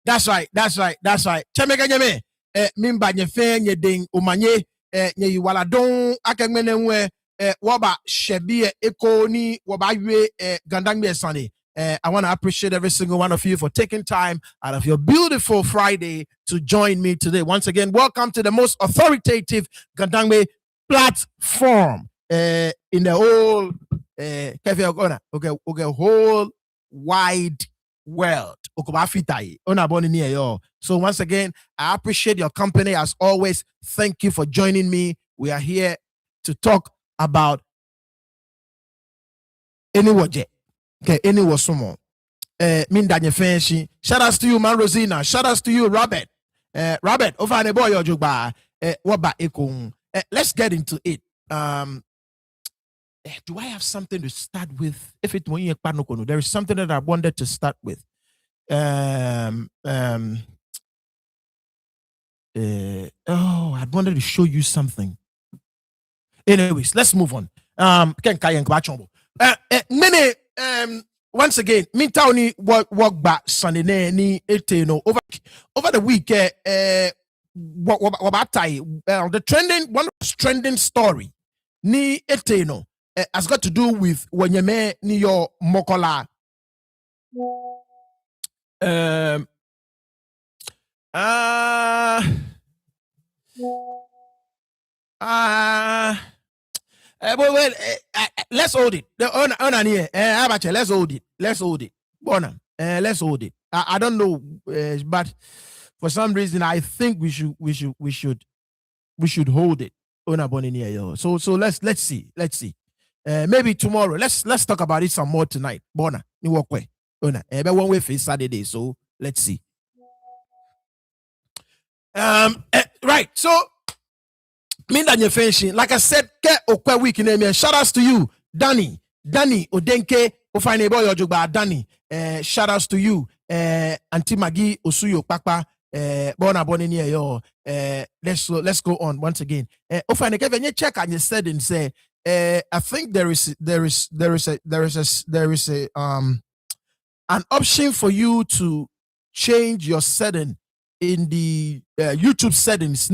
That's right. Chemeka nyeme mimba nyefe nye ding umanye nye yiwaladon akengmene nwe waba shebie eko ni waba ywe Ga-Dangme Sunday. I want to appreciate every single one of you for taking time out of your beautiful Friday to join me today. Once again, welcome to the most authoritative Ga-Dangme platform in the whole whole wide world. So once again, I appreciate your company as always. Thank you for joining me. We are here to talk about any waje. Okay, any was shout outs to you, man, Rosina. Shout outs to you, Robert. Robert, over the boy let's get into it. Do I have something to start with? If it there is something that I wanted to start with. I wanted to show you something. Anyways, let's move on. Once again, me tawni work back Sunday ni eteno over the week. The trending story ni eteno has got to do with Wanyeme ni yo mokola. Let's hold it. Let's hold it. Let's hold it. Bonham. Let's hold it. I don't know, but for some reason I think we should hold it. So let's see. Maybe tomorrow. Let's talk about it some more tonight. Bona. Ni walkway. One way for Saturday. So let's see. Right. So like I said, week in shout outs to you, Danny Odenke, Ofine boy Ojugba, Danny. Shout outs to you, Auntie Maggie Osuyo Papa, Bona Bonini yo. Let's go on once again. Ofine when you check and you said and say, I think there is an option for you to change your setting in the YouTube settings.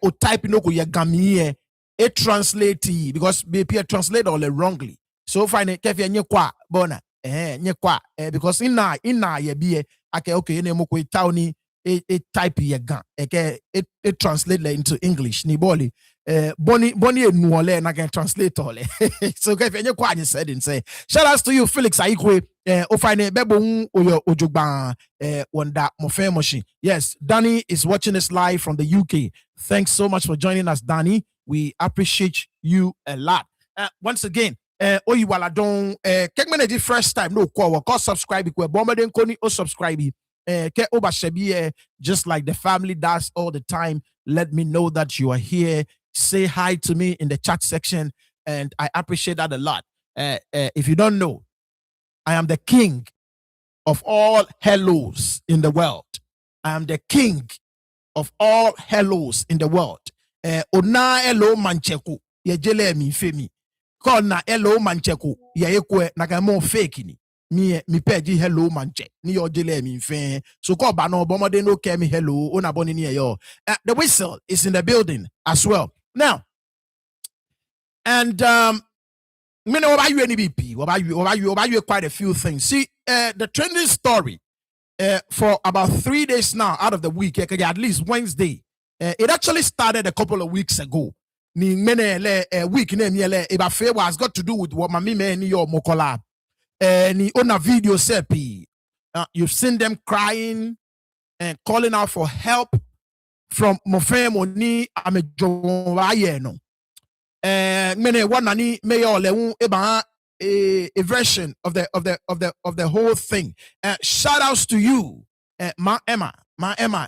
O type no go yagami it translate because BP translate all wrongly. So find it kefi nye kwa bona nye kwa because ina ye be okay ne moko tawni it type yagan it translate into English ni boli boni enuole na can translate all so kefi nye kwa nye said and say shout outs to you Felix Aikwe o find it bebo oyo ojugba wanda mofe machine. Yes, Danny is watching us live from the UK. Thanks so much for joining us, Danny. We appreciate you a lot. Once again, Oyiwala don kekmene the first time no call subscribe because bombarden koni o subscribe ke obashebi just like the family does all the time. Let me know that you are here. Say hi to me in the chat section, and I appreciate that a lot. If you don't know, I am the king of all hellos in the world. I am the king of all hellos in the world. Ona hello mancheku ye jele mi femi. Kona hello mancheku ye ekwe nakamo fake ni. Mi peji hello manche ni yo jele mi fe. So ko ba no bomode no kemi hello ona boni ni yo. The whistle is in the building as well. Now, and me know about you any BP, about you quite a few things. See, the trending story for about 3 days now out of the week, at least Wednesday. It actually started a couple of weeks ago. Ni mene week has got to do with what mami me ni yo mokola. Ni on a video sepi. You've seen them crying and calling out for help from mofemo ni amejowaye no. Mene wanani mayor lewu eba a version of the whole thing. Shout outs to you, Ma Emma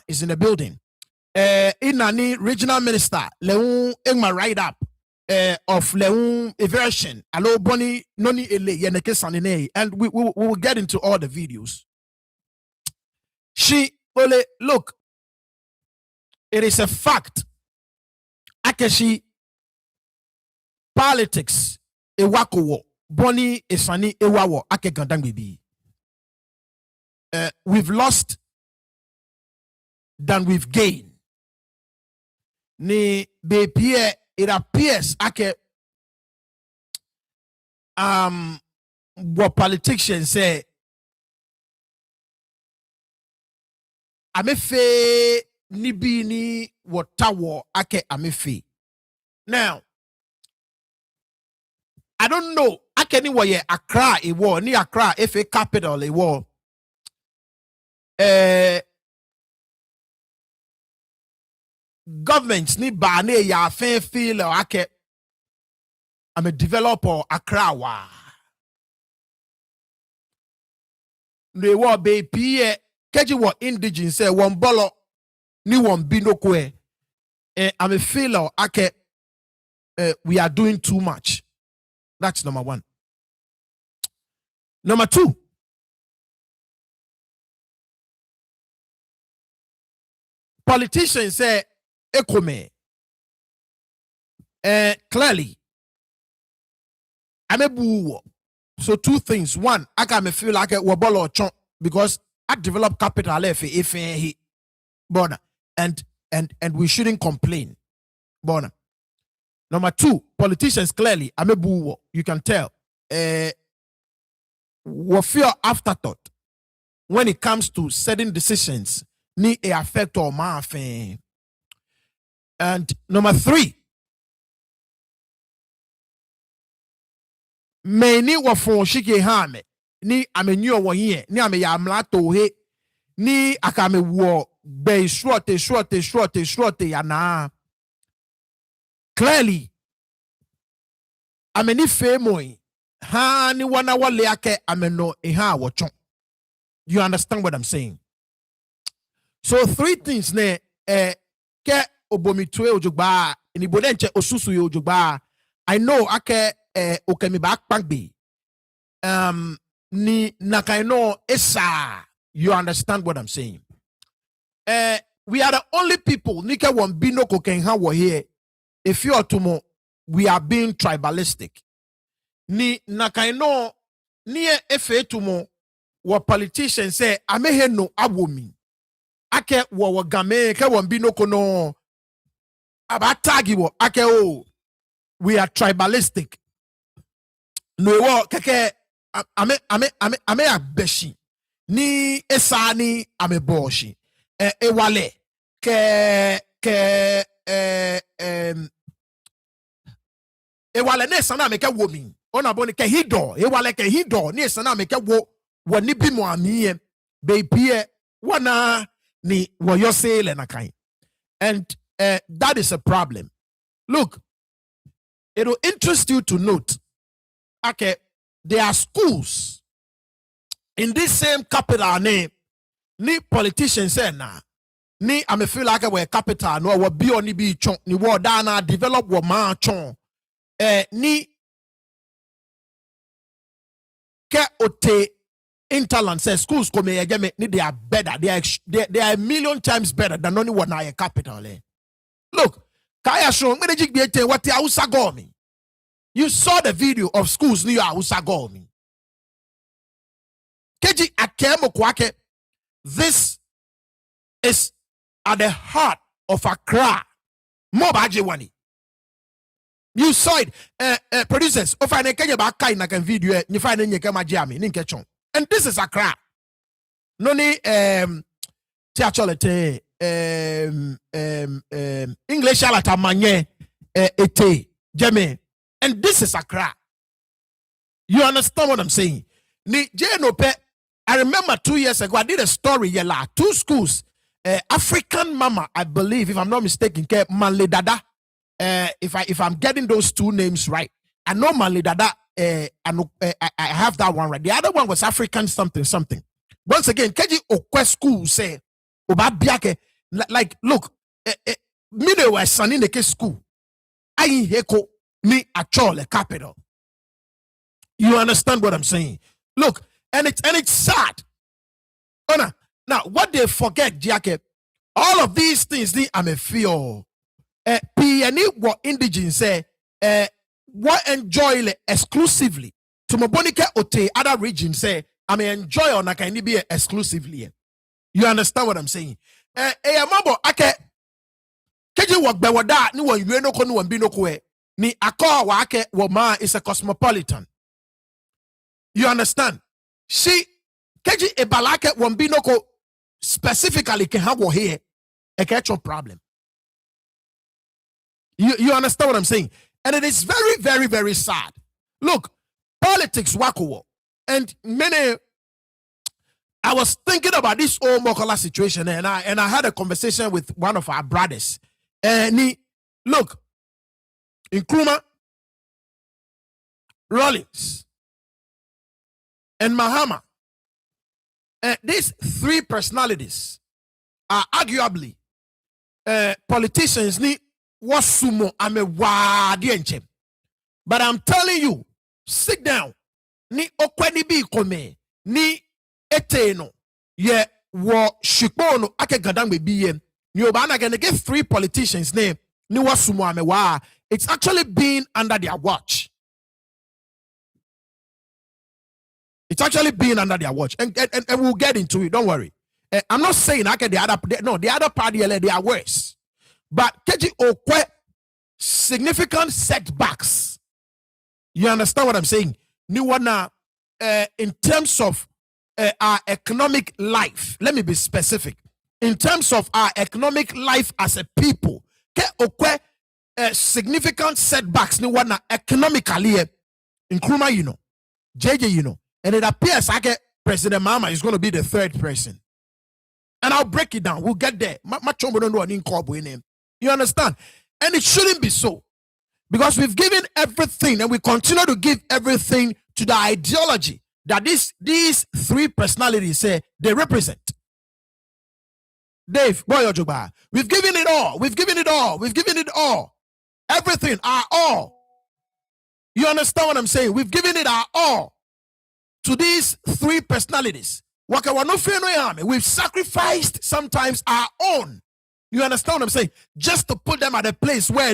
is in the building. Inani regional minister lewu engma write up of lewu a version. Alo boni noni ele yeneke sanine, and we will get into all the videos. She ole look. It is a fact. Akeshi politics ewako wo boni esani ewawo ake Ga-Dangme bi. We've lost than we've gained. Ni BPA, it appears ake what politicians say amefe ni bi ni watawo ake amefe. Now I don't know ake ni woye Accra ewo ni Accra FA capital ewo governments ni ba ne ya feel ake I'm a developer Accra wa ne wo be pie keji wo indigenous say one bolo ni one binokwe I'm a feel ake we are doing too much. That's number one. Number two, politicians say ekome clearly I'm a boo. So two things. One, I can feel like a wabolo chon because I develop capital if he bona and we shouldn't complain. Bona. Number two, politicians clearly I'm a boo. You can tell. What fear afterthought when it comes to certain decisions need a affect or my thing. And number three, many were for shiki hame ni amenyo wo here ni ame ya mlato he ni akame wo be shrote ya na clearly ameni famoi ha ni wana wale ake ameno eha wochon. You understand what I'm saying? So three things ne ke obomitwe ojugba ni bodenche osusu yo ojugba. I know ake okemi back pangbe ni nakaino esa. You understand what I'm saying? We are the only people nika one bino kokenha wo here. If you are tomo, we are being tribalistic. Ni nakaino ni efe tomo what politicians say amehe no abomi. Ake wo game ke one bino kono abatagi wo ake o. We are tribalistic. No wo keke ame abeshi ni esani ame boshi ewale ke ewale ne sana me ke womi ona boni ke hido ewale ke hido ni sana me ke wo ni bi mo amiye be pie wana ni wo yosele na kan. And that is a problem. Look, it will interest you to note, okay, there are schools in this same capital name, ni politicians say na, ni ame feel like we capital no wo bi oni bi chon ni wo dana develop wo ma chon ni ke ote interland says schools come again ni they are better, they are a million times better than only one na capital eh. Look, kaya show me the jig what the Hausa gomi. You saw the video of schools near Hausa gomi. Keji akemo kwake. This is at the heart of Accra. Mobaji wani. You saw it. Producers, if I nekenya ba kai na kan video ni fa nenye kema jami ni nkechon. And this is Accra. Noni tiacholete English alata manye ete jeme. And this is Accra. You understand what I'm saying? Ni jenope. I remember 2 years ago, I did a story, yella, 2 schools, African Mama, I believe, if I'm not mistaken, Manle Dada. If I'm getting those 2 names right, I know Manle Dada, I have that one right. The other one was African something. Once again, Keji Okwe school say, Obabiake, like, look, mine was son in the case school. I heko me achole capital. You understand what I'm saying? Look, and it's sad. Oh, now, what they forget, Jackie, all of these things, I'm a feel. P and what indigenous say, what enjoy le exclusively to mobonike ote other regions say I may enjoy on can be exclusively. You understand what I'm saying? Mabo ake keji work be wada ni won yue no ko no bi no ko ni akọ wa ake wo ma is a cosmopolitan. You understand? She keji ebalake won bi no ko specifically can have here a catch problem. You understand what I'm saying? And it is very, very, very sad. Look, politics wako. And many I was thinking about this old Mokola situation, and I had a conversation with one of our brothers. And look, Nkrumah, Rawlings, and Mahama, these three personalities are arguably politicians ni wasumo ame wadi enche. But I'm telling you, sit down. Ni okweni bi kome ni eteno ye wo shikbono ake Ga-Dangme biye ni obana gonna get three politicians name ni wasumo ame wa. It's actually been under their watch. It's actually been under their watch, and we'll get into it. Don't worry. I'm not saying I get the other party they are worse, but keji okwe significant setbacks. You understand what I'm saying? Ni wana in terms of our economic life. Let me be specific. In terms of our economic life as a people, ke okwe significant setbacks. Ni wana economically in Nkrumah, you know, JJ, you know. And it appears like President Mahama is going to be the third person. And I'll break it down. We'll get there. You understand? And it shouldn't be so. Because we've given everything and we continue to give everything to the ideology that these three personalities say they represent. Dave, boy, Ojoba, we've given it all. We've given it all. We've given it all. Everything, our all. You understand what I'm saying? We've given it our all to these three personalities. We've sacrificed sometimes our own. You understand what I'm saying? Just to put them at a place where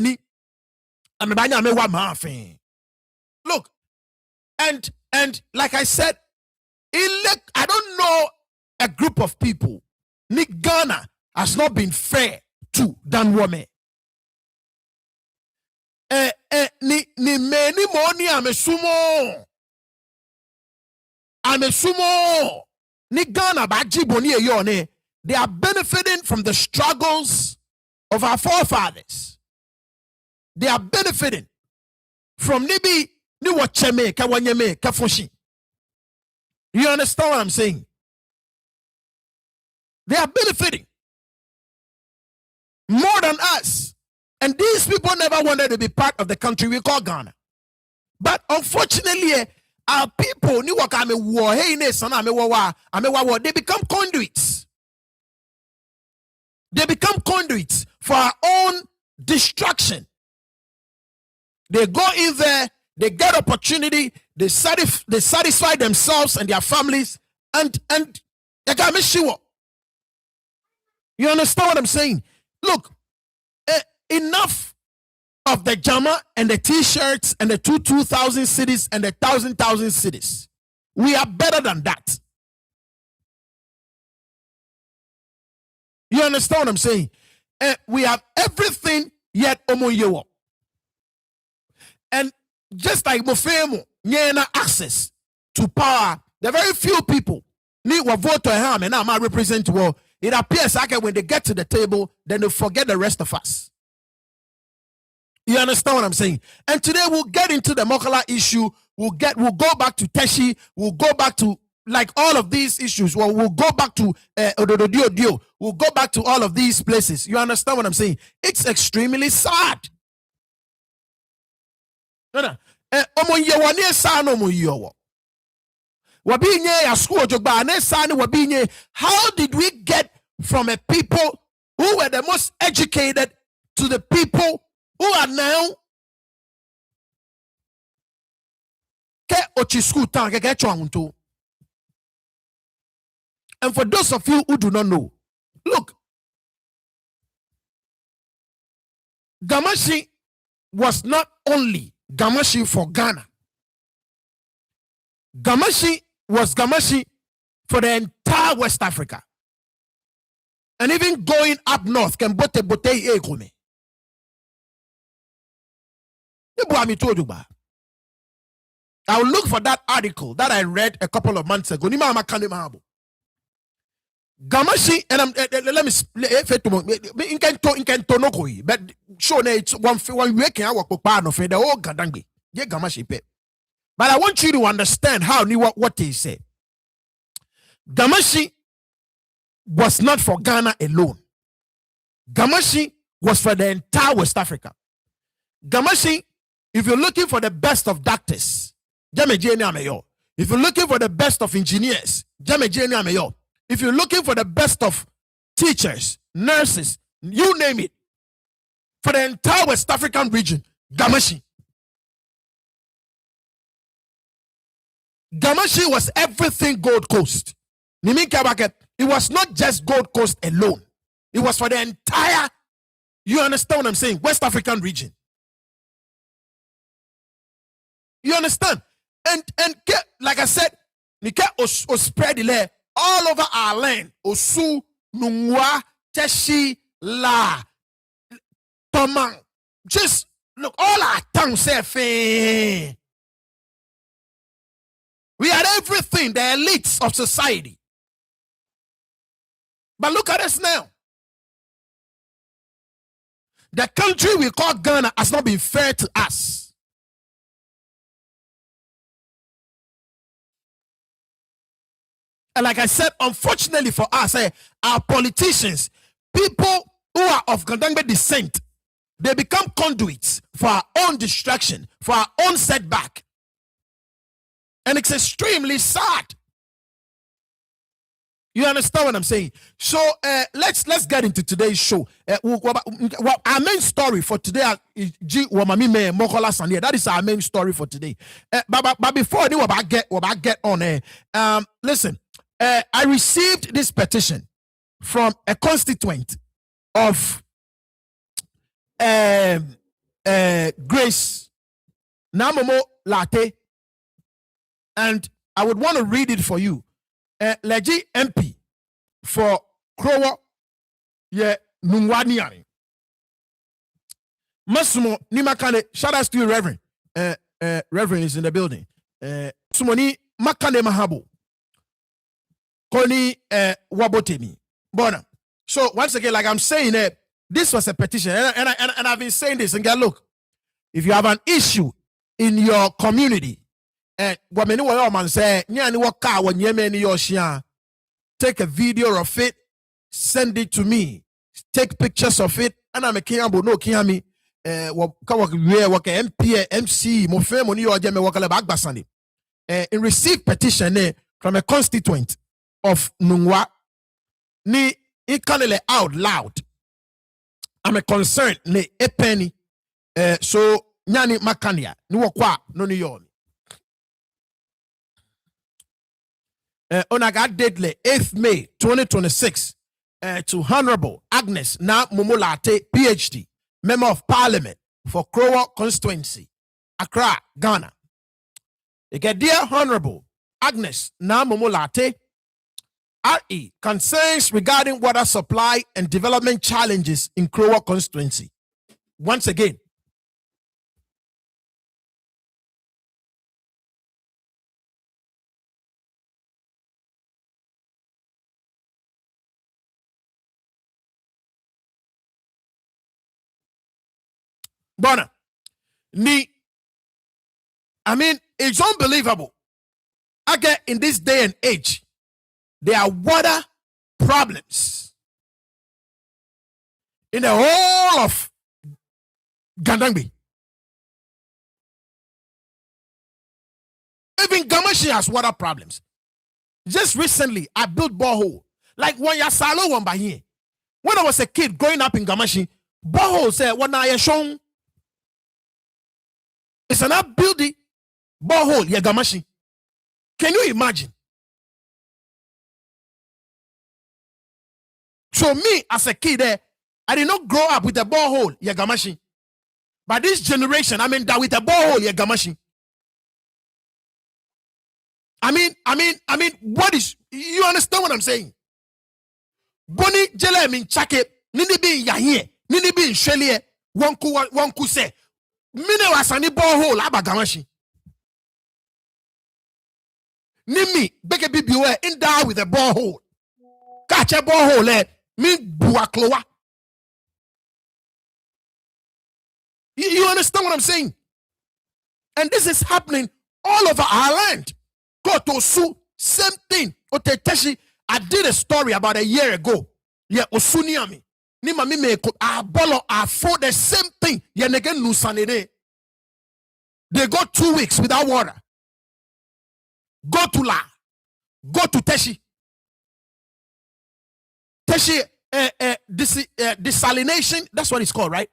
look, and like I said, I don't know a group of people Ghana has not been fair to than women. Ni many money I'm a sumo. Ni Ghana they are benefiting from the struggles of our forefathers. They are benefiting from nibi ni wacheme kawanyeme kafushi. You understand what I'm saying? They are benefiting more than us. And these people never wanted to be part of the country we call Ghana. But unfortunately, our people, they become conduits. They become conduits for our own destruction. They go in there, they get opportunity, they satisfy themselves and their families, and they got me sure. You understand what I'm saying? Look, enough of the jama and the t-shirts and the 2,000 cities and the 1,000 cities. We are better than that. You understand what I'm saying? We have everything yet omoyewo. And just like Mofemo, nyena access to power, the very few people need to vote to him and now represent well. It appears like when they get to the table, then they forget the rest of us. You understand what I'm saying? And today we'll get into the Mokola issue. We'll go back to Teshi. We'll go back to like all of these issues. Well, we'll go back to Odododio. We'll go back to all of these places. You understand what I'm saying? It's extremely sad. How did we get from a people who were the most educated to the people who are now and for those of you who do not know, look, Gamashi was not only Gamashi for Ghana. Gamashi was Gamashi for the entire West Africa. And even going up north, can bote ekome. I will look for that article that I read a couple of months ago. Gamashi, and let me but sure it's one week I work the whole Ga-Dangme. Yeah, Gamashi pe. But I want you to understand how what they say. Gamashi was not for Ghana alone. Gamashi was for the entire West Africa. Gamashi, if you're looking for the best of doctors, if you're looking for the best of engineers, if you're looking for the best of teachers, nurses, you name it, for the entire West African region, Gamashi. Gamashi was everything Gold Coast. It was not just Gold Coast alone. It was for the entire, you understand what I'm saying, West African region. You understand? And like I said, spread the all over our land. Osu, Nungwa, Teshi, La, Tomang. Just look, all our tongues say, we had everything, the elites of society. But look at us now. The country we call Ghana has not been fair to us. And like I said, unfortunately for us, our politicians, people who are of Ga-Dangme descent, they become conduits for our own distraction, for our own setback. And it's extremely sad. You understand what I'm saying? So let's get into today's show. Our main story for today, that is our main story for today. But before I get on, listen. I received this petition from a constituent of Grace Namomo Latte, and I would want to read it for you. Legi MP for Krowo Nungwaniani. Masumo Nimakane, shout out to you, Reverend. Reverend is in the building. Sumoni Makane Mahabo. Koni Wabotemi. Bona. So once again, like I'm saying, this was a petition, and I've been saying this. And get look, if you have an issue in your community, take a video of it, send it to me, take pictures of it, and I'm a kiambo no kiami. MC, and receive petition from a constituent of Nungwa ni ikanele out loud. I'm a concern ne a penny. So nyani makania ni wakwa no ni yon. Onaga deadly 8th May 2026 to Honorable Agnes Na Momolate, PhD, Member of Parliament for Krowo Constituency, Accra, Ghana. Dear Honorable Agnes Na Momolate, RE, concerns regarding water supply and development challenges in Krowo constituency. Once again, Bona, it's unbelievable. Again, in this day and age, there are water problems in the whole of Ga-Dangme. Even Gamashi has water problems. Just recently, I built borehole. Like one Yasalo one by here. When I was a kid growing up in Gamashi, borehole said, "What I shown?" It's an up building borehole, yeah, Gamashi. Can you imagine? So me, as a kid, I did not grow up with a borehole, yeah, Gamashi. But this generation, I mean, that with a borehole, yeah, gamashi. I mean, what is, you understand what I'm saying? Boni jele min chake, nini bi yahiye, nini bi sheliye, wanku se, mine wasani borehole, aba gamashi. Nimi, beke bi biwe, in da with a borehole. Catch a borehole, min buakloa. You understand what I'm saying? And this is happening all over our land. Go to Osu, same thing. Oteteshi, I did a story about a year ago. Yeah, Osuniami. Ni mami me ko abolo afo the same thing. Yeah, negen nusanede. They go 2 weeks without water. Go to La. Go to Teshi. Teshi, desalination, that's what it's called, right?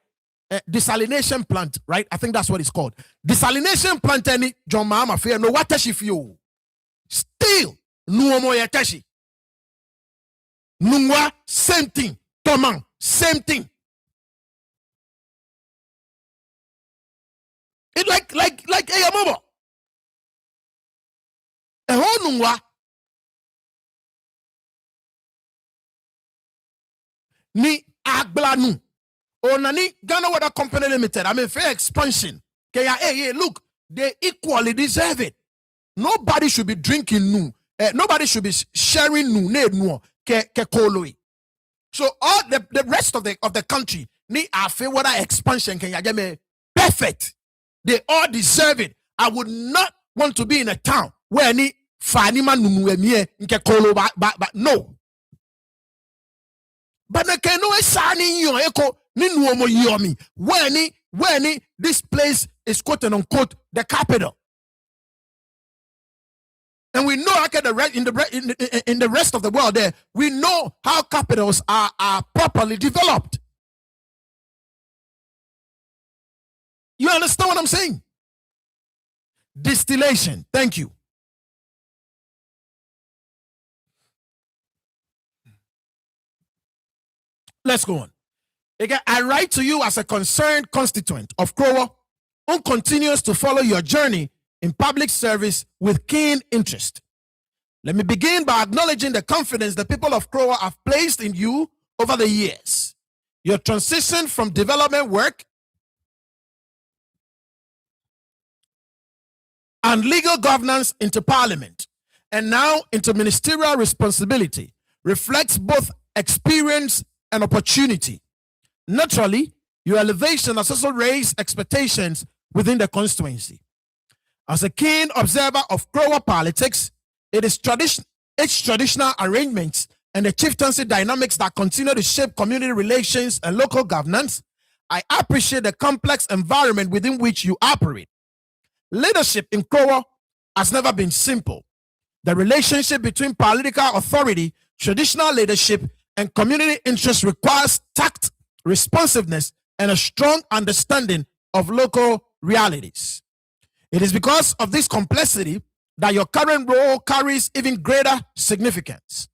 Desalination plant, right? I think that's what it's called. Desalination plant, any John Mahama fear no what Teshi fuel. Still, no more Teshi. Nungwa, same thing. Tomang, same thing. It like a mobo. A whole nungwa. Ni agblanu. O nani Ghana Water Company Limited. I mean, fair expansion. Hey, look, they equally deserve it. Nobody should be drinking nu. Nobody should be sharing nu. So all the rest of the country need a fair water expansion. Perfect. They all deserve it. I would not want to be in a town where any fanima nu but no. But I can always sign you echo yomi. When this place is quote and unquote the capital. And we know in the rest of the world there, we know how capitals are properly developed. You understand what I'm saying? Distillation. Thank you. Let's go on. Again, I write to you as a concerned constituent of Krowa who continues to follow your journey in public service with keen interest. Let me begin by acknowledging the confidence the people of Krowa have placed in you over the years. Your transition from development work and legal governance into parliament and now into ministerial responsibility reflects both experience and opportunity. Naturally, your elevation has also raised expectations within the constituency. As a keen observer of Krowa politics, its traditional arrangements and the chieftaincy dynamics that continue to shape community relations and local governance, I appreciate the complex environment within which you operate. Leadership in Krowa has never been simple. The relationship between political authority, traditional leadership, and community interest requires tact, responsiveness, and a strong understanding of local realities. It is because of this complexity that your current role carries even greater significance.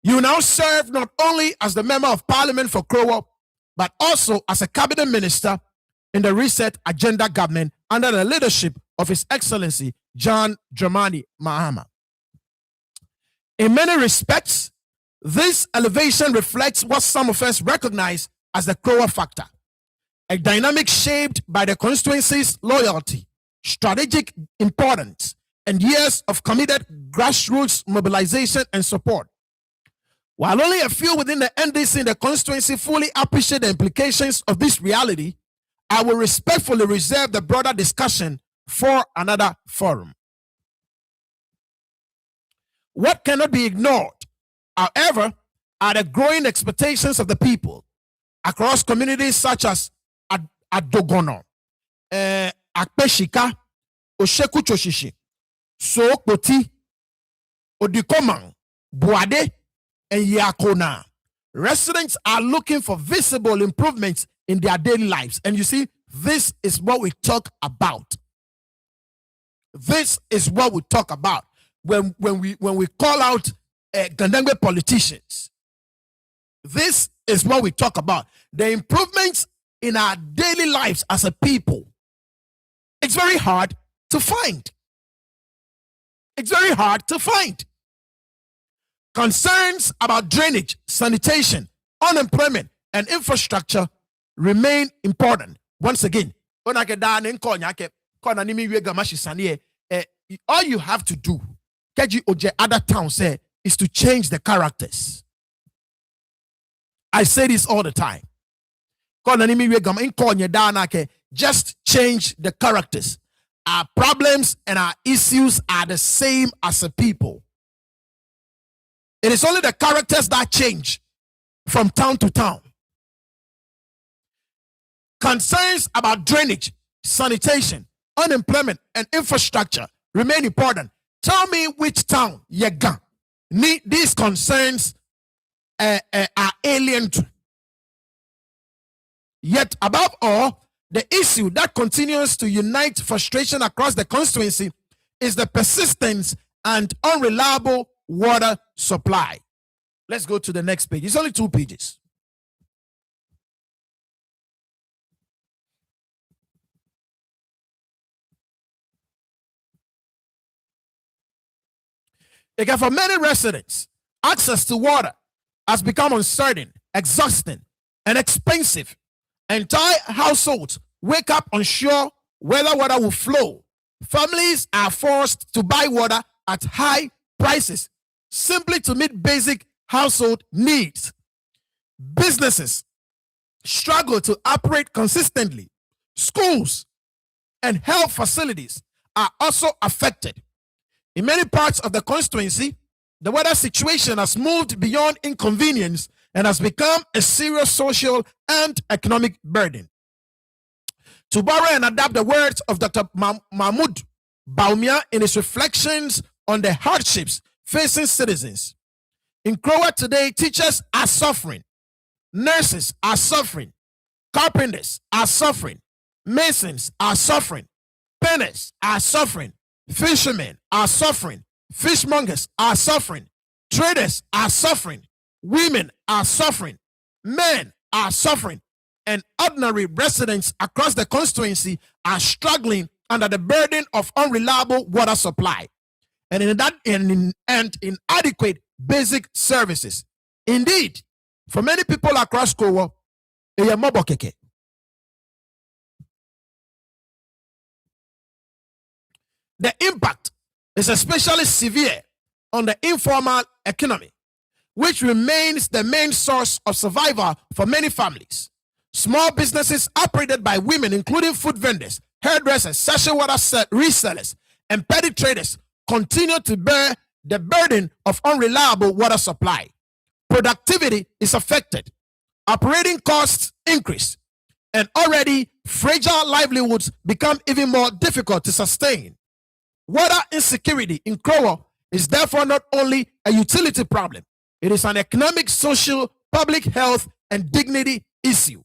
You now serve not only as the member of parliament for Krowa, but also as a cabinet minister in the Reset Agenda government under the leadership of His Excellency John Dramani Mahama. In many respects, this elevation reflects what some of us recognize as the Krowa factor, a dynamic shaped by the constituency's loyalty, strategic importance, and years of committed grassroots mobilization and support. While only a few within the NDC in the constituency fully appreciate the implications of this reality, I will respectfully reserve the broader discussion for another forum. What cannot be ignored, however, are the growing expectations of the people across communities such as Adogono, Akpeshika, Oshekuchoshishi, Sookpoti, Odikomang, Buade, and Yakona. Residents are looking for visible improvements in their daily lives. And you see, this is what we talk about. This is what we talk about when we call out Ga-Dangme politicians. This is what we talk about. The improvements in our daily lives as a people, it's very hard to find. It's very hard to find. Concerns about drainage, sanitation, unemployment, and infrastructure remain important. Once again, all you have to do, other towns say, is to change the characters. I say this all the time. Just change the characters. Our problems and our issues are the same as a people. It is only the characters that change from town to town. Concerns about drainage, sanitation, unemployment, and infrastructure remain important. Tell me which town these concerns are alien to. Yet, above all, the issue that continues to unite frustration across the constituency is the persistence and unreliable water supply. Let's go to the next page. It's only 2 pages. Again, for many residents, access to water has become uncertain, exhausting, and expensive. Entire households wake up unsure whether water will flow. Families are forced to buy water at high prices simply to meet basic household needs. Businesses struggle to operate consistently. Schools and health facilities are also affected. In many parts of the constituency, the weather situation has moved beyond inconvenience and has become a serious social and economic burden. To borrow and adapt the words of Dr. Mahmoud Baumia in his reflections on the hardships facing citizens, in Krowa today, teachers are suffering, nurses are suffering, carpenters are suffering, masons are suffering, painters are suffering, fishermen are suffering, fishmongers are suffering, traders are suffering, women are suffering, men are suffering, and ordinary residents across the constituency are struggling under the burden of unreliable water supply and inadequate basic services. Indeed, for many people across Kowo, the impact is especially severe on the informal economy, which remains the main source of survival for many families. Small businesses operated by women, including food vendors, hairdressers, sachet water resellers, and petty traders, continue to bear the burden of unreliable water supply. Productivity is affected, operating costs increase, and already fragile livelihoods become even more difficult to sustain. Water insecurity in Krowo is therefore not only a utility problem, it is an economic, social, public health, and dignity issue.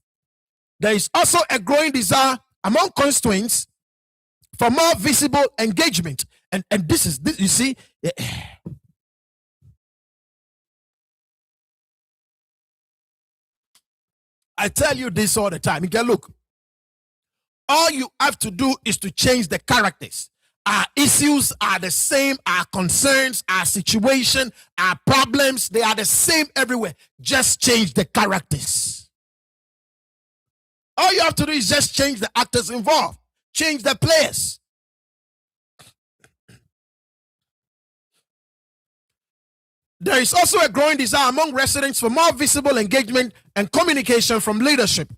There is also a growing desire among constituents for more visible engagement. And this is, you see, I tell you this all the time. You can look. All you have to do is to change the characters. Our issues are the same. Our concerns, our situation, our problems, they are the same everywhere. Just change the characters. All you have to do is just change the actors involved. Change the players. There is also a growing desire among residents for more visible engagement and communication from leadership.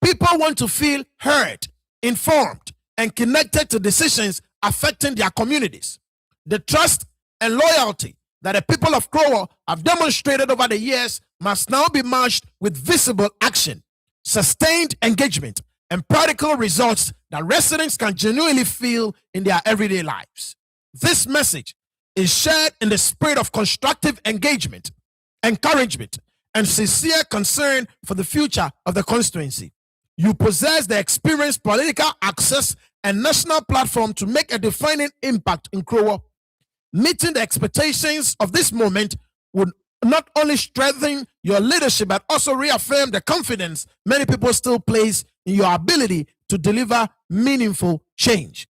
People want to feel heard, informed, and connected to decisions affecting their communities. The trust and loyalty that the people of Krowo have demonstrated over the years must now be matched with visible action, sustained engagement, and practical results that residents can genuinely feel in their everyday lives. This message is shared in the spirit of constructive engagement, encouragement, and sincere concern for the future of the constituency. You possess the experience, political access, and national platform to make a defining impact in Krowo. Meeting the expectations of this moment would not only strengthen your leadership, but also reaffirm the confidence many people still place in your ability to deliver meaningful change.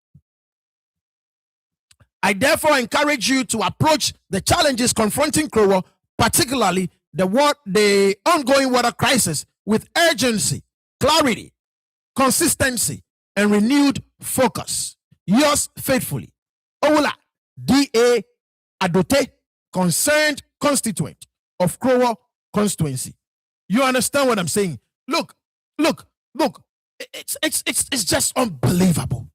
I therefore encourage you to approach the challenges confronting Krowo, particularly the ongoing water crisis, with urgency, clarity, consistency, and renewed focus. Yours faithfully, Ola D.A. Adote, concerned constituent of Krowo constituency. You understand what I'm saying? Look. It's just unbelievable.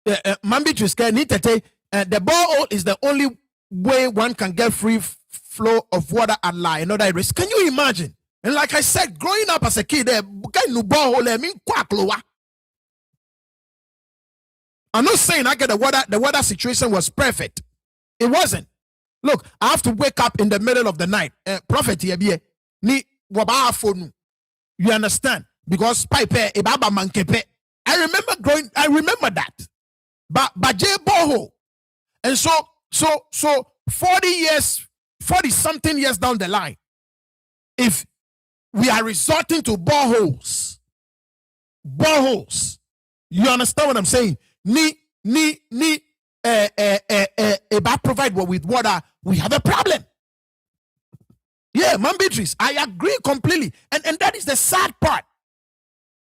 Mambi Triske, the borehole is the only way one can get free flow of water at lie. Another areas. Can you imagine? And like I said, growing up as a kid, I'm not saying the weather situation was perfect. It wasn't. Look, I have to wake up in the middle of the night. Prophet ni waba phone. You understand? Because pipe ibaba mankepe. I remember that. But J boho. And so 40 something years down the line, if we are resorting to boreholes, you understand what I'm saying? Provide with water, we have a problem. Yeah, man, Beatrice, I agree completely. And that is the sad part.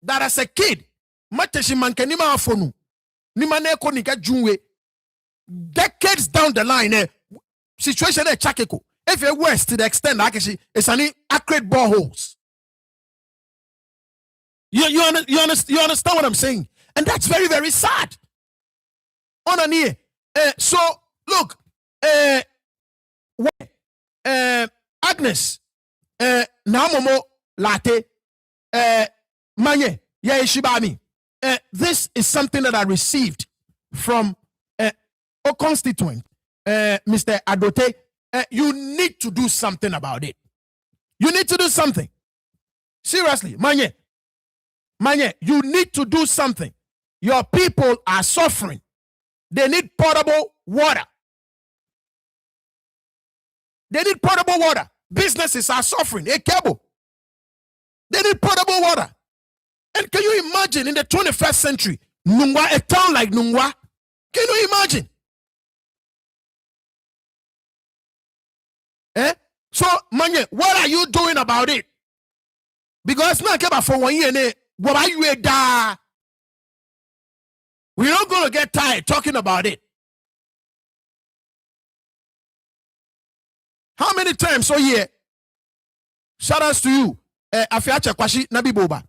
That as a kid, decades down the line, situation chakeko. If you're worse to the extent actually it's an accurate boreholes. You understand what I'm saying? And that's very, very sad. On here. So look, Agnes, Namomo Latte, Manye, Shibami. This is something that I received from a constituent, Mr. Adote. You need to do something about it. You need to do something. Seriously, Manye, you need to do something. Your people are suffering. They need potable water. Businesses are suffering. A cable. They need potable water. And can you imagine in the 21st century, Nungwa, a town like Nungwa? Can you imagine? So, Manye, what are you doing about it? Because now, for 1 year, what are you da? We're not going to get tired talking about it. How many times a year? Shout outs to you, Afiacha Kwashi Nabiboba.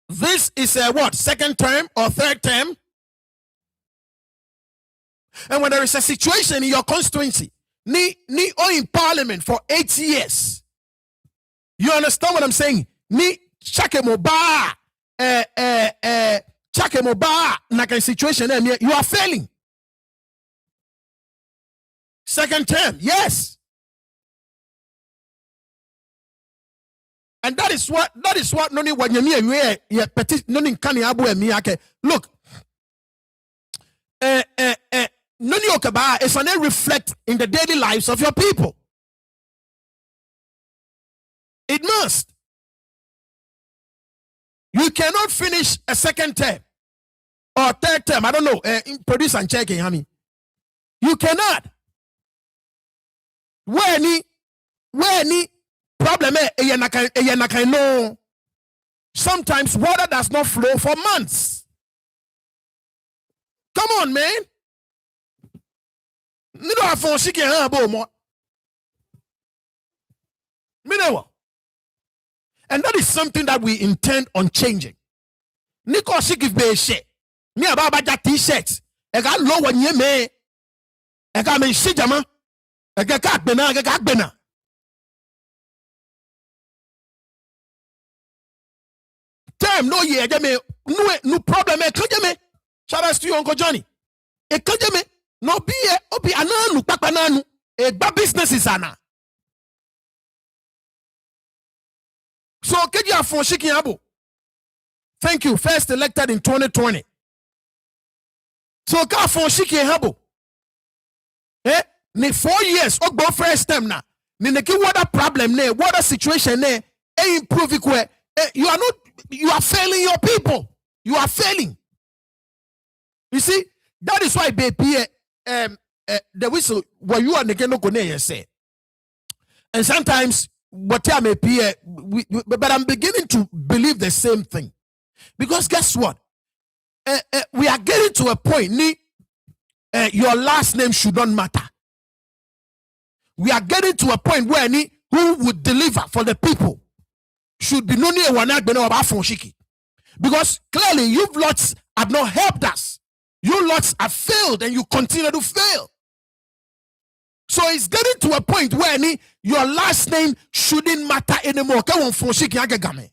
This is a what? Second term or third term? And when there is a situation in your constituency, ni in parliament for 8 years. You understand what I'm saying? Ni chakemoba na situation you are failing. Second term, yes. And that is what noni wanyemi ye petit noni kani abu emi ake. Look, noni okaba is on reflect in the daily lives of your people. It must. You cannot finish a second term or third term. I don't know. Produce and checking, honey. You cannot. Where any problem? No. Sometimes water does not flow for months. Come on, man. And that is something that we intend on changing. Niko she give me a shit. Me about that t-shirts. I got low one year me. I got me shit jama. I got bena. Time no year jame no problem me kajame. Shout out to you Uncle Johnny. E kajame no be obi ananu papananu. E ba business is ana. So, Kedia Fonshiki Abu. Thank you. First elected in 2020. So, Ka Fonshiki Abu. Ni 4 years go first time na ni neki water problem ne water situation ne improve it. You are failing your people. You are failing. You see, that is why baby the whistle where you are no kone say. And sometimes what I may be, but I'm beginning to believe the same thing. Because guess what? We are getting to a point, your last name should not matter. We are getting to a point where who would deliver for the people should be noni shiki. Because clearly you lots have not helped us. You lots have failed and you continue to fail. So it's getting to a point where your last name shouldn't matter anymore. Ga-Dangme.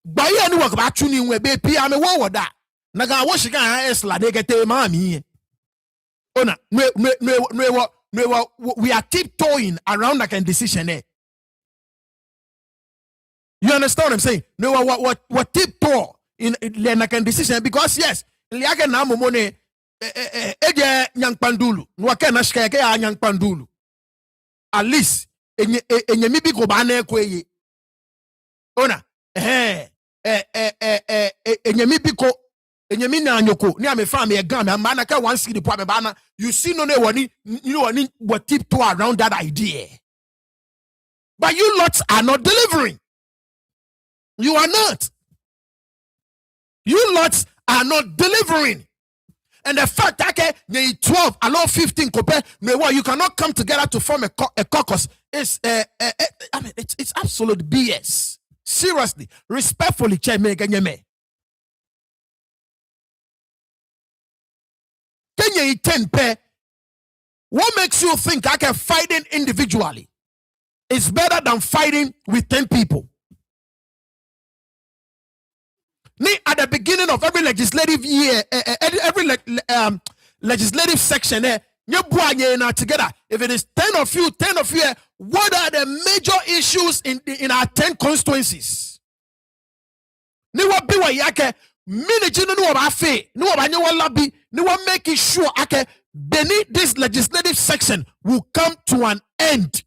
Buy any work about tuning where baby I'm a war that. Naga wash again is la negate mammy. We are tiptoeing around like a decision. You understand what I'm saying? No, what tiptoe in like a decision because yes, like a namo money. Nyang pandulu nwaka shkeke ya nyang pandulu at least enyemi bi ko ba na ekwe ona enyemi bi ko enyemi na anyoko ni amefa me gan me na ka one city po ba na you see no ne woni you know what tiptoe around that idea, but you lots are not delivering. You are not. You lots are not delivering. And the fact that 12 along 15 you cannot come together to form a caucus is I mean it's absolute BS. Seriously, respectfully, Ga-Dangme. Kenya 10 pair. What makes you think I can fighting individually is better than fighting with 10 people? At the beginning of every legislative year, every legislative section, together. If it is 10 of you, what are the major issues in our 10 constituencies? Making sure beneath this legislative section will come to an end.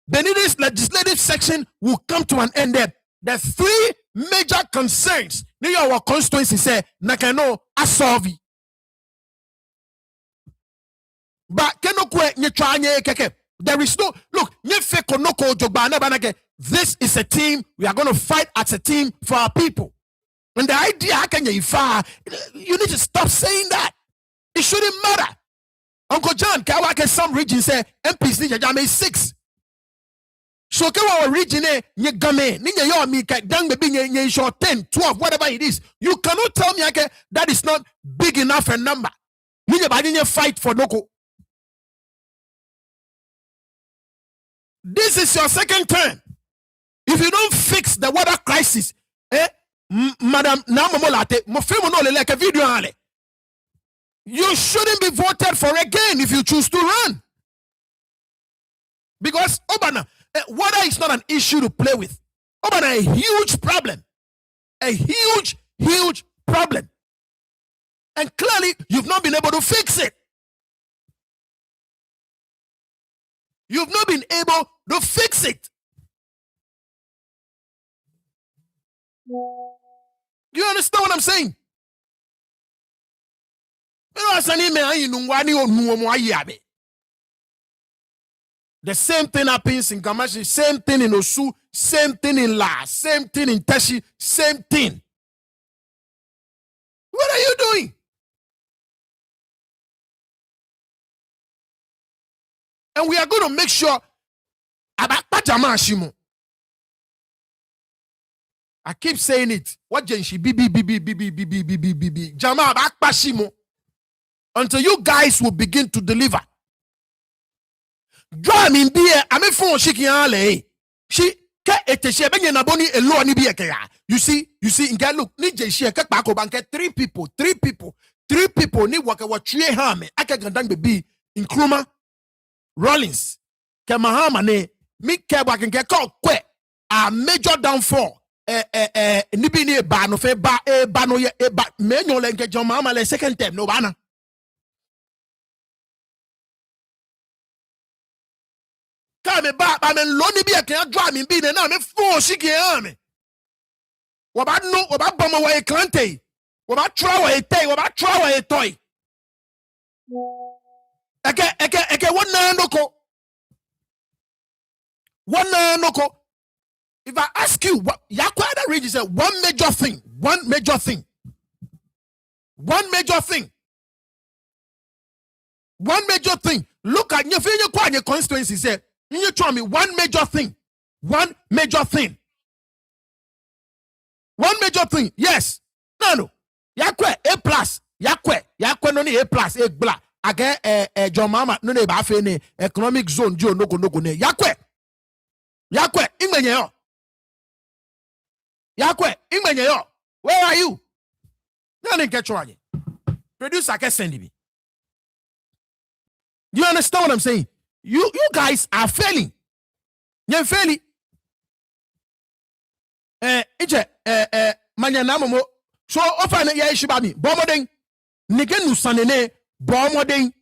Beneath this legislative section will come to an end there. The three major concerns in our constituency say nakano asolve. But there is no look. This is a team. We are going to fight as a team for our people. And the idea you need to stop saying that. It shouldn't matter. Uncle John Kawake some regions say MPs need Ga-Dangme 6. So our region Ga-Dangme Ga-Dangme short 10, 12, whatever it is. You cannot tell me that is not big enough a number. You fight for Noko. This is your second term. If you don't fix the water crisis, Madam Namomolate, like a video, you shouldn't be voted for again if you choose to run. Because Obana, water is not an issue to play with. Obana, a huge problem. A huge, huge problem. And clearly, you've not been able to fix it. You've not been able to fix it. Do you understand what I'm saying? The same thing happens in Kamashi, same thing in Osu, same thing in La, same thing in Teshi, same thing. What are you doing? And we are going to make sure about Pajama. I keep saying it. What Jenshi Jama Akpashimo until you guys will begin to deliver. Draw me beer. I'm a phone shaking ale. She you see, in look, need Jenshi Kakbako Banket, three people need work what 3 harm. I can Ga-Dangme in Kruma, Rollins, Kamahama ne, me Kabak and get called quick. A major downfall. Nibini ba no fe ba bano ye ba menyo lenke John Mama le second term no bana. car me ba men loni bi e kan draw me bi na me fo shi ke me. Wo ba no wo ba bom wo e klante. Wo ba try wo e tay, wo ba try wo e toy. Eke one noko. One noko. If I ask you what Yakwada region said one major thing. One major thing. Look at your constituency. Say, you tell me one major thing. One major thing. Yes. No. Yakwe A plus. Yakwe no ni A plus. A bla. Again, John Mama no ne ba fe ne economic zone jo no go ne. Yakwe. Ingmenye yo. Yakwe. Ingmenye yo. Where are you? No need get you. Producer can send me. Do you understand what I'm saying? You guys are failing. You're failing. Manya mo. So offer na ya ishibami. Bomodeng. Nige nusanene. Bomodeng.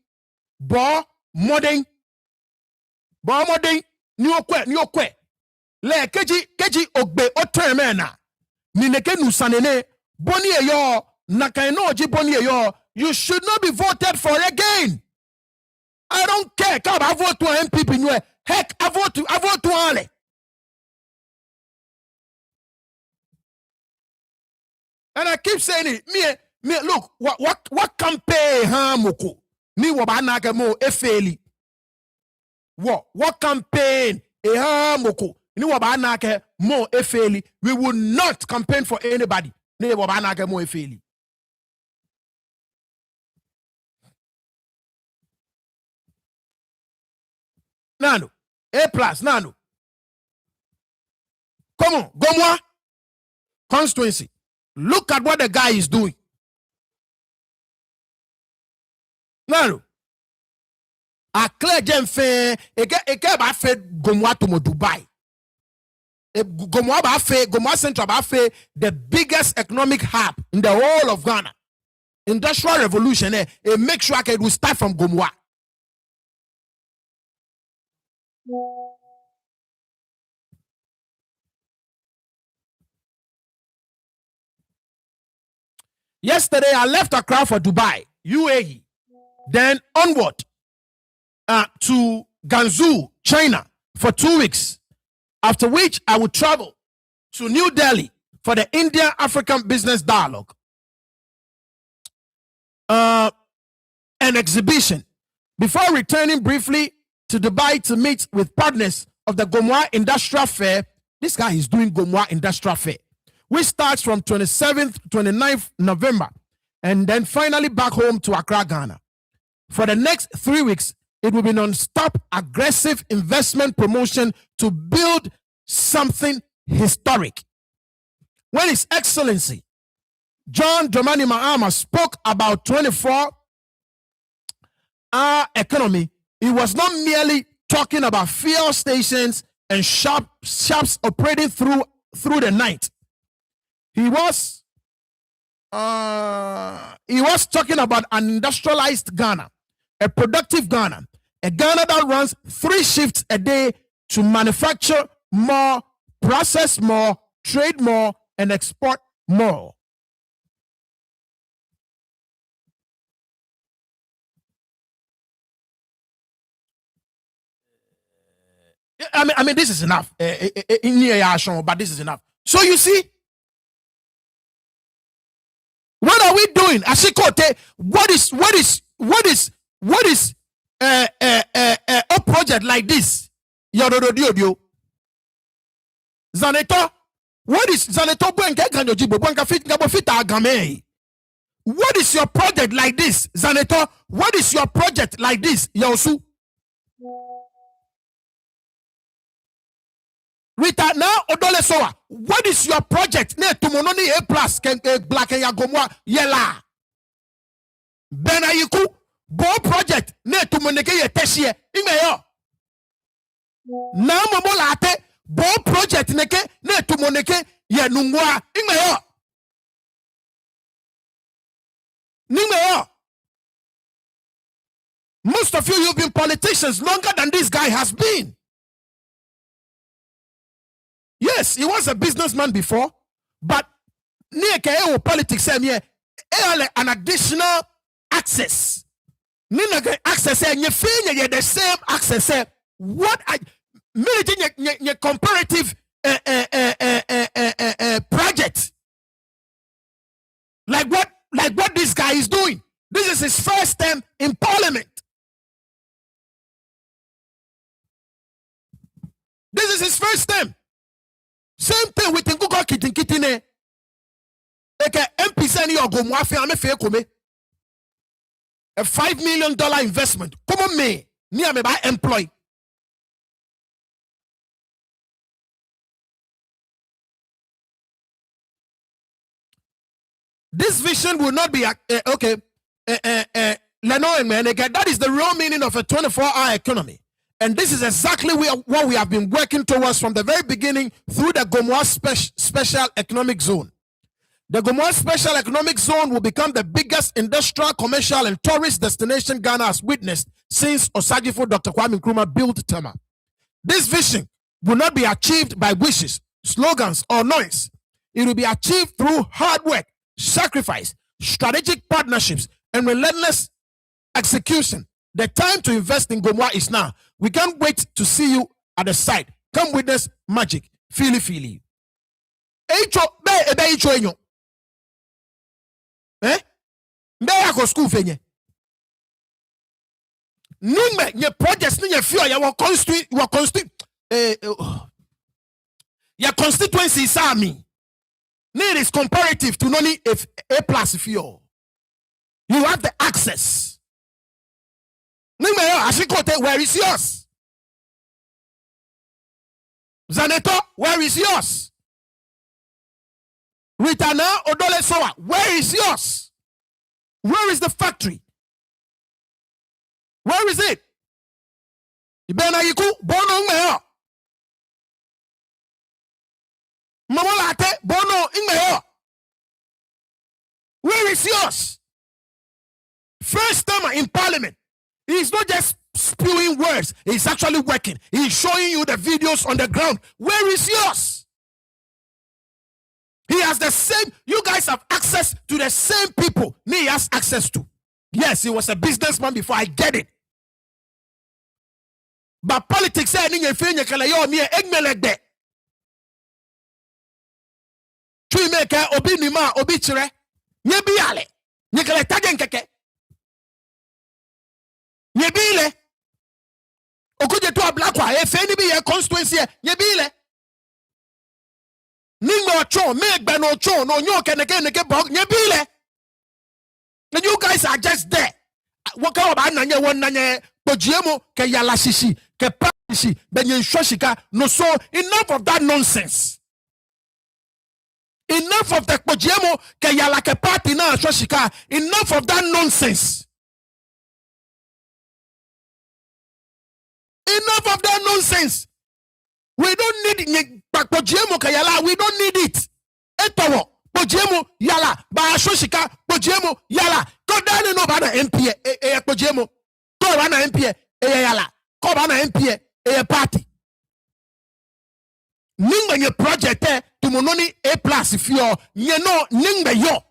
Ni okwe. Le keji ogbe otremena. Ni nige nusanene. Boni eyo. Nakainoji boni eyo. You should not be voted for again. I don't care. Come, I vote to MPP. Heck, I vote to Ale. And I keep saying it. Me. Look, what campaign moko? Me wabanage mo efeli. What campaign moko? Ni wabanage mo efeli. We will not campaign for anybody. Ni wabanage mo efeli. Nano. A plus, Nano. Come on, Gomwa constituency. Look at what the guy is doing. Nano. A clear gem fe, eke ba fe Gomwa to mo Dubai. Gomwa Central ba fe the biggest economic hub in the whole of Ghana. Industrial revolution, make sure it will start from Gomwa. Yesterday, I left Accra for Dubai, UAE, then onward to Gansu, China, for 2 weeks, after which I would travel to New Delhi for the India-African Business Dialogue, an exhibition, before returning briefly to Dubai to meet with partners of the Gomwa Industrial Fair. This guy is doing Gomwa Industrial Fair, which starts from 27th to 29th November, and then finally back home to Accra, Ghana. For the next 3 weeks, it will be non-stop aggressive investment promotion to build something historic. When His Excellency John Dramani Mahama spoke about 24-hour economy, he was not merely talking about fuel stations and shops operating through the night. He was talking about an industrialized Ghana, a productive Ghana, a Ghana that runs 3 shifts a day to manufacture more, process more, trade more, and export more. I mean, this is enough. But this is enough. So you see, what are we doing? Ashikote, what is a project like this? Yododio. Zaneto, what is Zaneto Ga-Dangme? What is your project like this? Zaneto, what is your project like this? Yosu. Rita now Odole Soa. What is your project? Ne tumononi A plus black and yagomwa yela. Benayiku bo project ne tumoneke ye teshie imeyo. Na momola ate bo project neke ne tumoneke ye nungwa imeyo. Nimeyo. Most of you've been politicians longer than this guy has been. Yes, he was a businessman before, but near politics an additional access. Nina access and you feel the same access. What I military comparative project like what this guy is doing. This is his first time in parliament. This is his first time. Same thing with Ngugo Kitine. Like MP send you go mwafi ame fe kome. A $5 million investment. Come on me. Ni ame ba employ. This vision will not be okay. That is the real meaning of a 24-hour economy. And this is exactly what we have been working towards from the very beginning through the Gomoa Special Economic Zone. The Gomoa Special Economic Zone will become the biggest industrial, commercial, and tourist destination Ghana has witnessed since Osagifo Dr. Kwame Nkrumah built Tema. This vision will not be achieved by wishes, slogans, or noise. It will be achieved through hard work, sacrifice, strategic partnerships, and relentless execution. The time to invest in Gomoa is now. We can't wait to see you at the site. Come witness magic. Feely. Eh? Mbe go school fenye. Ningme nye projects ni nye fio ya wa constituency sami. Need is comparative to noni if A plus fio. You have the access. Ningme yo ashikote, where is yours? Zaneto, where is yours? Ritana Odole Soa, where is yours? Where is the factory? Where is it? Ibena yiku bono ngmeyo. Mamolate bono ngmeyo. Where is yours? First time in parliament. He's not just spewing words. He's actually working. He's showing you the videos on the ground. Where is yours? He has the same, you guys have access to the same people me has access to. Yes, he was a businessman before, I get it. But politics say ninye fenye kala yo me egmelede. Chui meka obi nima obi chire. Nye biale. Nye kala tagen keke. Nye bile. Okuje to ablakwa e feni bi ye constituency nye bile. Ningo cho me no cho no nyo keneke bog nye bile. And you guys are just there. What kind of nanye one nanye pojiemo ke yala shishi ke pa shishi benye shoshika no. So enough of that nonsense. Enough of the pojiemo ke yala ke party na shoshika. Enough of that nonsense. Enough of that nonsense. We don't need Pojiemo Kayala, we don't need it. Etowo, Pojiemo Yala, Bashoshika, Pojiemo Yala. Go down and over the MP, Pojiemo. Go on an MP, Yala. Go on an MP, a party. Ninga your project to mononi A plus if you're no Ninga yo.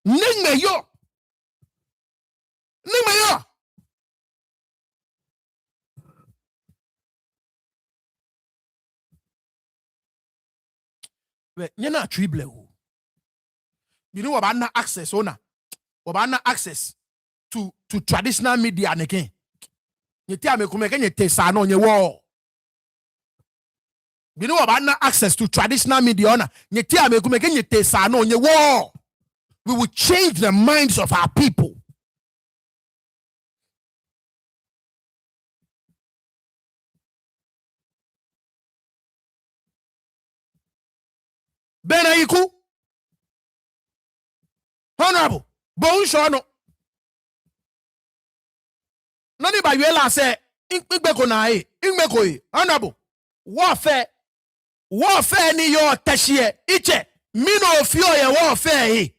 Ninga yo. Ninga yo. You're not triple. You know about access, owner. About access to traditional media and again. You tell me come again, you taste on your wall. You know about access to traditional media owner. You tell me come again, you taste on your wall. We will change the minds of our people. Benaiku, Honorable, Bonshono. Nani ba yela say, Ingbeko na Ingbeko, Honorable, warfare ni yo tashie, iche, mino fio ya warfare.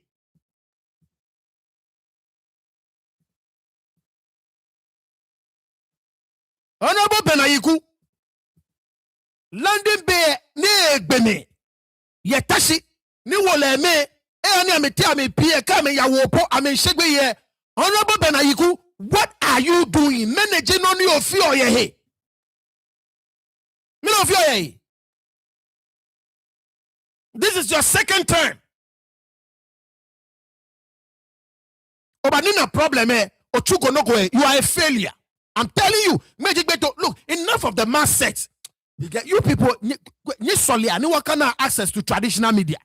Honorable Benaiku, Landing bay ne gbeme ye tashi ni wole me ani amete amepie ka me yawopo amenshegbe ye. Honorable Benayiku, what are you doing? Managing on your fear ye he. Me no fear ye. This is your second term. Obanina problem ochuko no go. You are a failure. I'm telling you, Magic Beto, look, enough of the mass sex. You people, you solely can have access to traditional media.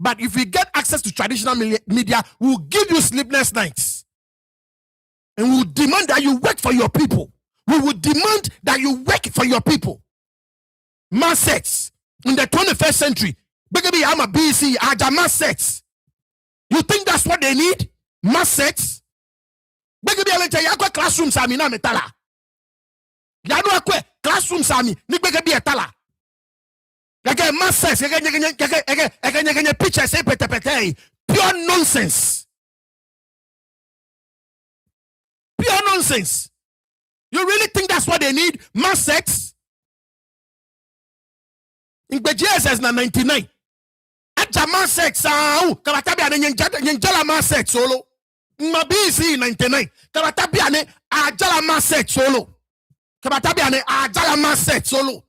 But if we get access to traditional media, we'll give you sleepless nights. And we'll demand that you work for your people. We will demand that you work for your people. Mass sex in the 21st century. Baby, I'm a BC, I mass sex. You think that's what they need? Mass sex? Baby, I'm classrooms, I mean, I'm a tala. Classrooms, I mean, ni a tala. Again, mass sex, again, pictures, pure nonsense. Pure nonsense. You really think that's what they need? Mass sex? In the GSS 99. Aja mass sex, kabatabi ane njala mass sex solo. Mabisi 99. Kabatabi ane ajala mass sex solo. Kabatabi ane ajala mass sex solo.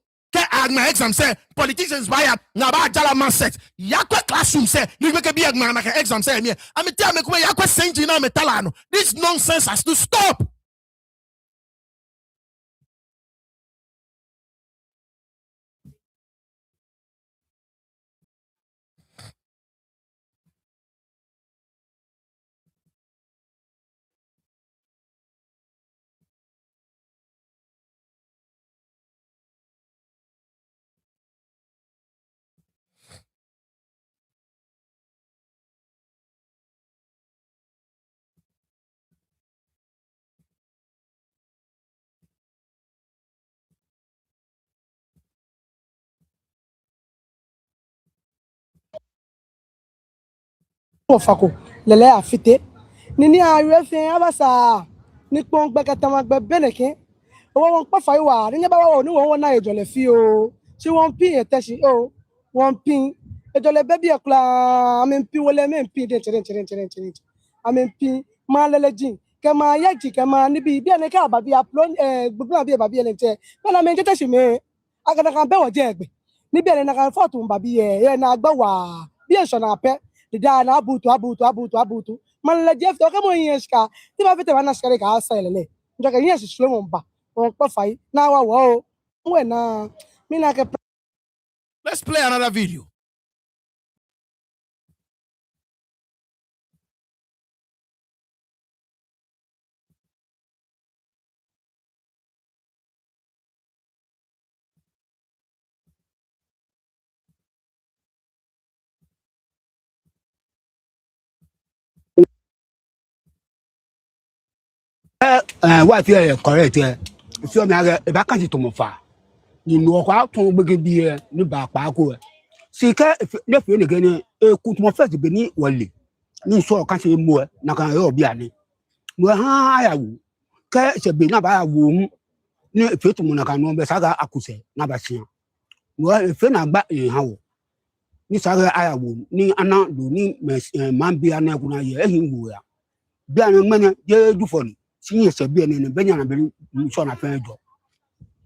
My exam say politicians buy na ba jala man set yakwa classroom say you make be exam na exam say me am tell me ko yakwa senji na metala no. This nonsense has to stop. Fako lele afite nini arefe abasa ni pon gbe katama gbe beneke owo won pa fa iwa ni ba wa ni won na ejole fi o ti won pin etesi o won pin ejole be bi ekla amen pin wole men pin de chere amen pin ma lele jin ke ma yaji ke ma ni bi ene ka ba bi upload gbogbo abi ba bi ene te na men tetesi me agada kan be wo je egbe ni bi ene na kan photo ba bi na gba wa bi eso na pe da na abutu man jeff to kamo yeska ti ba fete wana skare ka asa lele njoka yes slow mo ba on pa fai na wa wo we na mi na ke. Let's play another video. What you correct here? If you are a vacancy to Mofa, you know how to begin be new back. See, if left you again, a good more first be wally. Ni so can't say more, Naka Obiani. Well, I will. Care should be not by a womb. No, if you to Monaka no Saga Akuse, Nabasia. Well, if you're not back in how. Ni Saga I will, ni Anna do ni man be an Aguna, him. Bian man, you do for me. Senior Sabian and Benjamin son of Pedro.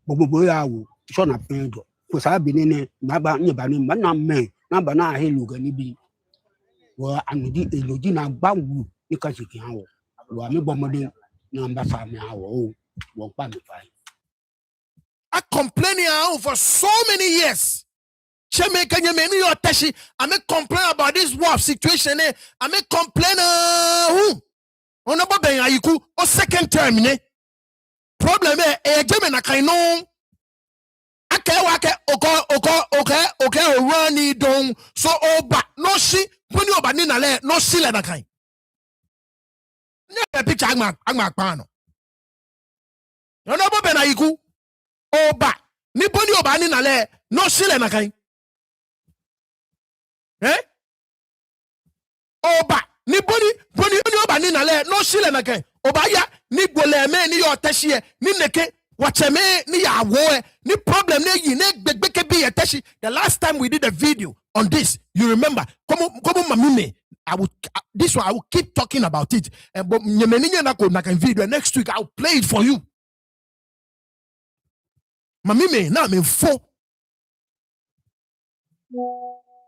Boboya, son of Pedro. Because I've been in a Naba Nibani, but not me, Nabana Hilu and be. Well, I'm the Lugina Bambu, because you can. Well, I'm bombarding number 5 now. Won't panic. I complaining for so many years. I'm complaining about this war situation. I'm complaining who? Honorable Benayiku, or second term, problem German I can know. Okay, runny don so oba no she when you oba nina le no she le na kind. Never picture agma pano. Honorable Benayiku oba ni boni oba nina le no she le na kind. Oba ni boni oba nina le no she le na kind. Oba ya ni gbole me ni yo teshie ni neke Wacheme ni ya wo ni problem ne yi ne gbegbe be yeteshi. The last time we did a video on this, you remember? Komo mamime. This one I will keep talking about it. But na video next week I'll play it for you. Mamime na me fo.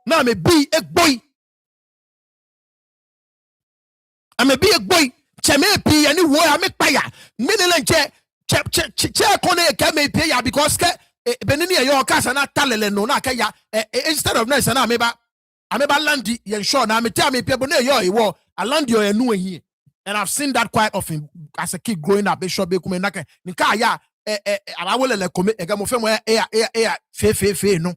Na me be a boy. I'm a be a boy. Cheme pi ani wo I make paya. Minele che kone keme pay ya because benini your casa na talele no na kaya instead of nice na ameba landi yen sure na me tell me people no yo I land your enu here, and I've seen that quite often as a kid growing up. Bishop be kume naka nika ya abawole kome ega mo femo fe no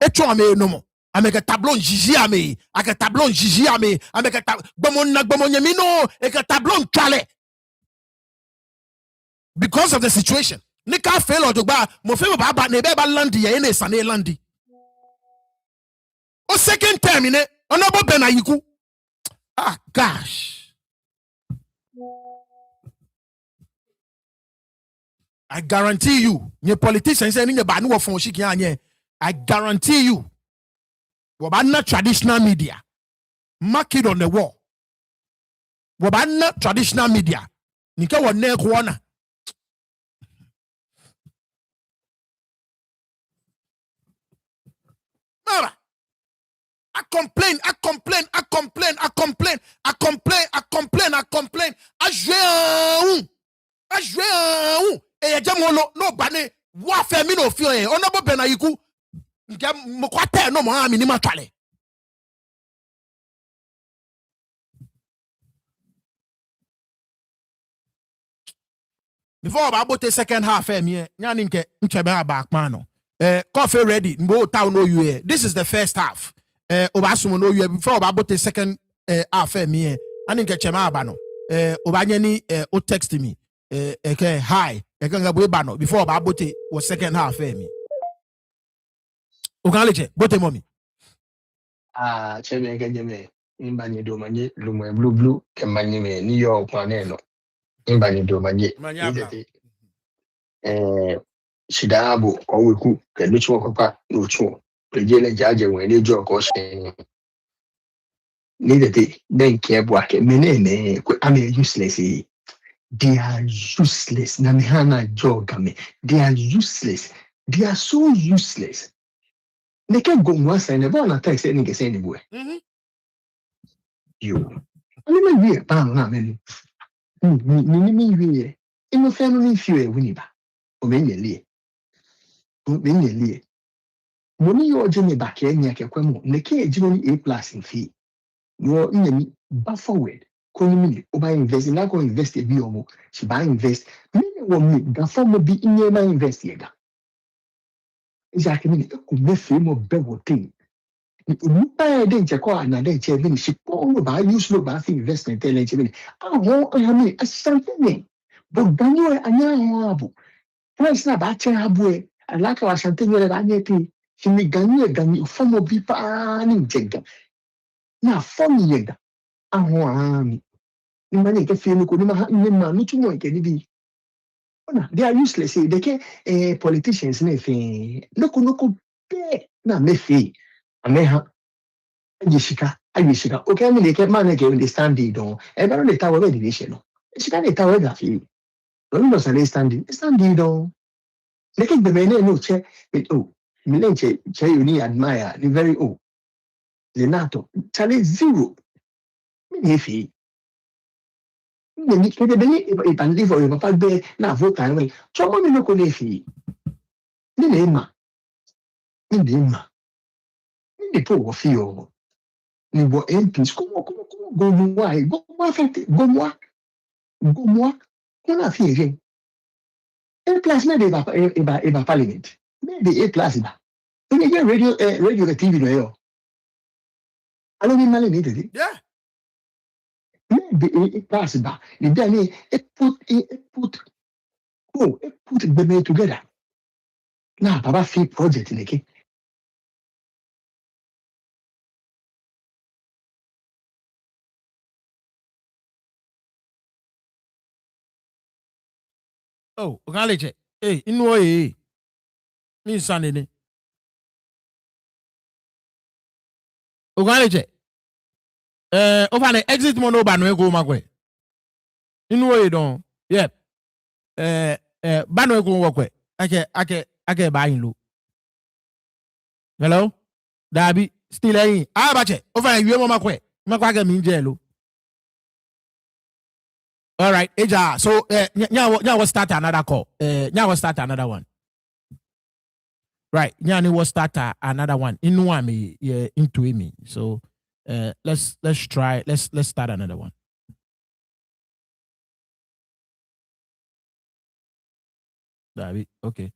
echo ame no mo ameka tableau jiji ame aka tableau jiji ame ameka gbomo nyemi no eka tableau chale. Because of the situation. Nika fail or ba mo fe ba ne be ba landi ye ne sane landi. O second time ine onobo be na yiku. Ah gosh. I guarantee you, nye politicians say nye ba no wo fon shiki anye. I guarantee you. Wo ba na traditional media. Mark it on the wall. Wo ba na traditional media. Nika wo ne ko na. I complain. I joué et jamolo no bane wa fe mi no fio e onobo be na yiku nke mokwate no mo ami ni matwale. Before about the second half me nyani nke nchebe abakman no coffee ready mbo town no you. This is the first half. Obasumo no you before about the second half me ani nke chema aba no obanye ni o text me okay hi ekanga bo ba no before about the was second half me o kan leche bote mommy Cheme Ga-Dangme imbanye do manye lumwe blue kemanye me New York maneno imbanye do manye idete shidabo oweku kelucho kwapa nucho pejele jaje wele jo ko she nidete den kebwa ke menene ame useless. They are useless. Namihana jogame. They are useless. They are so useless. They can't go once and never on text any guess anywhere. You. I mean, we are bound. I mean, we in the family few winiba. O menye lie. Money you are Jimmy back here, Nyakwemo, Neke Jimmy A+ in fee. You are in a but forward. Calling Oba invest in go invest a biomo. She buy invest. Many women, the form will be in your invest. Exactly, could be fame of better thing. Nipa de nchekwa na de che bi shi ko no ba use no ba fi investment ele che bi ho me asante me bo ganyo anya ya abu price na ba che abu e alaka wa asante me ba anya pi shi mi ganyo fomo bi pa ni njenga na fomo yega aho ami ni mane ke fi no ko ni ma no tumo ke ni bi ona they are useless. They can politicians na fi no ko be na me fi ameha Yeshika. Okay, I mean, they can manage the standing on. And I don't know where the nation. She can't tell that feel. Don't know standing. Standing on. They can be many no check with Milenche, you need admire the very The NATO. Challenge zero. If if I live or if I be now vote anyway. So what me no ko if Nima. The poor feel. Ni bo MPs. Go moi. Go moi. Qu'on a fait A+ na de parliament. Maybe A+ ba. When you radio the TV no yo. I don't mean money needed. yeah Maybe A+ ba. The day it put them together. Now Baba fee project in again. Oh, Galeche. Hey, in way. Me Sunday. Galeche. Over the exit mono banwe go magwe. In way don. Yep. Banwe go work. Ake buying low. Hello? Dabi, still in. Bache. Over you mama kwe. Makwage minjelo. All right, Eja. So now we'll start another call. Now we'll start another one. Right. Now we'll start another one. In one me into me. So let's try. Let's start another one. David, okay.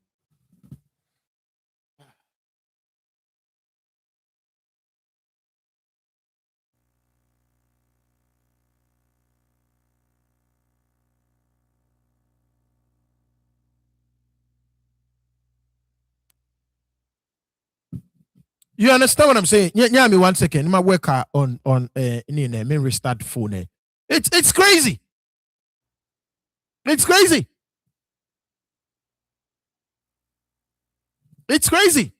You understand what I'm saying? Yeah, me 1 second. My worker on me restart phone. It's crazy. It's crazy. It's crazy.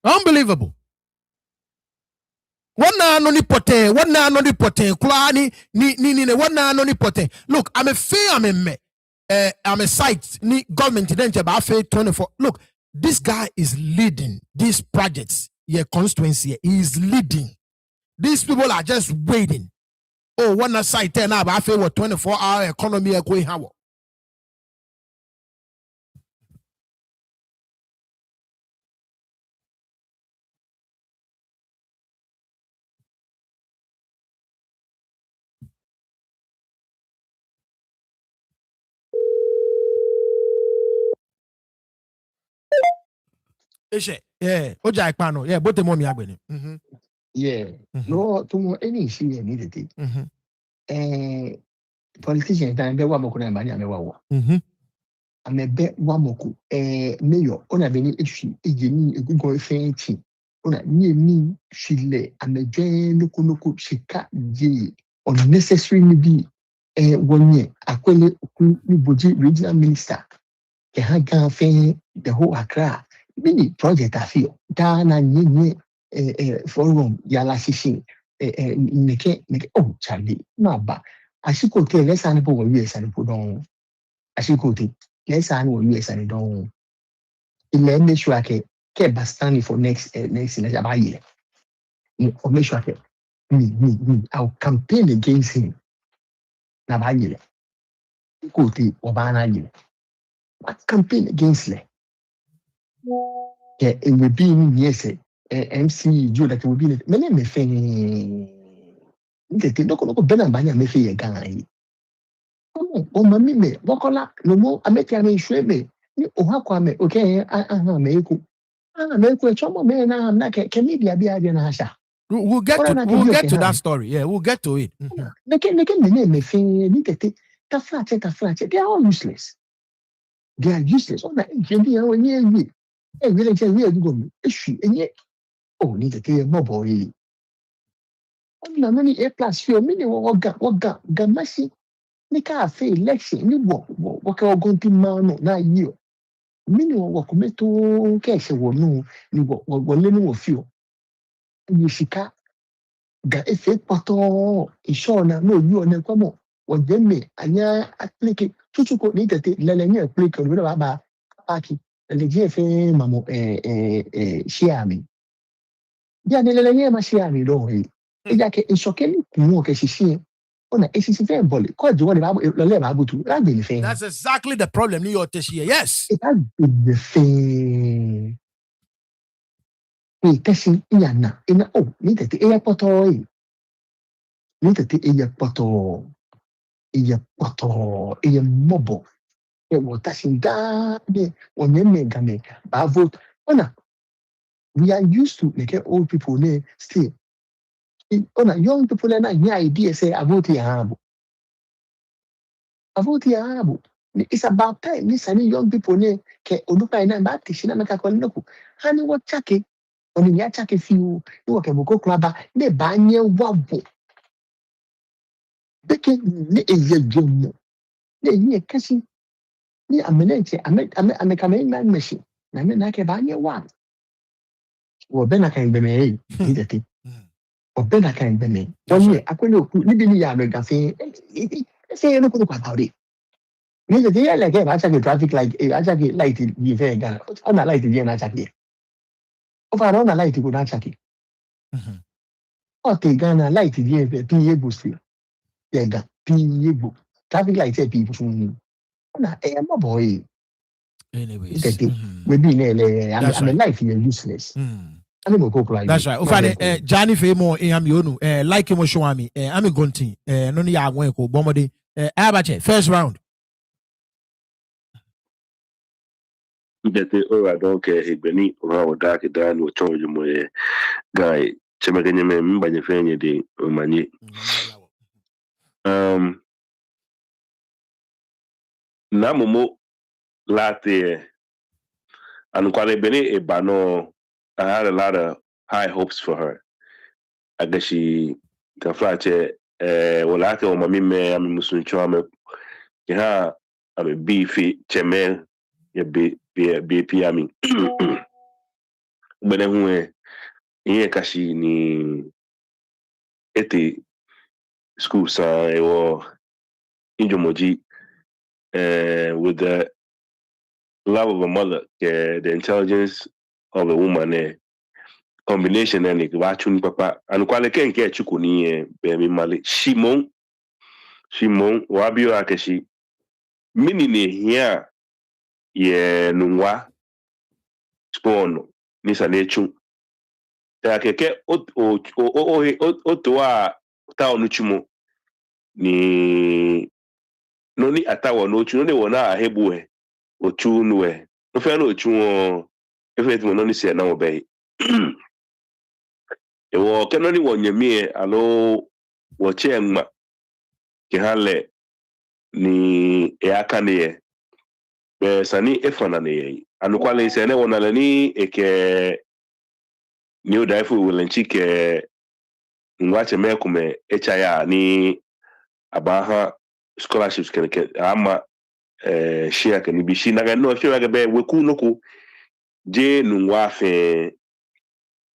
Unbelievable. What na no ni poten? Klani ni what na no ni poten? Look, I'm a fair, I'm a site ni government then about 24. Look, this guy is leading these projects. Yeah, constituency. He is leading. These people are just waiting. Oh, one site 10 about 24-hour economy going how. Yeah, Oja Ekpano. Yeah, both the mommy agbeni. Yeah. No, to any she needed it. Politicians dan be wa moko na mani amewa wo. Amebe wa moko mayor ona beni efi ejeni egugo efenti. Ona ni shile amedwe noko shika je unnecessary ni bi wonye akwele ku ni boji regional minister ke ha gan fe the whole Accra mini project afio da na nyenye forum yala shishi neke oh Charlie ma ba ashikote lesa ni po wo US ani po don ashikote lesa ni wo US ani don ile make sure ke bastani for next election ba year o make sure ke me I'll campaign against him na ba year kote obana year what campaign against le ke it will be yes MC Joe that will be me fe ndete doko bena banya me fe ye gan yi o mami me bokola no mo ameti ame shwebe ni ohakwa me okay me ku me ku chomo me na ke media bi ade na hasha We'll get to that story. Yeah, we'll get to it. Me fe ni tete ta flat they are all useless. They are useless. On that engineer when you really tell me go issue and oh ni tete mo boy. On na many A+ feel me what gamasi ni ka fe election ni wo ka go ti ma no na yi o mi ni wo ko meto ke se wo no ni wo le ni wo fi o ni sika ga efe poto ishona no yi o na kwa mo wo de me anya applique tutuko ni tete lele ni applique o ba paki le je fe mamo share mi ya ni lele ni ma share mi do yi e ja ke isoke ni ku ke shishi ona esisi fe bole ko je won ba le ba butu la gbe ni fe. That's exactly the problem New York this year. Yes. It has been the thing. Kasi ina oh ni tete eya poto ni tete eya poto eya mobo e wota sinda de onye mega me ba vote ona we are used to like old people ne still ona young people na idea say I vote ya habu It's about time. This any young people ne ke onupa ina ba tishina meka kwa noko. Hani wo chake. Oni ya chake fiu. Ni wo ke moko klaba ne banye wabo. Beke ne eye jomo. Ne nye kasi ni ameneche ame kame man meshi. Na me na ke banye wa. Wo bena kan be me ni dete. Wo bena kan be me. Oni akwene oku ni bi ni ya me gafe. Say no ko kwa tawde. Ni dete ya leke ba chake traffic light chake light bi fe ga. Ona light bi na chake. Over on light go na chake. Okay, Ghana light die pinye si. Yega pinye go. Traffic light e people fun. Na my boy. Anyways. We be I'm life is useless. I'm go like that's right. Ufane Johnny Femo Yonu like him show me I'm gonti no ni ya gwen ko bomode abache first round. Bete ora donc Igbeni ora oda ke dan wo chon mo guy chemeganye me mbanye fenye de manye na momo late and kwale bene e bano I had a lot of high hopes for her. I guess she can fly che wala ke o mami me ami musuncho ame ya ame beefy cheme ya be piami bene huwe iye kashi ni ete school sa ewo injomoji with the love of a mother, the intelligence of a woman, combination and the watching papa and quale ken ke chuku ni be mali Shimon wabio akeshi mini ne here ye nwa spawn ni sanechu ta keke o to a ta onuchumo ni no ni atawo no chu no ne wona ahebu ochu nuwe no fe no ochu efe ti mo no ni se na obey ewo ke no ni wonyamie alo wo chenma ke hale ni aka ne be sani efana ne anu kwale se ne wona le ni eke ni odaifu welenchi ke ngwache mekume echaya ni abaha scholarships ke ama share ke ni bishi na no share ke be weku noko je nwa fe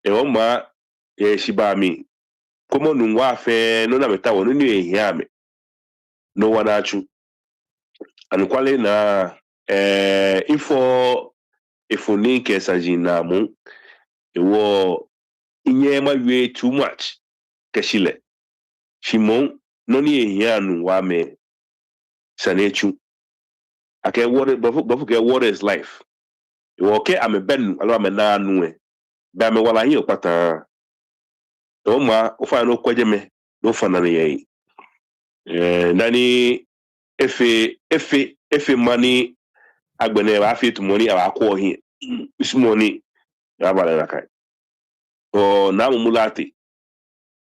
ma shiba mi komo nwa fe no na meta wonu ni ehia me no wana chu anu kwale na ifo ni ke sajina mu ewo inye ma we too much keshile Shimon no ni ehia nu wa me sanechu ake what ke what is life ewo ke ame benu alo ame na anu ba me wala hin opata o ma o fa no kwejeme no fa na ye nani efe money agbene wa fit money aba ko hin this money ya bala na kai o na mulati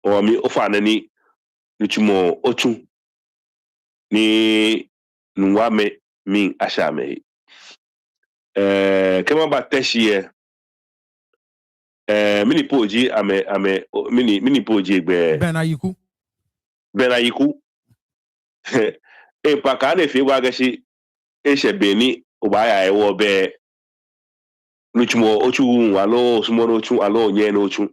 o mi o fa nani nichumo ochu ni nwa mi asha me kema ba teshi mini poji ame mini poji egbe benayiku e pa ka na efe wa gashi eshebeni ubaya ewo be nuchumo ochu alo sumo ochu alo nye no ochu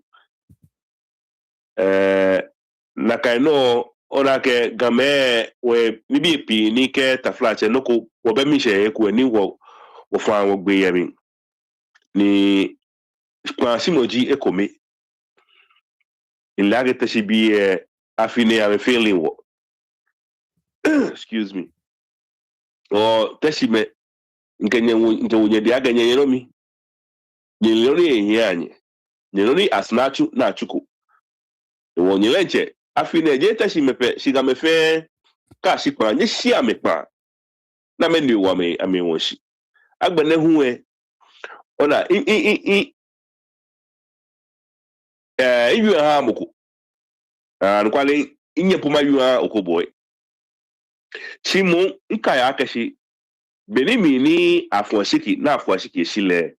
na kai no ona ke game we nibi pi ni ke taflache noko wo be mi she eku ni wo fa wo gbe yemi ni kwa simoji ekome in lage tashibi afine ame feeling wo excuse me o tashime nke dia ganye no mi nyelori ehianye nyelori asnachu na chuku wo nyelenche afine je tashimepe shiga mefe ka shikpa nye shi amepa na meni wa me ame wonshi agbene huwe ona iyu ha muku nkwale inye puma yu ha okoboy Shimon nkaya akashi benimi ni afuashiki na afuashiki shile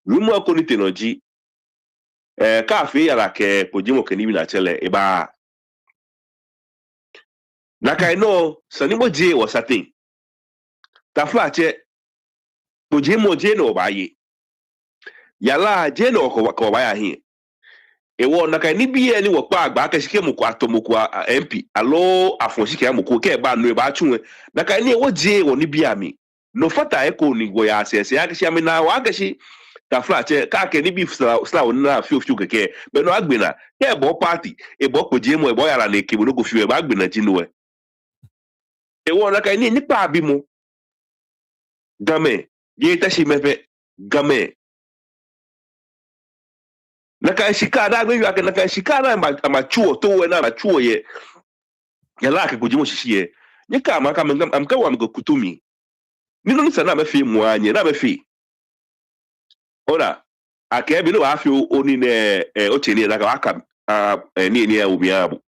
rumo akoni tenoji ka fe yara ke pojimo kenimi na chele eba na kai no sanimo je wasatin ta flache pojimo je no baye yala je no ko baya hin ewo na kai ni biye ni wo pa agba ke sike mu ko atomoku MP alo afuashiki amuku ke ba no eba chunwe na kai ni ewo je wo ni biya mi no fata eko ni go ya asese ya kishi amina wa gashi ta flache ka ke ni bi sla na fiu keke be no agbena ke bo party e bo koje mo e bo yara na ekibo no go fiu e ba agbena jinwe e wona ka ni nipa bi mo game ye tashi mefe game na ka shika da gbe ya ke na ka shika na ma chuo to we na chuo ye yala ke koje mo shishiye ni ka ma ka am ka wa mgo kutumi ni no nsa na mefe mu anye na mefe ora akebi no afi oni ne ocheni na ka aka ni ya obi abu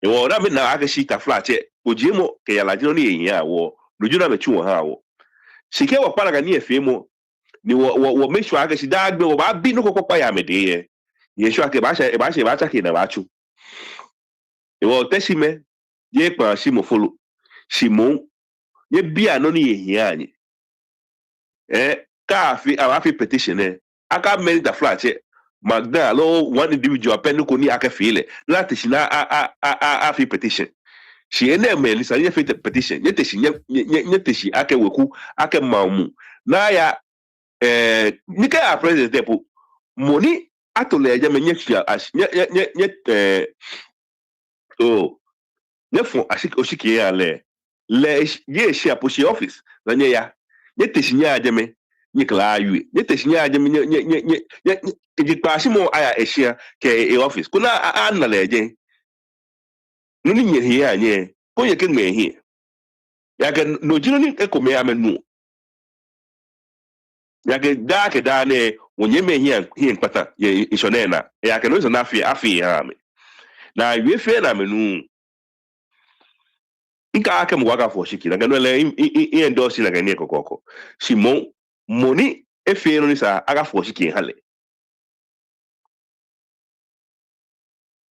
e wo na me na aka shi ta flache ojimo ke ya lajino ni yin awo lojuna me chu ha awo sike wo para ga ni efe mo ni wo make sure aka shi da gbe wo ba bi no kokko pa ya me de ye sure ake ba cha ke na ba chu e wo teshi me ye pa shi mo follow shimo ye bia no ni yin anye ka afi petition aka many the flat magda lo one individual pen ko ni aka file lati shi na afi petition shi ene meli sa ye fit petition ye teshi aka weku aka mamu na ya ni ka president depo money atole eje me nyefia ne fon ashiki ya le ye shi aposhi office na nye ya ye teshi nya ajeme ni kla ayu ye teshi nya ajeme ye pashi mo aya eshia ke e office kuna an na leje nuni nye hiya nye ko ye ke me hi ya ke no jino ni ko me amenu ya ke da ne wonye me hi pata ye ishonena ya ke no so na afi ha me na we fe na menu ika ake mwaga fo shiki na ganole i endorse na gane kokoko simon moni efe no ni sa aga fo shiki hale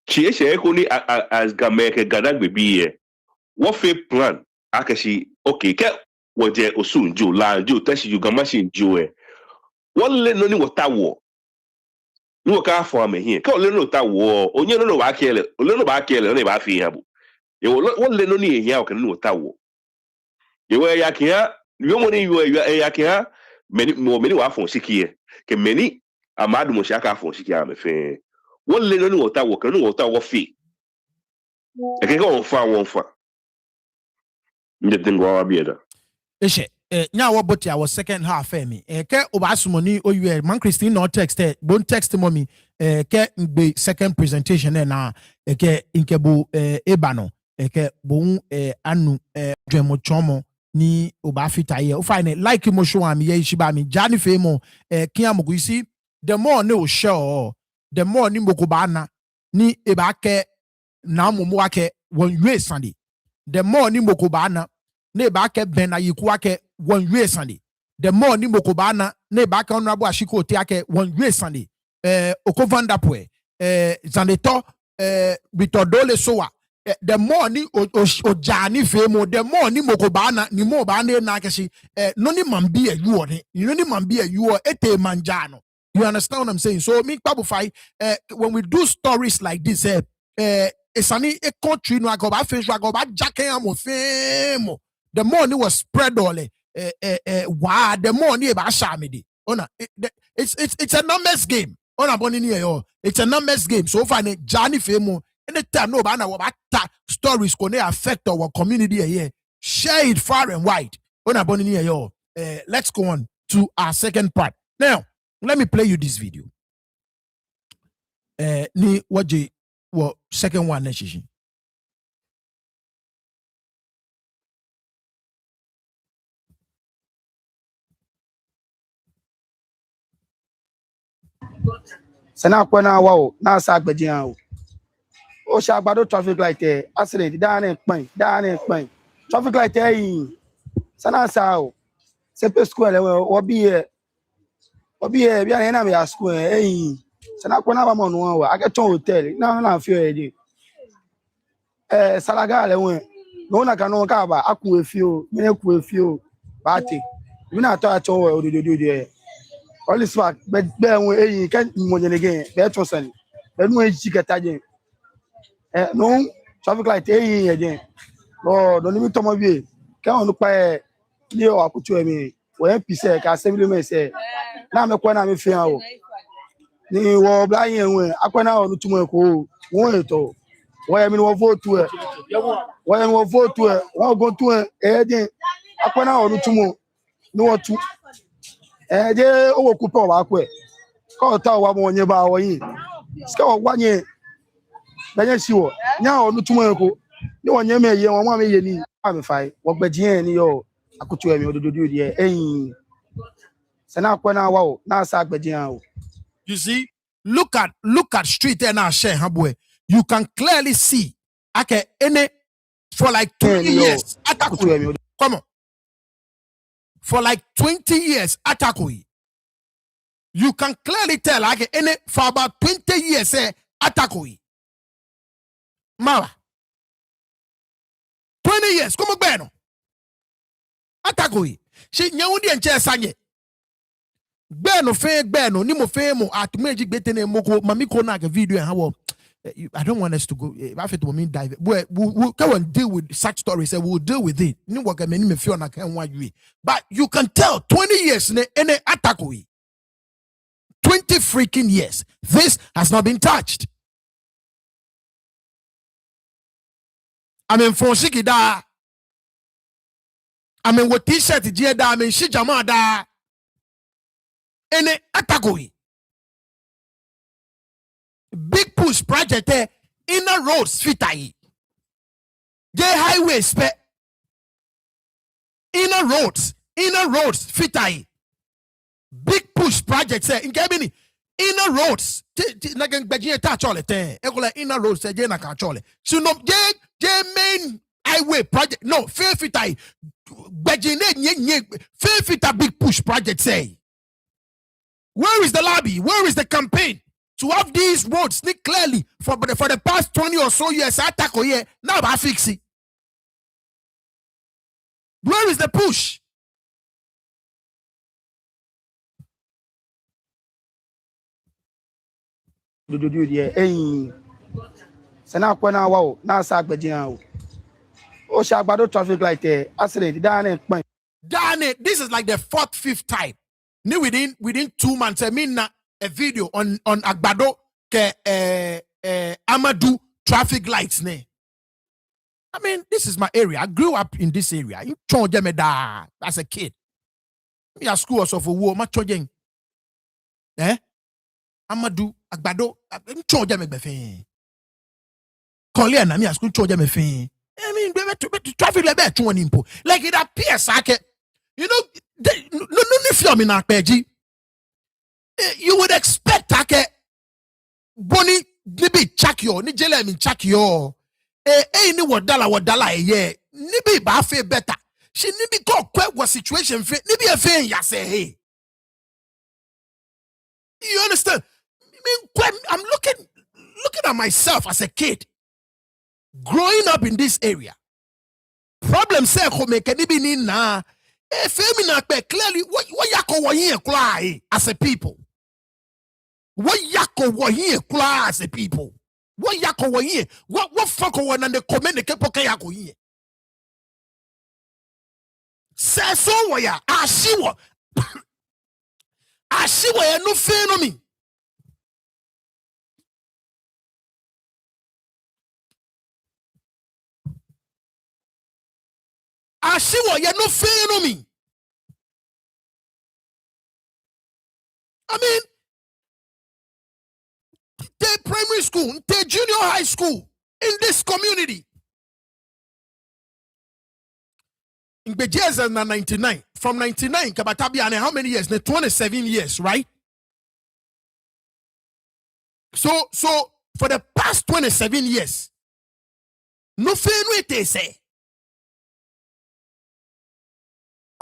chi eche ko ni as gameke Ga-Dangme biye wo fe plan akashi okay ke wo je osun jo la jo tashi ju gamashi jo wo le no ni wotawo ni wo ka fo ame here ke o le no tawo onye no ba kele o le no ba kele no ba fi habu e wo le no ni ehia o ke no wotawo yewe ya kia yomo ni yewe ya kia meni wa fon sikie ke meni amadu mo shaka fon sikia me fe wo le no ni wota wo kan no wota wo fi e ke ko won fa ndetengwa wa bieda Eshe nya wo boti our second half me ke obasumoni oyu man Christine no text bon text mommy ke ngbe second presentation na ke inkebu ebano ke bon anu dwemo chomo ni obafita ye o fine like mo show am ye shiba mi jani fe mo kiamugo you see the more ne o show the more ni moko bana ni eba ke na mumu ake won yue sande the more ni moko bana ne ba ke ben na yiku ake won yue sande the more ni moko bana ne ba ke honorable ashiko te ake won yue sande okovanda poe zandeto bitodole sowa the more ni ojani femo the more ni mokobana ni mo ba na keshi no ni mambi you on no ni mambi you ete manjano. You understand what I'm saying? So me babufai when we do stories like this esani e country no agoba face agoba jake amo femo the more ni was spread all wow the more ni e ba shamedi ona it's a numbers game ona boni ni yo it's a numbers game so far ne jani femo anytime no ba na what stories can affect our community here. Share it far and wide. Let's go on to our second part. Now, let me play you this video. Ni waje what second one next. Sana kwana wow na sa agbejian o. O sha agbado traffic light accident down in pin traffic light yin sana sa o sepe school le obi e bia na me ya school eh se na kwona ba mo no wa aketon hotel na fio e di salaga le won no na ka no ka ba aku efio me ku efio ba te mi na to acho we odododo de all this back be won eh kan mo nyene gen be to sani be no e jiketa gen no traffic light eh gen no ni mi to mo bi ka on pa e ni o akutu emi wo en pise ka assembly me se na me kwa na me fian o ni wo bla yen we akwana onu tumo ko won eto wo emi wo vote e wo emi wo vote e wo go tu e din akwana onu tumo ni wo tu je owo ku po wa ko e ko ta wa mo nye ba wo yin ska wo wa nye benye si wo nya onu tumo ko ni wo nye me ye won ma me ye ni am fai wo gbejin ni yo akutu emi odododo de eyin sana akwana wa o na sa gbejin o. You see, look at street there now, share, huh, boy. You can clearly see, okay, for like 20 years, Atakui. Come on. For like 20 years, Atakui. You can clearly tell, okay, for about 20 years, Atakui. Mara. 20 years, come on, Beno. Atakui. She nyawundi enche sanye. Beno ni mo fe mo atumeji betene moko mamiko na ke video and how I don't want us to go if it will mean dive we'll go and deal with such stories and we'll deal with it ni work me feel na kan wan you but you can tell 20 years ne attack 20 freaking years this has not been touched. I mean for shiki da I mean what t-shirt je da I mean shi jama da ene atakoi big push project inner roads fitai the highway spe inner roads fitai big push project say in Kebini inner roads na gen gbeji ta chole ten ekola inner roads say je na ka chole so no je main highway project no fair fitai gbeji nye fair fita big push project say. Where is the lobby? Where is the campaign to have these roads sneak clearly for the past 20 or so years? Now I fix it. Where is the push? Sana kwana wa o na sa gbejin o o sha agbado traffic light accident Dane, this is like the 4th, 5th time. Within 2 months, I mean a video on Agbado ke Amadu traffic lights ne. I mean, this is my area. I grew up in this area. You chonje me da as a kid. Me a school also for war. Ma chonje. Amadu Agbado. Chonje me befe. Kolye na me a school chonje me fe. I mean, traffic like that like it appears like you know. You would expect that Bonnie nibi chakyo ni jele mi chakyo ni wadala nibi ba fe better she nibi go what situation fe nibi a fe ya say hey you understand I'm looking at myself as a kid growing up in this area problem say ko make nibi ni na clearly what yako here as a people. What yako here as a people? What yako here? What fuck one and the comment the kepoke yako here? Say so waya ashiwa ya no phenomenon. Ashiwa ya no phenomenon. I mean, the primary school, the junior high school in this community. In Bejeza 99, from 99, Kabatabi, and how many years? 27 years, right? So for the past 27 years, no fair they say.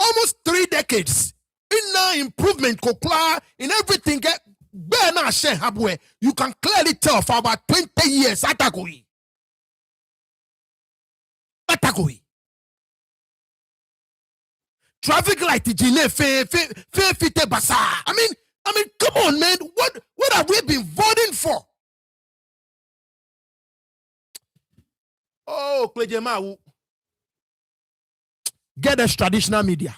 almost 3 decades. In now improvement, in everything, you can clearly tell for about 20 years. Atagoi. Traffic light, fite basa. I mean, come on, man. What have we been voting for? Oh, Klejema, get us traditional media.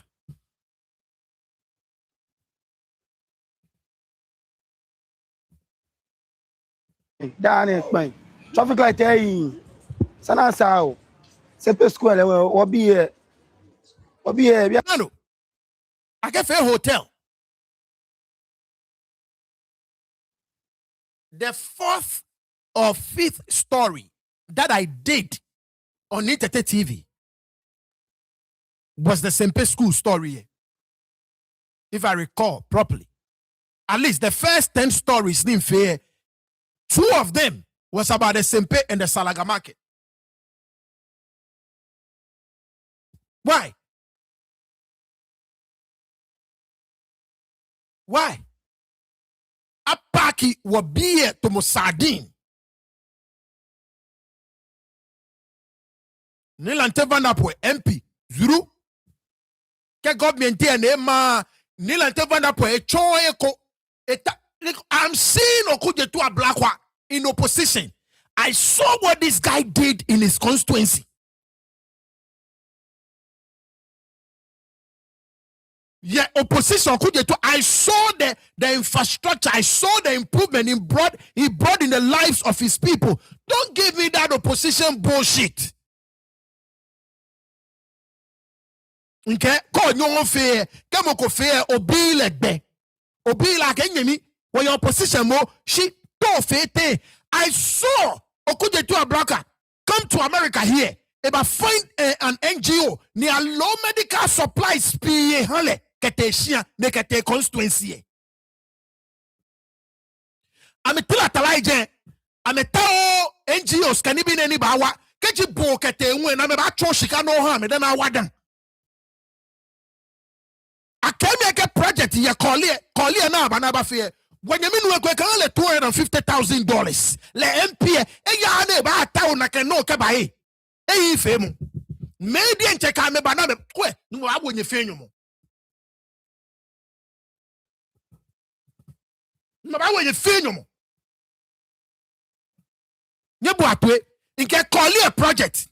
Down explain. Traffic light here. Sana sao. Sepe school obi here. No. I get a hotel. The 4th or 5th story that I did on Nitete TV was the Sempe school story. If I recall properly. At least the first 10 stories, 2 of them was about the Sempe and the Salaga market. Why? Why? Apaki wabie to Mosadin. Nilante Vanapwe MP Zuru. Ke government and Emma Nilante Vanapwe Choeko. I'm seeing Okujetu a Blackwa in opposition. I saw what this guy did in his constituency. Yeah, opposition I saw the infrastructure, I saw the improvement he brought in the lives of his people. Don't give me that opposition bullshit. Okay? Call no fair, come on, fair, obi like enyemi, when your opposition mo, she to fete. I saw Okujetu Abraka come to America here. Eba find an NGO near low medical supplies PA hale. Keteshia nekete constituency. I'm a tilatalaije. I'm a tao NGOs can be any bawa. Keji bo kete when I'm about Choshika no harm and then I wadan. I came make a project here, call it now, banaba fear. When you mean we're going to $250,000, le MP, a yane ba town I can no kabai. Eh, femo. Maybe and check out me banana. No, I wouldn't fear you. No, I wouldn't fear you. Nyebuatwe, in can call it a project.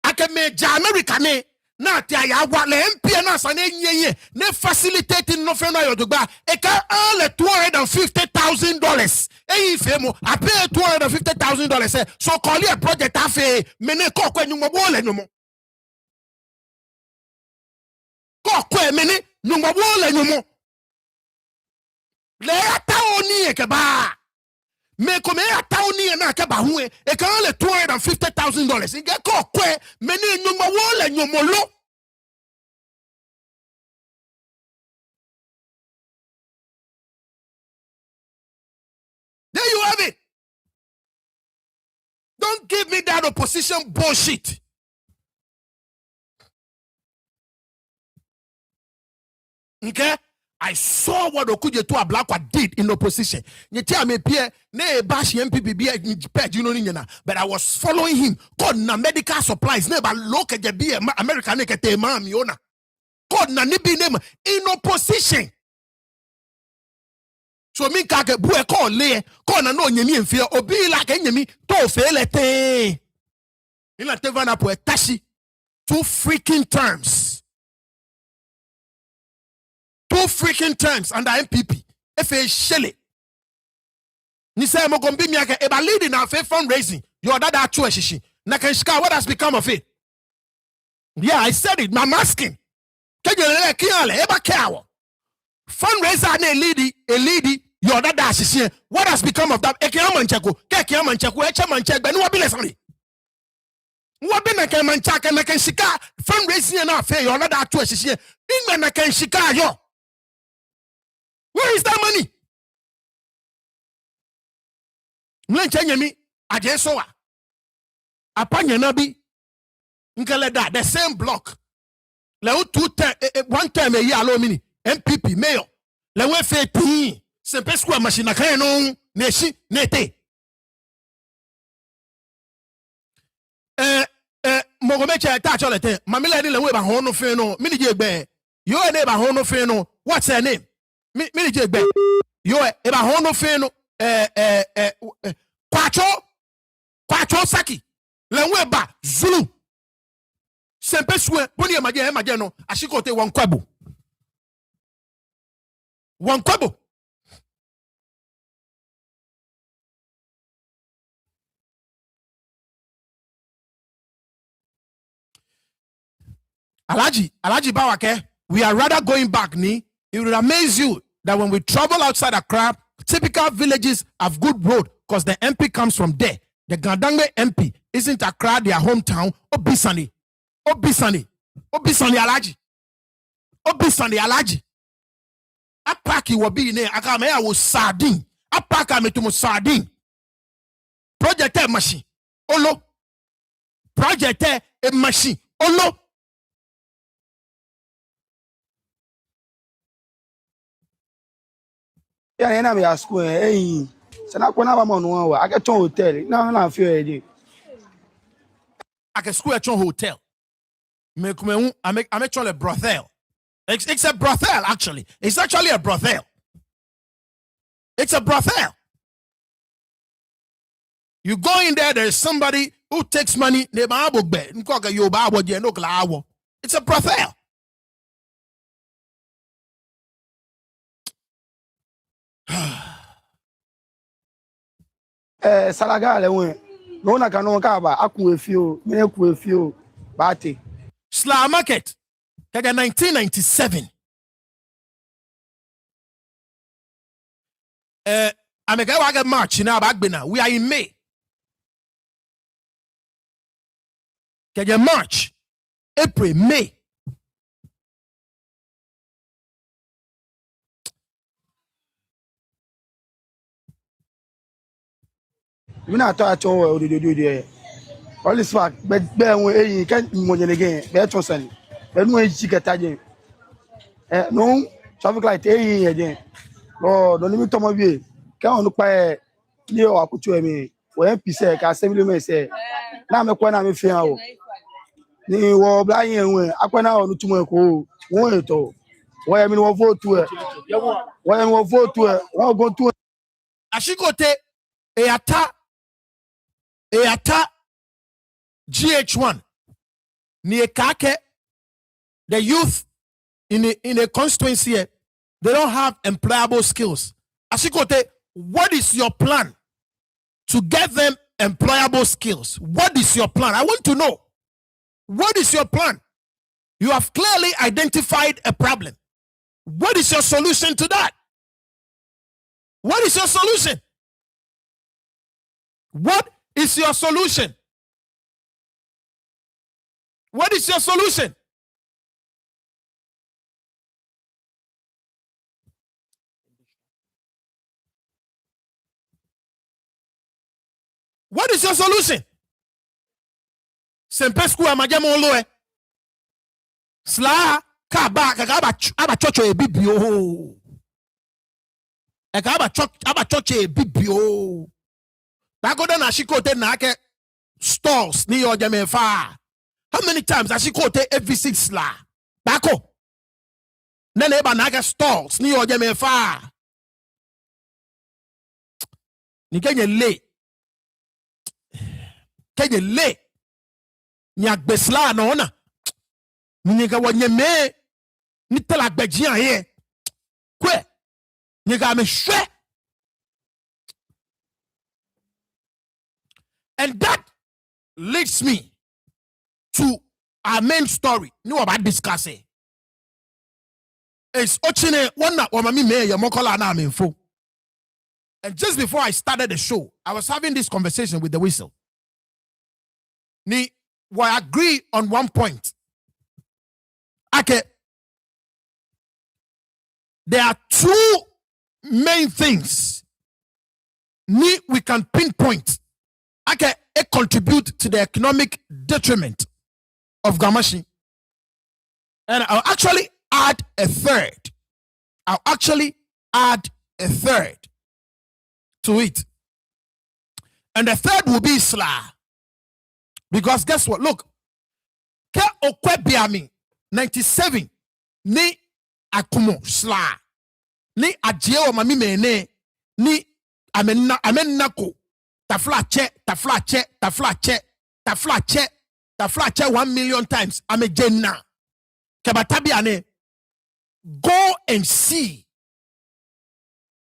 I can make America ne. Na tia ya wa le MP na sa ne nye ne facilitating no fe no yodugba e ka all $250,000 e ife mo I pay $250,000 so call it a project afi me ne kokwa nyumo bo le nyumo kokwa me ne nyumo bo le nyumo le ata oni e ke ba me come ata oni na ke ba hu e ka all $250,000 e ke kokwa me ne nyumo bo le nyumo lo. There you have it. Don't give me that opposition bullshit. Okay? I saw what Okujetu Ablakwa did in opposition. You tell me, Pierre, ne bash MPP, but I was following him. God na medical supplies, never look at the beer, American nekete mamiona. God na nibi name in opposition. So me kake bue call le call na no nyemi enfia obi like nyemi to fele te. Ila te vana po tashi 2 freaking terms. 2 freaking terms under MPP. Efe shele. Ni say mo gombi mi ake eba leading na fe fundraising. Your dad atu eshishi. Na kenshika what has become of it? Yeah, I said it. I'm asking. Kejele kiale eba kawo. Fundraiser and a lady, your dad is what has become of that? Ekiaman Chako, Kekiaman Chako, Echaman Chak, but no ability. What been a Kaman Chak and I can shika fundraising and affair, your dad to us here. England, I can shika yo. Where is that money? Mlenchanyami, Ajesoa. Apanya Nabi, Nkaleda, the same block. Le 1 term a year allow mini MPP mayor. Le we fe ti. Se pesco a machine kan no neshi nete. Mogomecha touch all the time. Mamila ni le we ba ho no fe no. Mini je gbe. Yo e ne ba ho no fe no. What's her name? Mini je gbe. Yo e ba ho no fe no. Kwacho Saki. Le we ba Zulu. Sempe swe boni emaje no ashikote wankwabo. Wankwabo. Alaji Bawake, we are rather going back, ni. It will amaze you that when we travel outside Accra, typical villages have good road because the MP comes from there. The Ga-Dangme MP isn't Accra, their hometown. Obisani Alaji. Apaki wabi ne akame ya wo sardine. Apaka metumo sardine. Project machine. Olo. Project machine. Olo. Yeah, na me ask eh se na ko na ba mo no wa ake ton hotel na feel e Ake school echon hotel. Me kume I make a brothel. It's a brothel actually. It's actually a brothel. It's a brothel. You go in there is somebody who takes money it's a brothel. Salaga le won no na kan no ka ba aku efio me aku efio bate Sla Market kaga 1997 ameka wa ga March na ba gbena we are in May kaga March April May mi na to acho o de police back be won eyin kan mo nyene gen be to san be nu eji keta gen no traffic light eyin ye gen no do ni mi to mo bi ka on pa ni o akutu emi o MP se ka assembly me se na me ko na me fi an o ni wo bla yin won apena o tumo ko won eto wo emi ni wo vote e wo emi wo vote e won go tu ashikote Eata GH1 ni ekake the youth in a constituency they don't have employable skills. Ashikote, what is your plan to get them employable skills? What is your plan? I want to know. What is your plan? You have clearly identified a problem. What is your solution to that? What is your solution? What is your solution? What is your solution? What is your solution? Sempesku amajamo loe. Sla kaba aba chocho e bibio. Eka aba chocho e bibio. Bagoda na shikote na ake stalls ni yo jame fa. How many times has she quoted every six sla? Bako. Nene eba na ake stalls ni yo jame fa. Ni kenye le. Kenye le. Ni agbesla na ona. Ni ka wanye me. Ni tela agbejian ye. Kwe. Ni ka me shwe. And that leads me to our main story. No about discussing. It's ochine one na wamami me ya mokola na info. And just before I started the show, I was having this conversation with the whistle. Ni we agree on one point. Okay. There are two main things we can pinpoint. Okay, it contribute to the economic detriment of Gamashi. And I'll actually add a third. I'll actually add a third to it. And the third will be Sla. Because guess what? Look. Ke okwe biami 97 ni akumo Sla. Ni ajie o mami mene ni amenako tafla che 1 million times amejenna. Kebatabiane, go and see.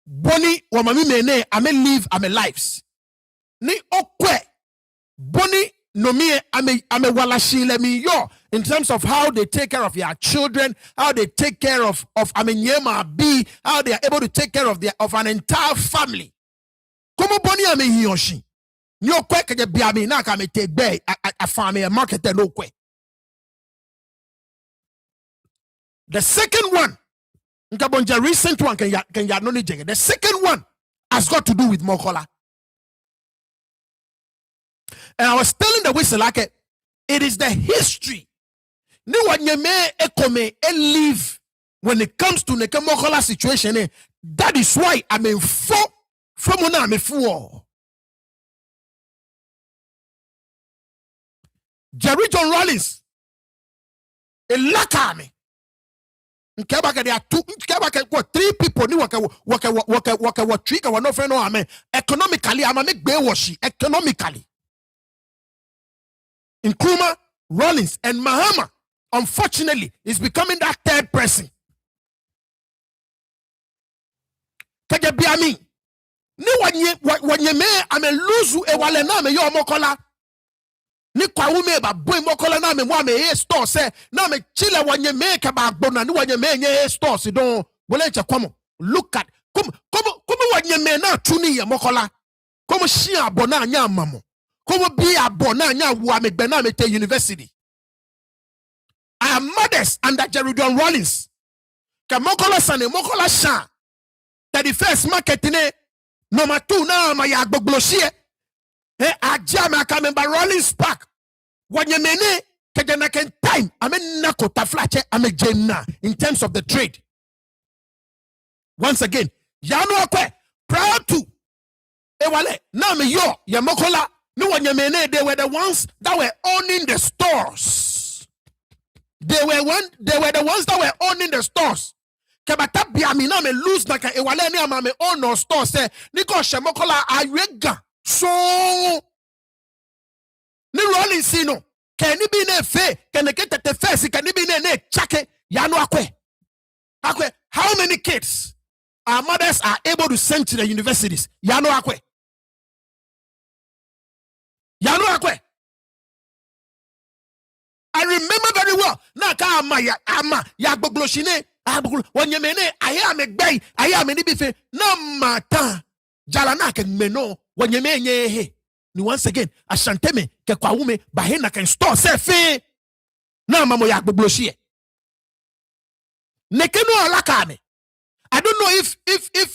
Boni wa mami mene ame live ame lives. Ni okwe boni no me ame walashi let me yo in terms of how they take care of their children, how they take care of amenyema be, how they are able to take care of an entire family. Komo boni ame hiyoshi. Ni okwe keje biami na ka me take bay a family a market no kwe. The second one, the recent one can ya no ni jege. The second one has got to do with Mokola. And I was telling the whistle like it is the history. Ni wanyeme ekome live when it comes to Neke Mokola situation. That is why I'm in from una I'm four. Jerry John Rollins. Elakame. There are three people ni waka trigger no friend no amen. Economically, I'm a make bewashi economically. Nkrumah, Rollins, and Mahama, unfortunately, is becoming that third person. Kajabiami. Ni wanye me ame luzu e wale na me yo mokola. Ni kwa ume ba boy mokola na me mwa me e store se na me chile wanye me ka ba gbona ni wanye me nye e store si don wole che kwamo. Look at come wanye me na tuni ye mokola. Come shi abona anya mamo. Come be abona nya wa me bena me te university. I am modest under Jerry John Rollins. Ka mokola sane mokola shan. 31st market ne number 2 na ma ya gbogloshie. Ajame akamemba Rollins Park. Wanyemene kejana ken time. Ame nako taflache ame jenna in terms of the trade. Once again, yanu akwe proud to ewale na me yo ya mokola no wanyemene. They were the ones that were owning the stores. They were the ones that were owning the stores. Kabata biami na me lose naka ewale ni ama me own no store say niko shemokola ayega. So ni Rollins sino can ni be ne fe can get the face can ni be ne chake yano akwe how many kids our mothers are able to send to the universities yano akwe I remember very well na ka ama ya gbogloshine wonyemene aya me gbei aya me ni bi fe na mata jala na ke meno wanyeme nye ni once again ashanteme ke kwa ume bahena can store se fe na mamo ya gbogloshie nekeno alakame. I don't know if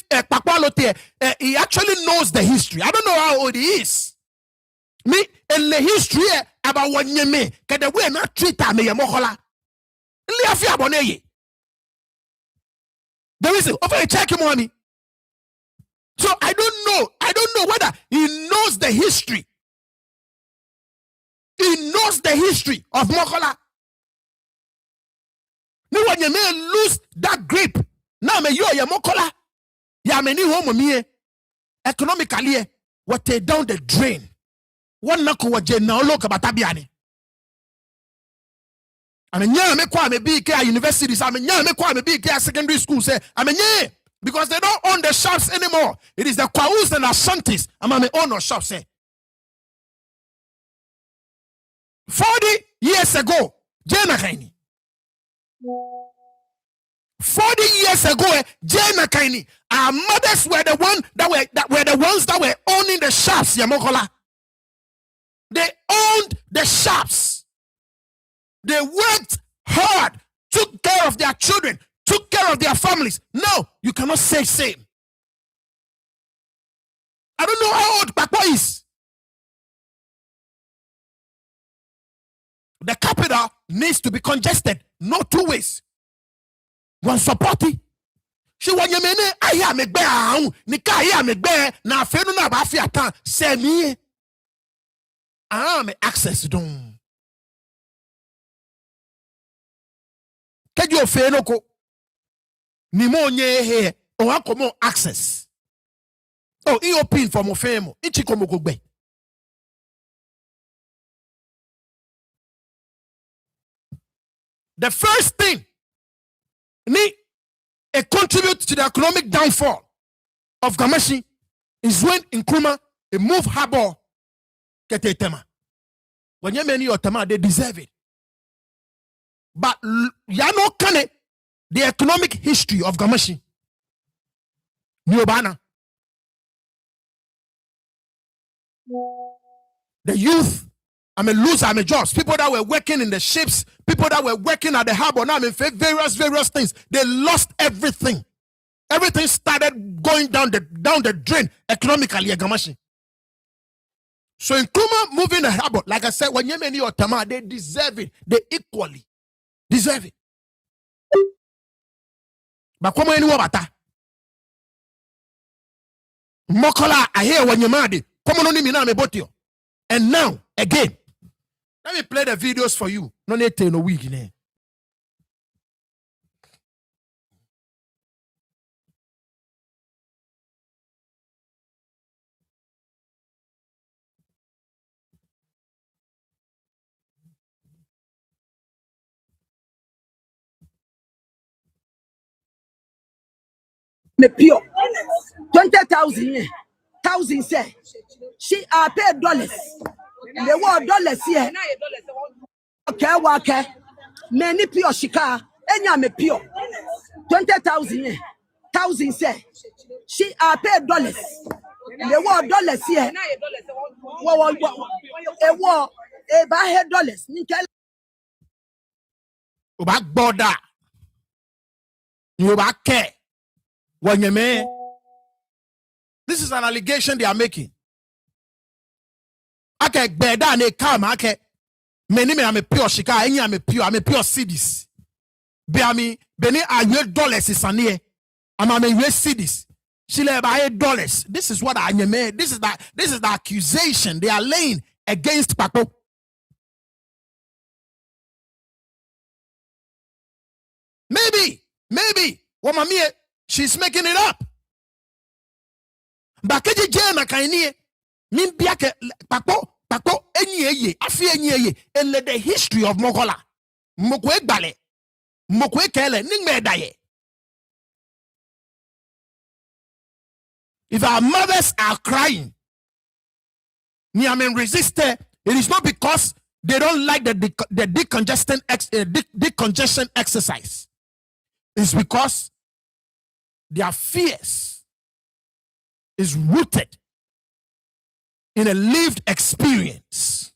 Pakwalote he actually knows the history. I don't know how old he is. Me in the history about wanyeme ke the way na treat me ya mokola li afia boneye. There is over check him on me. So I don't know whether he knows the history. He knows the history of Mokola. Me when you may lose that grip. Now me yo ya Mokola. Ya me ni homo me economically what take down the drain. One nako wa je na oloka batabiani. Ame nya me kwa me bi ke universities, ame nya me kwa me bi ke secondary school say ame nya. Because they don't own the shops anymore. It is the Kwaus and Ashantis. I'm my own shops. 40 years ago, 40 years ago, our mothers were the ones that were owning the shops. Yamokola. They owned the shops. They worked hard, took care of their children, took care of their families. No, you cannot say same. I don't know how old Papa is. the capital needs to be congested. No two ways. One supporting. She want you mene I am a bear, Nika I am a bear, na fenu na bafia tan, say me. I am access don. Can you fenoko? Nimo nye here, or uncommon access. Oh, EOP for mo femo, ichikomoko be. The first thing, it contributes to the economic downfall of Gamashi is when Nkrumah they move harbor get a tema. When you many tema, they deserve it. But Yano Kane, the economic history of Gamashi. Nyobana. The youth, I'm a loser, I'm a jobs. People that were working in the ships, people that were working at the harbor, now I mean various things. They lost everything. Everything started going down the drain economically at Gamashi. So in Nkrumah moving the harbor, like I said, when Yemeni or Tama, they deserve it. They equally deserve it. But come on, bata. Mokola, I hear when you're mad. Come on, me botio. And now, again, let me play the videos for you. No need to no week in. Me pure 20,000 thousand say she are paid dollars. The word dollars here. Okay. Many pure shika. Enya me pure 20,000 thousand say she are paid dollars. The word dollars here. A war a bad dollars. Back border. You back care. When you may. This is an allegation they are making. Okay, beda ne come, okay. Many me am a pure shika, any am a pure cities. Be ami, beni a dollars is an year. I'm a US cities. She let buy dollars. This is what I made. This is the accusation they are laying against Paco. Maybe. What mommy, she's making it up. Bakeji jena kaini min biake Paco enye afi enye and let the history of Mokola. Mokwe bale. Mokwe kele ning me daye. If our mothers are crying, ni amen resisted, it is not because they don't like the decongestion exercise. It's because their fears is rooted in a lived experience.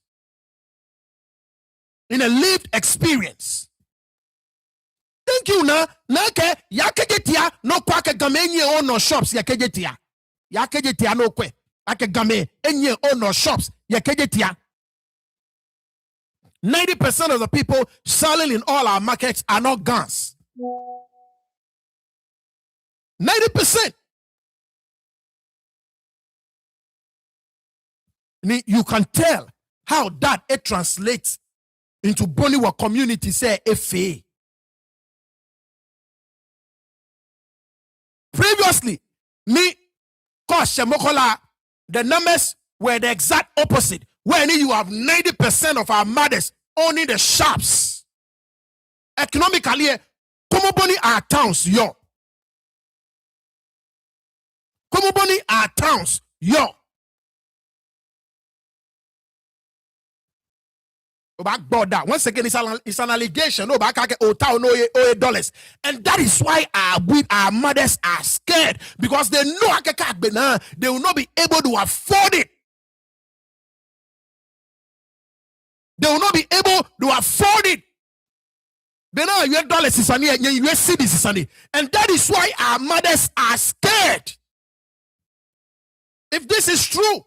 In a lived experience. Thank you na ke yakejetia no kwa ke gamenye on no shops yakejetia. Yakejetia no kwe. Ake game enye on no shops yakejetia. 90% of the people selling in all our markets are not guns. 90%. You can tell how that it translates into Boniwa community say FA. Previously, Mokola, the numbers were the exact opposite. When you have 90% of our mothers owning the shops. Economically, Komoboni are towns, yo. Komoboni are towns, yo. Back border. Once again, it's an allegation. No, back dollars, and that is why our mothers are scared because they know they will not be able to afford it. They will not be able to afford it. They know US dollars is on US cities is on it, and that is why our mothers are scared. If this is true.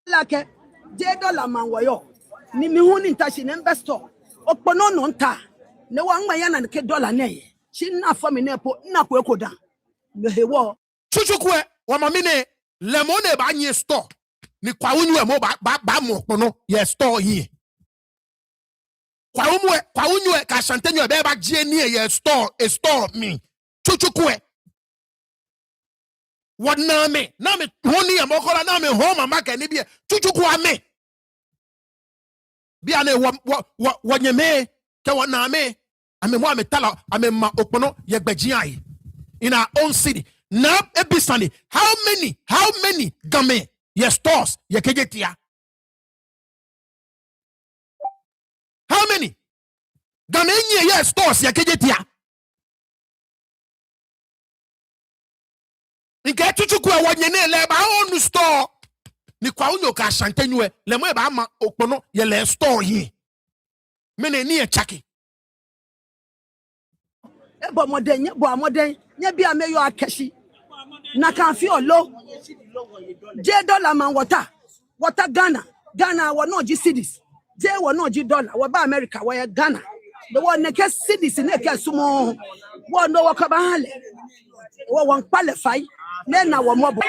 Like $10 man wayo. Ni mi huni ntashi ne investor. Okpono no nta. Ne wa ngma ya na ke dollar na ye. Chi na fa me na po na ko ekoda. Ne hewo. Chuchukwe wa mamine lemone ba nye store. Ni kwa unwe mo ba mo okpono ye store yi. Kwa unwe ka shantenyo be ba gie ni ye store me. Chuchukwe what na me honi ya mokola na me home maka ni bia chuchukwa me bia ne wa nyeme ke wa na me ame mo ame tala ame ma okpono ye gbeji ai in our own city now ebisani how many game ye stores ye kejetia how many game ye stores ye kejetia nke chuchukwa wa nyene le ba onu store ni kwa unyo ka shantenywe le mo ba ama okpono ye le store yi mene ni e chaki Ebo moden ye bo amoden nye bia me yo akeshi. Na kan fi olo. $10 man water Ghana wo no ji cedis je wo no ji dollar wo ba America wo ye Ghana the one ne ke cedis ne ke sumo wo no wo ka ba hale wo won qualify ne na wo mo bo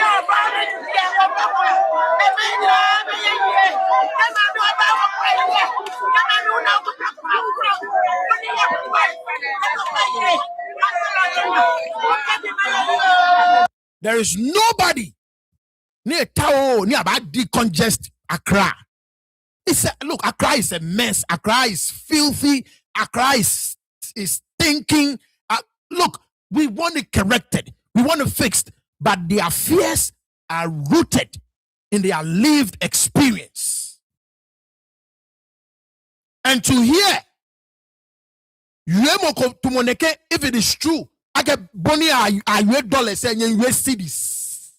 there is nobody near Tao near about decongest Accra. Look, Accra is a mess. Accra is filthy. Accra is stinking. Look, we want it corrected. We want it fixed. But their fears are rooted in their lived experience. And to hear, if it is true, I get bonny $1 and US cities.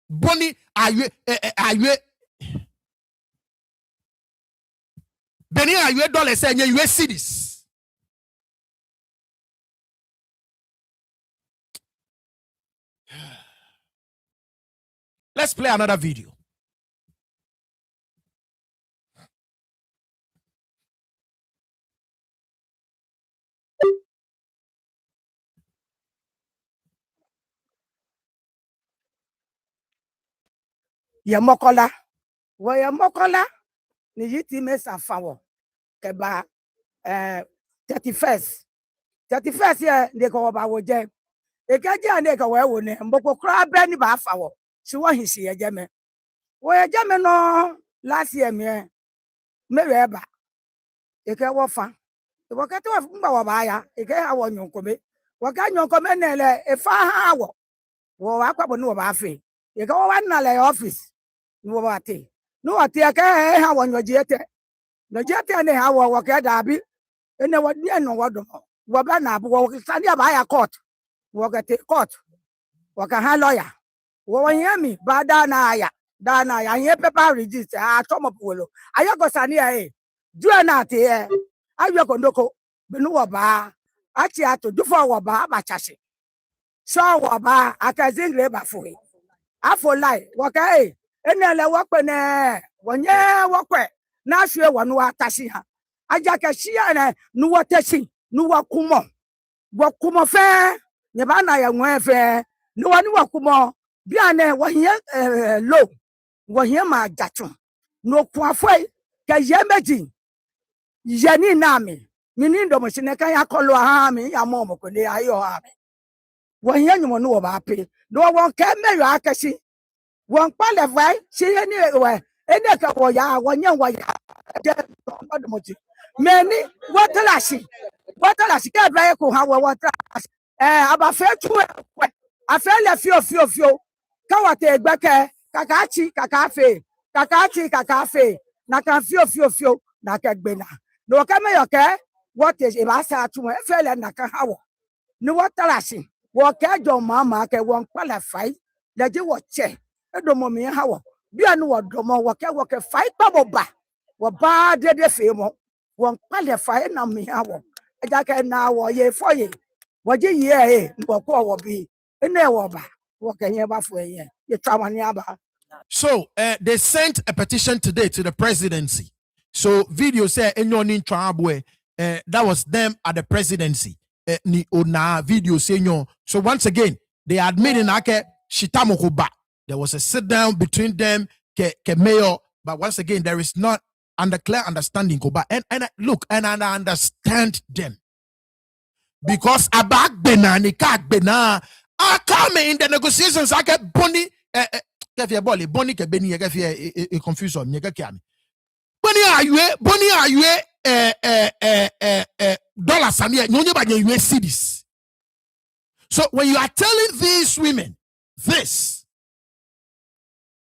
Bonnie, Benny, $1 and US cities. Let's play another video. ye mokola wo ye mokola ni yiti me safawo ke ba 31st ye de ko ba wo je e ka je ane ka wo ne mboko kra be ni ba fawo si wo hisi ye je me wo ye je me no last year me we ba e ka wo fa e wo ka to mba wo ba ya e ka ha wo nyonkome wo ka nyonkome ne le e fa ha wo wa kwa bo no ba fe e ka wo wa na le office no wate no wate ka ha wo nyojiete ne ha wo ka dabi ene wo ni eno wodo wo ba na bo wo ka ni ba ya court wo ka te court wo ka ha lawyer wo yemi ba da na ya ye paper register a tomo polo ayo go sani e du na te e ayo ko ndoko binu wo ba achi ato du fo wo ba ba chase so wo ba akazingre ba fo afo lai wo ka enele wakpe ne wonye wakwe na hwe wonu atashi ha aja ka shia ne nu watashi nu wakumo fe ne ba na ya nwe fe nu wani wakumo bia ne wohie low wohie ma jatu no kuafoi ka yemeji yeni nami mini ndo mo sine kan yakolo ha mi ya mo ko le ayo ha mi wohie nyumo no wo ba pe no won ka meyo akashi won pale vai se ni we ene ka wo ya wonye wo ya de odomoji meni wotalashi ka bra ko ha wo wotalashi aba fe tu we afe le fio ka wate egbeke kaka fe na kan fio na ka gbena no ka me yo ke what is e ba sa tu e fe le na kan ha wo ni wotalashi wo ka jo mama ke won pale fai le je wo che edomo mi ha wo bia no wodomo wo ke fai paboba wo ba de fe mo won pale fai na mi ha wo eja ke na wo ye foye wo je ye mboko wo bi So they sent a petition today to the presidency. So video say enyonin trouble. That was them at the presidency. Ni ona video say nyo. So once again, they admitting ake shitamokuba. There was a sit down between them ke mayor, but once again there is not clear understanding kuba. And look, and I understand them. Because abag bena ni kak bena I come in the negotiations I get Bonnie Bonnie ke beni ke confuse on nyeka kiami. Bonnie are you dollar samia nyonye ba nye cedis. So when you are telling these women this,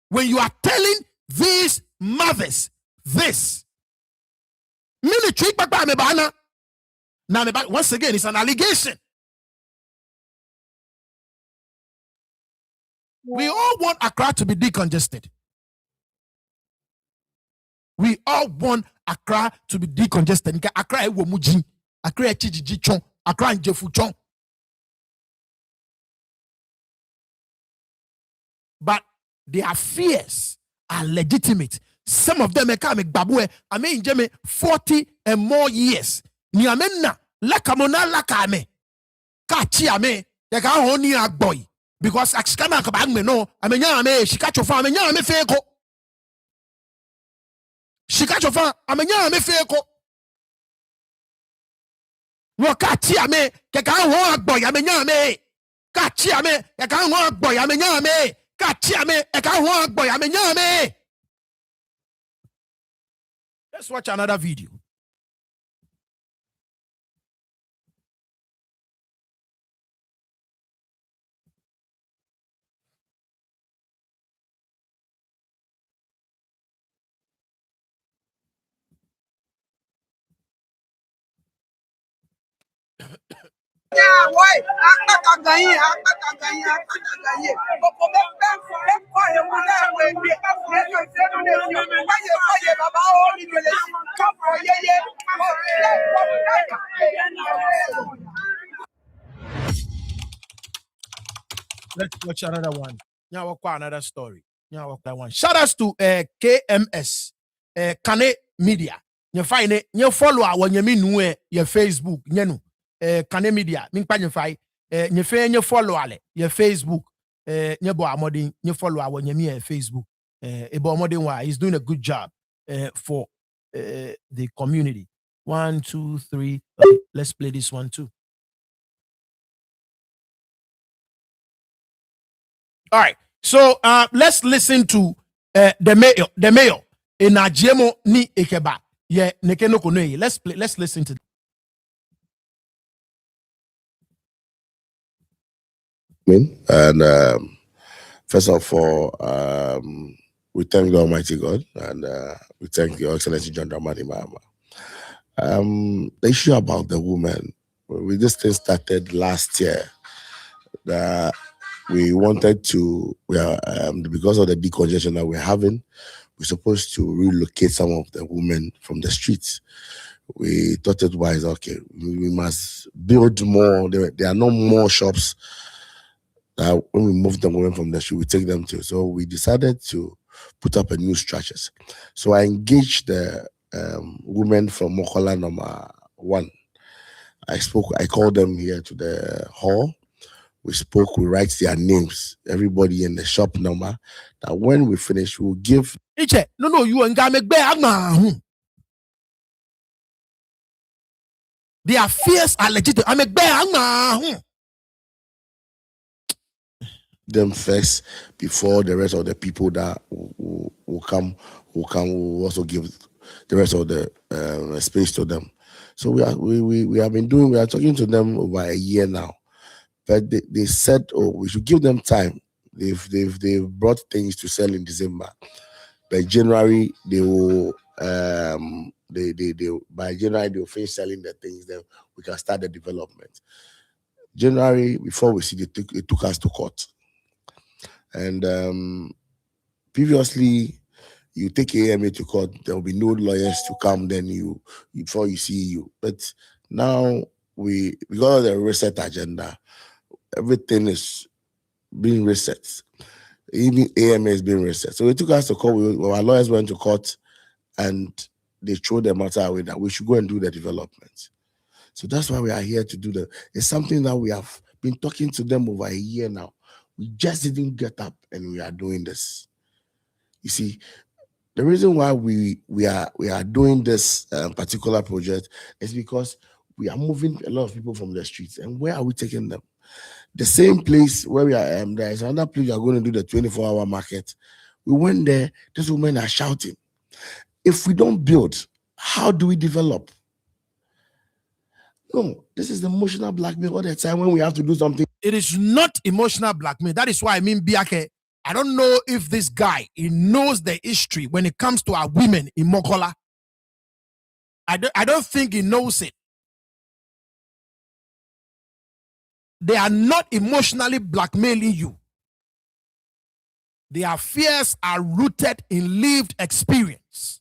when you are telling these mothers this, military papa me bana. Now, once again, it's an allegation. We all want Accra to be decongested. We all want Accra to be decongested. Accra e womuji, Accra e chijiji chon, Accra e jefu chon. But their fears are legitimate. Some of them come babue. I mean, Jimmy, 40 and more years. Ni amenna lakamona lakame. Kachi ame. Yaka honi a boy. Because akskama kabang me no. Amenya ame shikacho fa amenya ame feko. Shikacho fa amenya ame feko. Wakati ame keka ho a boy amenya ame. Kachi ame keka ho a boy amenya ame. Kachi ame keka ho a boy amenya ame. Let's watch another video. Let's watch another one. Now another story. Now one. Shout outs to KMS, Kane Media. You find it. You follow our you mean your Facebook. You know, Kane Media. Ming pa you find. You find you follow ale your Facebook. You bo amodi. You follow our you mean Facebook. Ebo amodi wa. He's doing a good job. For the community. 1, 2, 3. Okay, let's play this one too. All right. So let's listen to the mayor in Ajemo ni Ekeba. Yeah, nekeno konoe. Let's listen to. And first of all, we thank the Almighty God, and we thank Your Excellency John Dramani Mahama. The issue about the woman, this thing started last year. That we wanted to, because of the decongestion that we're having, we're supposed to relocate some of the women from the streets. We thought it wise, okay, we must build more. There are no more shops that when we move them away from the street, we take them to. So we decided to put up a new structures. So I engaged the women from Mokola number 1. I called them here to the hall. We spoke, we write their names, everybody in the shop number, that when we finish, we'll give. No, you and Gamegbe. Their fears are legitimate. Them first before the rest of the people that will come, will also give the rest of the space to them. So we are talking to them over a year now. But they said, oh, we should give them time. They've brought things to sell in December. By January, they will by January they'll finish selling the things. Then we can start the development. January, before we see, they took us to court. And previously, you take AMA to court, there will be no lawyers to come. Then before you see you. But now because of the reset agenda, everything is being reset. Even AMA is being reset. So it took us to court. Our lawyers went to court and they threw the matter away that we should go and do the development. So that's why we are here to do that. It's something that we have been talking to them over a year now. We just didn't get up and we are doing this. You see, the reason why we are doing this particular project is because we are moving a lot of people from the streets. And where are we taking them? The same place where we are, there is another place we are going to do the 24-hour market. We went there, these women are shouting. If we don't build, how do we develop? No, this is emotional blackmail all the time when we have to do something. It is not emotional blackmail. That is why I mean, Biake, I don't know if this guy, he knows the history when it comes to our women in Mokola. I don't think he knows it. They are not emotionally blackmailing you. Their fears are rooted in lived experience.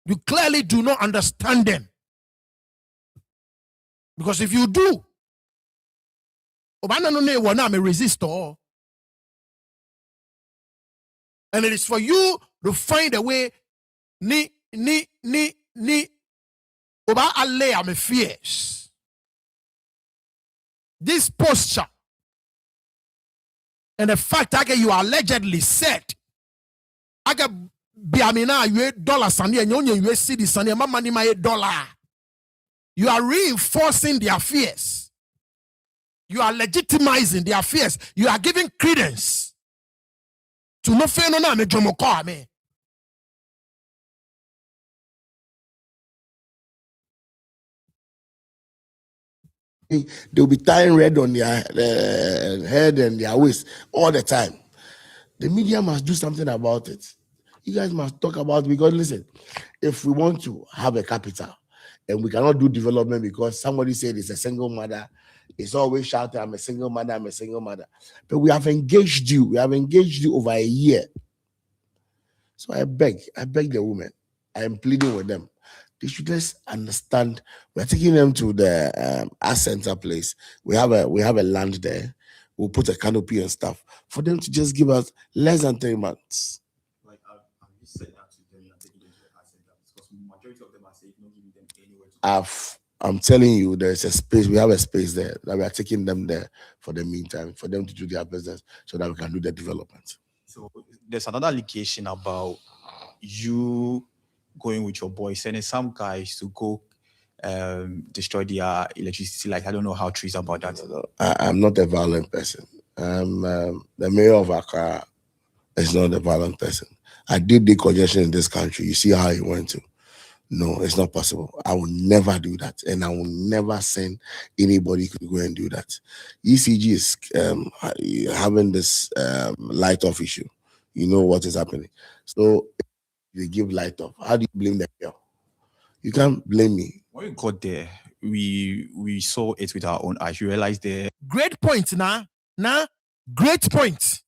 You clearly do not understand them. Because if you do, I'm a resistor. And it is for you to find a way. Oba alle am fears. This posture and the fact that you allegedly said, I got biamina $1 and you cities and my money my $1. You are reinforcing their fears. You are legitimizing their fears. You are giving credence to no fear no me jomoko me. They'll be tying red on their head and their waist all the time. The media must do something about it. You guys must talk about it because listen, if we want to have a capital and we cannot do development because somebody said it's a single mother, it's always shouting, I'm a single mother, I'm a single mother. But we have engaged you. We have engaged you over a year. So I beg the women. I am pleading with them. They should just understand. We're taking them to the art center place. We have a land there. We'll put a canopy and stuff for them to just give us less than 3 months. Like I've just said that to them and taking them to the art center because the majority of them are saying not giving them anywhere to. I'm telling you, there's a space. We have a space there that we are taking them there for the meantime, for them to do their business, so that we can do the development. So there's another allegation about you going with your boys, sending some guys to go destroy their electricity. Like I don't know how true is about that. No. I'm not a violent person. The mayor of Accra is not a violent person. I did the congestion in this country. You see how he went to. No, it's not possible. I will never do that. And I will never send anybody to go and do that. ECG is having this light off issue. You know what is happening. So they give light off. How do you blame the girl? You can't blame me. When we got there, we saw it with our own eyes. You realized there. Great point, nah, great point.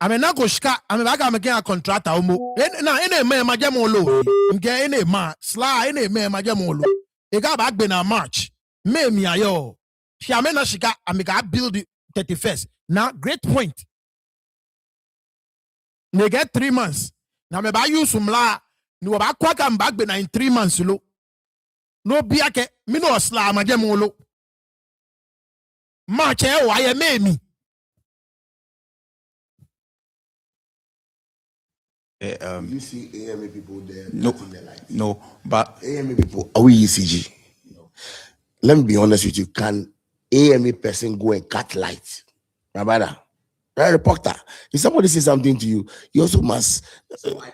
I mean, not go shka. I mean, I'm getting a contractor. Now, any man, my jamolo. I'm getting any man. Sly, any man, my jamolo. They got back been a March. Me, ayo. She amena shika. I mean, I build the 31st. Now, great point. They get 3 months. Now, me buy you some la. No, about quack and back been in 3 months. No biake. Me no sla, my jamolo. March, why you me? You see AMA people there? No, but AMA people, are we ECG? No. Let me be honest with you. Can AMA person go and cut light? My brother, a reporter. If somebody says something to you, you also must. So I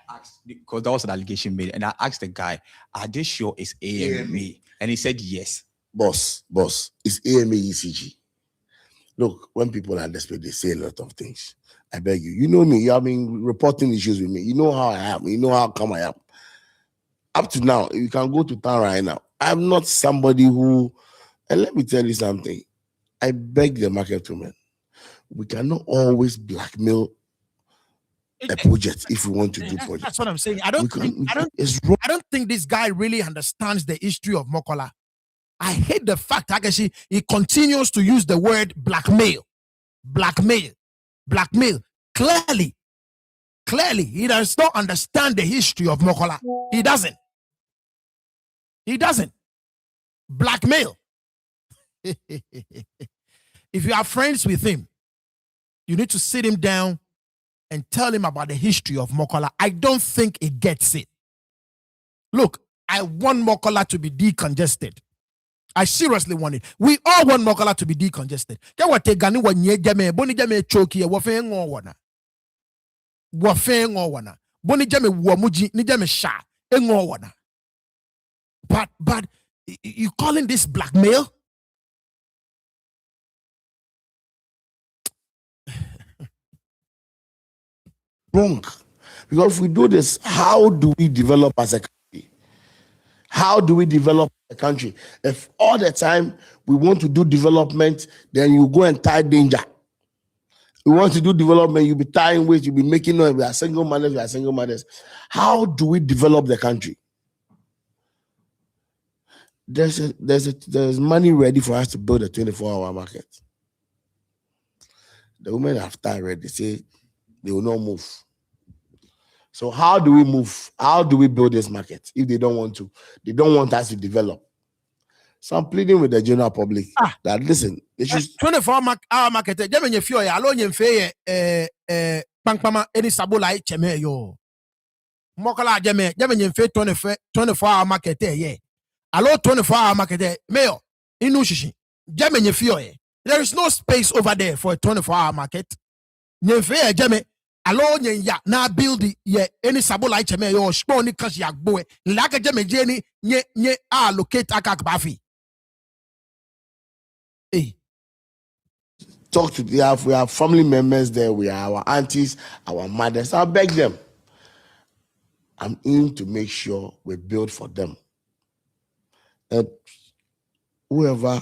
asked because that was an allegation made, and I asked the guy, "Are they sure it's AMA?" And he said yes. Boss, it's AMA ECG. Look, when people are desperate, they say a lot of things. I beg you. You know me. You have been reporting issues with me. You know how I am. You know how come I am. Up to now, you can go to town right now. I'm not somebody who, and let me tell you something. I beg the market women. We cannot always blackmail a project if we want to do projects. That's what I'm saying. I don't think this guy really understands the history of Mokola. I hate the fact actually he continues to use the word blackmail. Blackmail. Blackmail. Clearly, he does not understand the history of Mokola. He doesn't. Blackmail. If you are friends with him, you need to sit him down and tell him about the history of Mokola. I don't think he gets it. Look, I want Mokola to be decongested. I seriously want it. We all want Mokola to be decongested. But you calling this blackmail? Wrong. Because if we do this, how do we develop as a country? How do we develop a country? If all the time we want to do development, then you go and tie danger. We want to do development, you'll be tying weight, you'll be making noise, we are single mothers. How do we develop the country? There's money ready for us to build a 24-hour market. The women have time ready. They say they will not move. So how do we move? How do we build this market if they don't want to? They don't want us to develop. So I'm pleading with the general public that listen, they should 24-hour market. Jame nye fio ya alo nye mfe pankpama eni sabola cheme yo. Mokola jame nye mfe 24-hour market ye. Alo 24-hour market meyo inu shishi. Jame nye fio ye. There is no space over there for a 24-hour market. Nye mfe jame alo nye ya na build ye eni sabola cheme yo shpo ni kashi yakboe. Laka jame jeni nye allocate akak bafi. Hey. talk to we have family members there, we are our aunties, our mothers. I beg them. I'm in to make sure we build for them. And whoever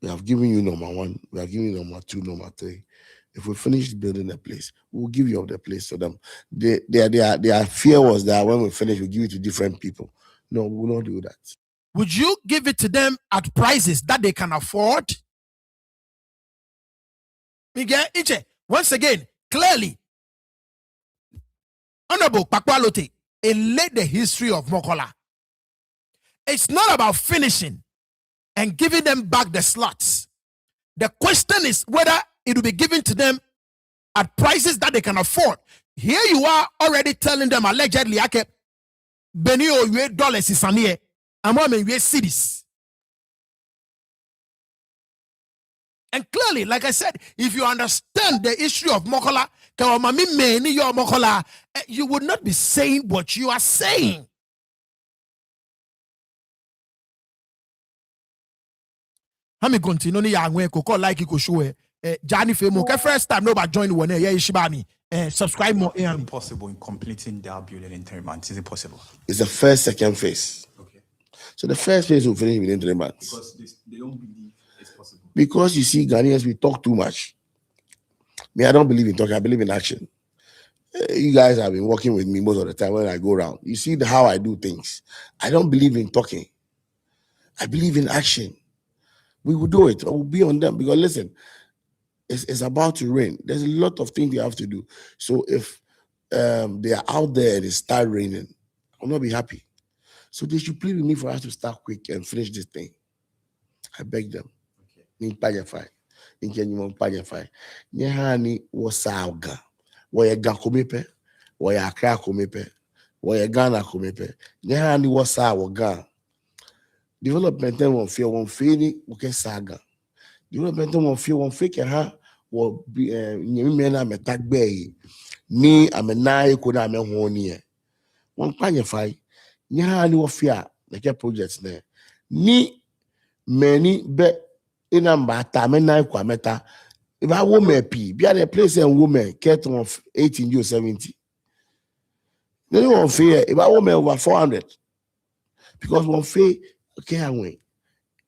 we have given you number one, we are giving you number two, number three. If we finish building a place, we'll give you the place to them. Their fear was that when we finish, we'll give it to different people. No, we will not do that. Would you give it to them at prices that they can afford? Miguel Iche, once again, clearly, Honorable Pakwalote, it laid the history of Mokola. It's not about finishing and giving them back the slots. The question is whether it will be given to them at prices that they can afford. Here you are already telling them allegedly, Benio US dollars is here, and more US cities. And clearly, like I said, if you understand the issue of Mokola, you would not be saying what you are saying. Hami continue ni ya ngwe ko like ko show Jani Femo ke first time no ba join one ya ishibani subscribe more is it possible in completing their building in 3 months? Is it possible? It's the first, second phase. Okay. So the first phase will finish within 3 months. Because they don't believe it's possible. Because you see, Ghanaians, we talk too much. Me, I don't believe in talking, I believe in action. You guys have been working with me most of the time when I go around. You see how I do things. I don't believe in talking. I believe in action. We will do it. I will be on them because listen, it's about to rain. There's a lot of things they have to do. So if they are out there and it start raining, I'll not be happy. So they should plead with me for us to start quick and finish this thing. I beg them. Nyehani wasauga. Wayaga komepe. Wayakra komepe. Wayagana komepe. Nyehani wasauga. Development then won't feel one feeling, okay, saga. Development then won't feel one fake ha will be men I'm a tag bay. Ni I'm a nine could I'm a 1 year. One panify, Nya no fear, like projects there. Ni many bet in a matter, men nine quameta. If I woman P, be at a place and woman, cat of 18 years 70. Then you won't fear if I woman over 400. Because one fear. Okay, I went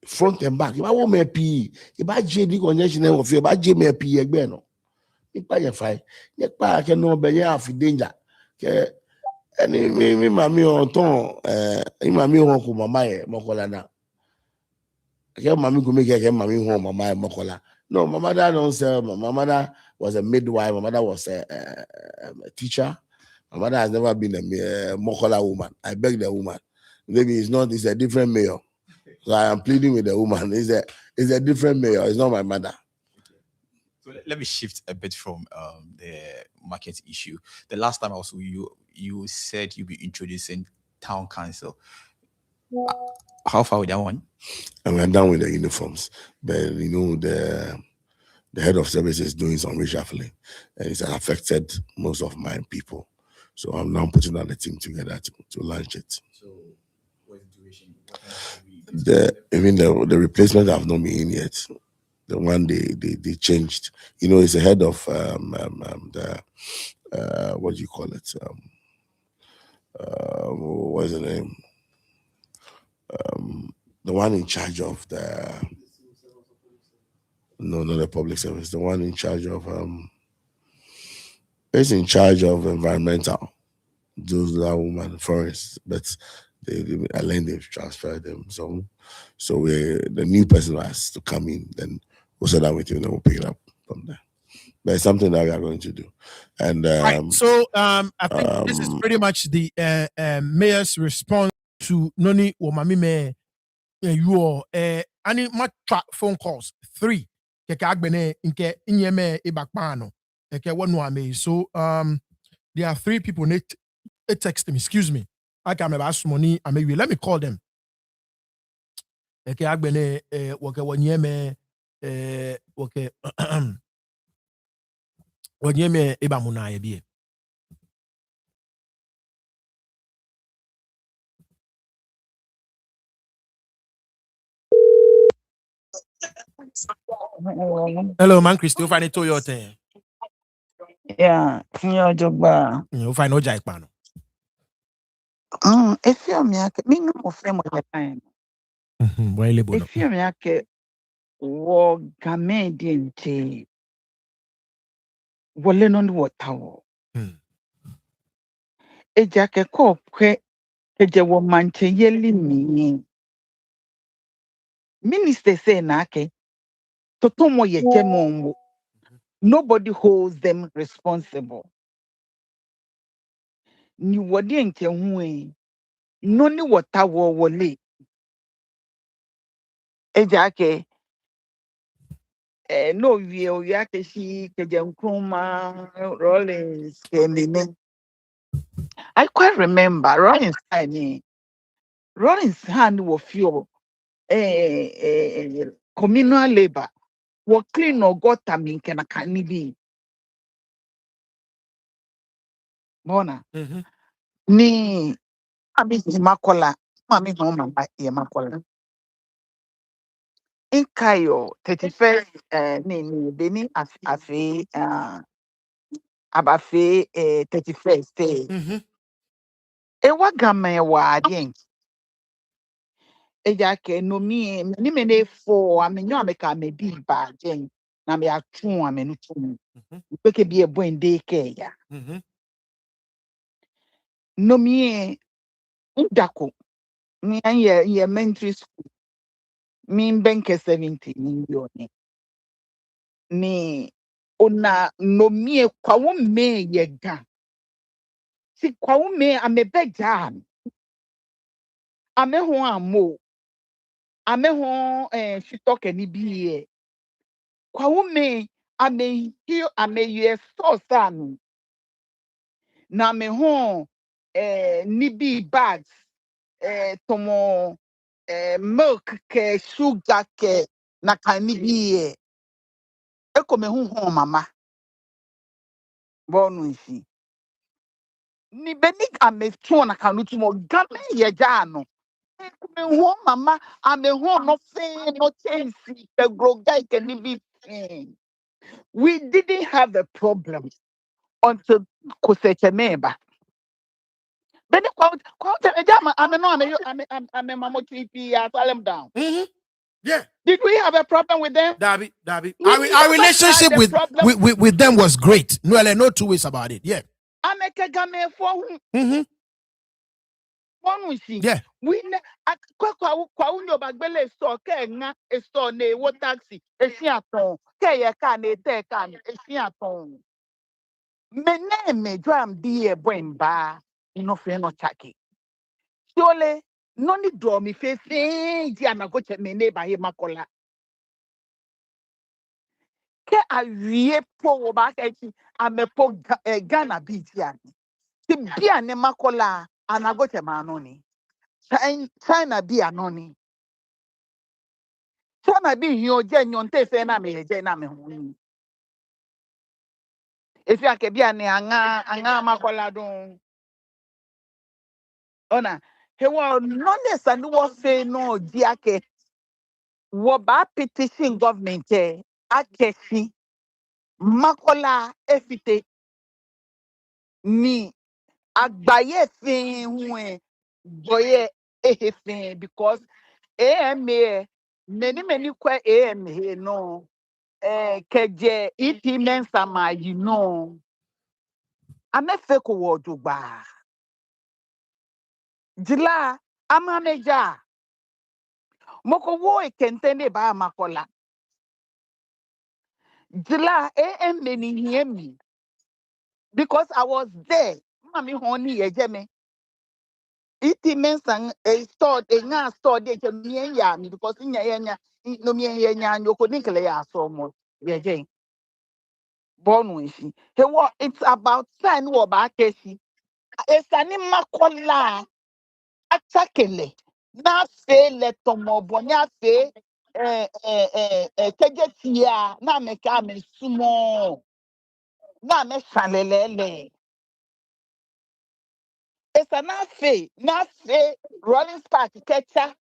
front and back. If I want my PE, if I JD connection of fear, if I J me PE again, if I fight, yet I can know by half danger. And me, mammy on ton, in my meal, Mokolana. Mommy go make mommy home, mama mokola. No, my mother don't sell. My mother was a midwife. My mother was a teacher. My mother has never been a mokola woman. I beg the woman. Maybe it's not. It's a different mayor. So I am pleading with the woman. It's a different mayor. It's not my mother. So let me shift a bit from the market issue. The last time I was with you, you said you'd be introducing town council. How far with that one? And we're done with the uniforms. But the head of service is doing some reshuffling, and it's affected most of my people. So I'm now putting on a team together to launch it. So what's the duration? The replacement have not been in yet. The one they changed. It's a head of the what do you call it? What's the name? The one in charge of the not the public service. The one in charge of is in charge of environmental. Those are women forests, but they've transferred them. So the new person has to come in. Then we'll sit down with you, and then we'll pick it up from there. But it's something that we are going to do. And right. So I think this is pretty much the mayor's response to Noni Womami me you all any much phone calls 3 keke agbene nke inyeme ibakpano keke wonu so there are 3 people need text me, excuse me. I can ask money and maybe let me call them. Keke agbene woke wonyeme woke wonyeme ibamuna ebie. Hello, man, Christy. Find it to your thing. Yeah, your job. You find no jaipano. If you're me, me no more family time. If you're me, wo game diente. Wole no water. Ejake ko kwe keje wo manche yeli mi. Minister say na ke. Totomo ye jemo. Nobody holds them responsible. Ni wodi nke hu no ni water wo wole. Ejake no we ake shi Kejenkruma Rollins Kendine. I quite remember Rollins hand was fuel communal labor wo clean or gutter min kana kanibi bona ni abi makola mami no mama ye makola in kayo 31st ni beni afi abafe 31st ewa game wa adien ejake no mi ni me ne for amenyo ameka me bi ba gen na me atun amenu tun peke bi ebo ende ke ya no mi ndako mi anye elementary school mi benke 70 ni yoni ni ona no mi kwa wo me ye ga si kwa wo me amebeja ame ho amo ame ho shitoke ni bi kwa wo me ame hiyo ame ye so na me ho ni bi bags tomo milk ke sugar ke na kani bi eko me ho mama bonu nsi ni beni ame tuo na kanu tumo game ye jano eko me ho mama ame ho no fe no change the grogai ke ni bi we didn't have a problem until Kosechemeba. Beni kwa ejama ame no ame mamo TP Salem down. Yeah. Did we have a problem with them? Darby. Our relationship with them was great. No two ways about it. Yeah. Ameke game for Yeah. We ne kwa unyo bagbele store ke nga store ne wo taxi esi aton ke ye ka ne te ka esi aton me drum di e bwemba no fe no chaki sole no ni do mi fe di anago che me ne ba ye makola ke awie po wo ba ke ti amepo Ghana bi ti ani ti bia ne makola anago che ma no ni China bi anoni China bi hio je nyonte fe na me je na me hu efi ake bia ne anga makola don ona he wo no ne sanu wo fe no di ake wo ba petition government akeshi makola efite ni agbaye fin hu boye ehefin because AMA many kwa AMA no keje iti mensa ma you know amefe ko wodugba jila amameja moko wo ekentene ba makola jila AMA ni hear me because I was there mami honi ejeme iti mensa store nga store de je mien ya mi because nya yenya no mien yenya nyoko nikele ya so mo yeje bonu ishi he what it's about time wo ba keshi esani makola atakele na fe le tomo bo nya fe kejetia na me ka me sumo na me shalelele esana fe na fe rolling spark kecha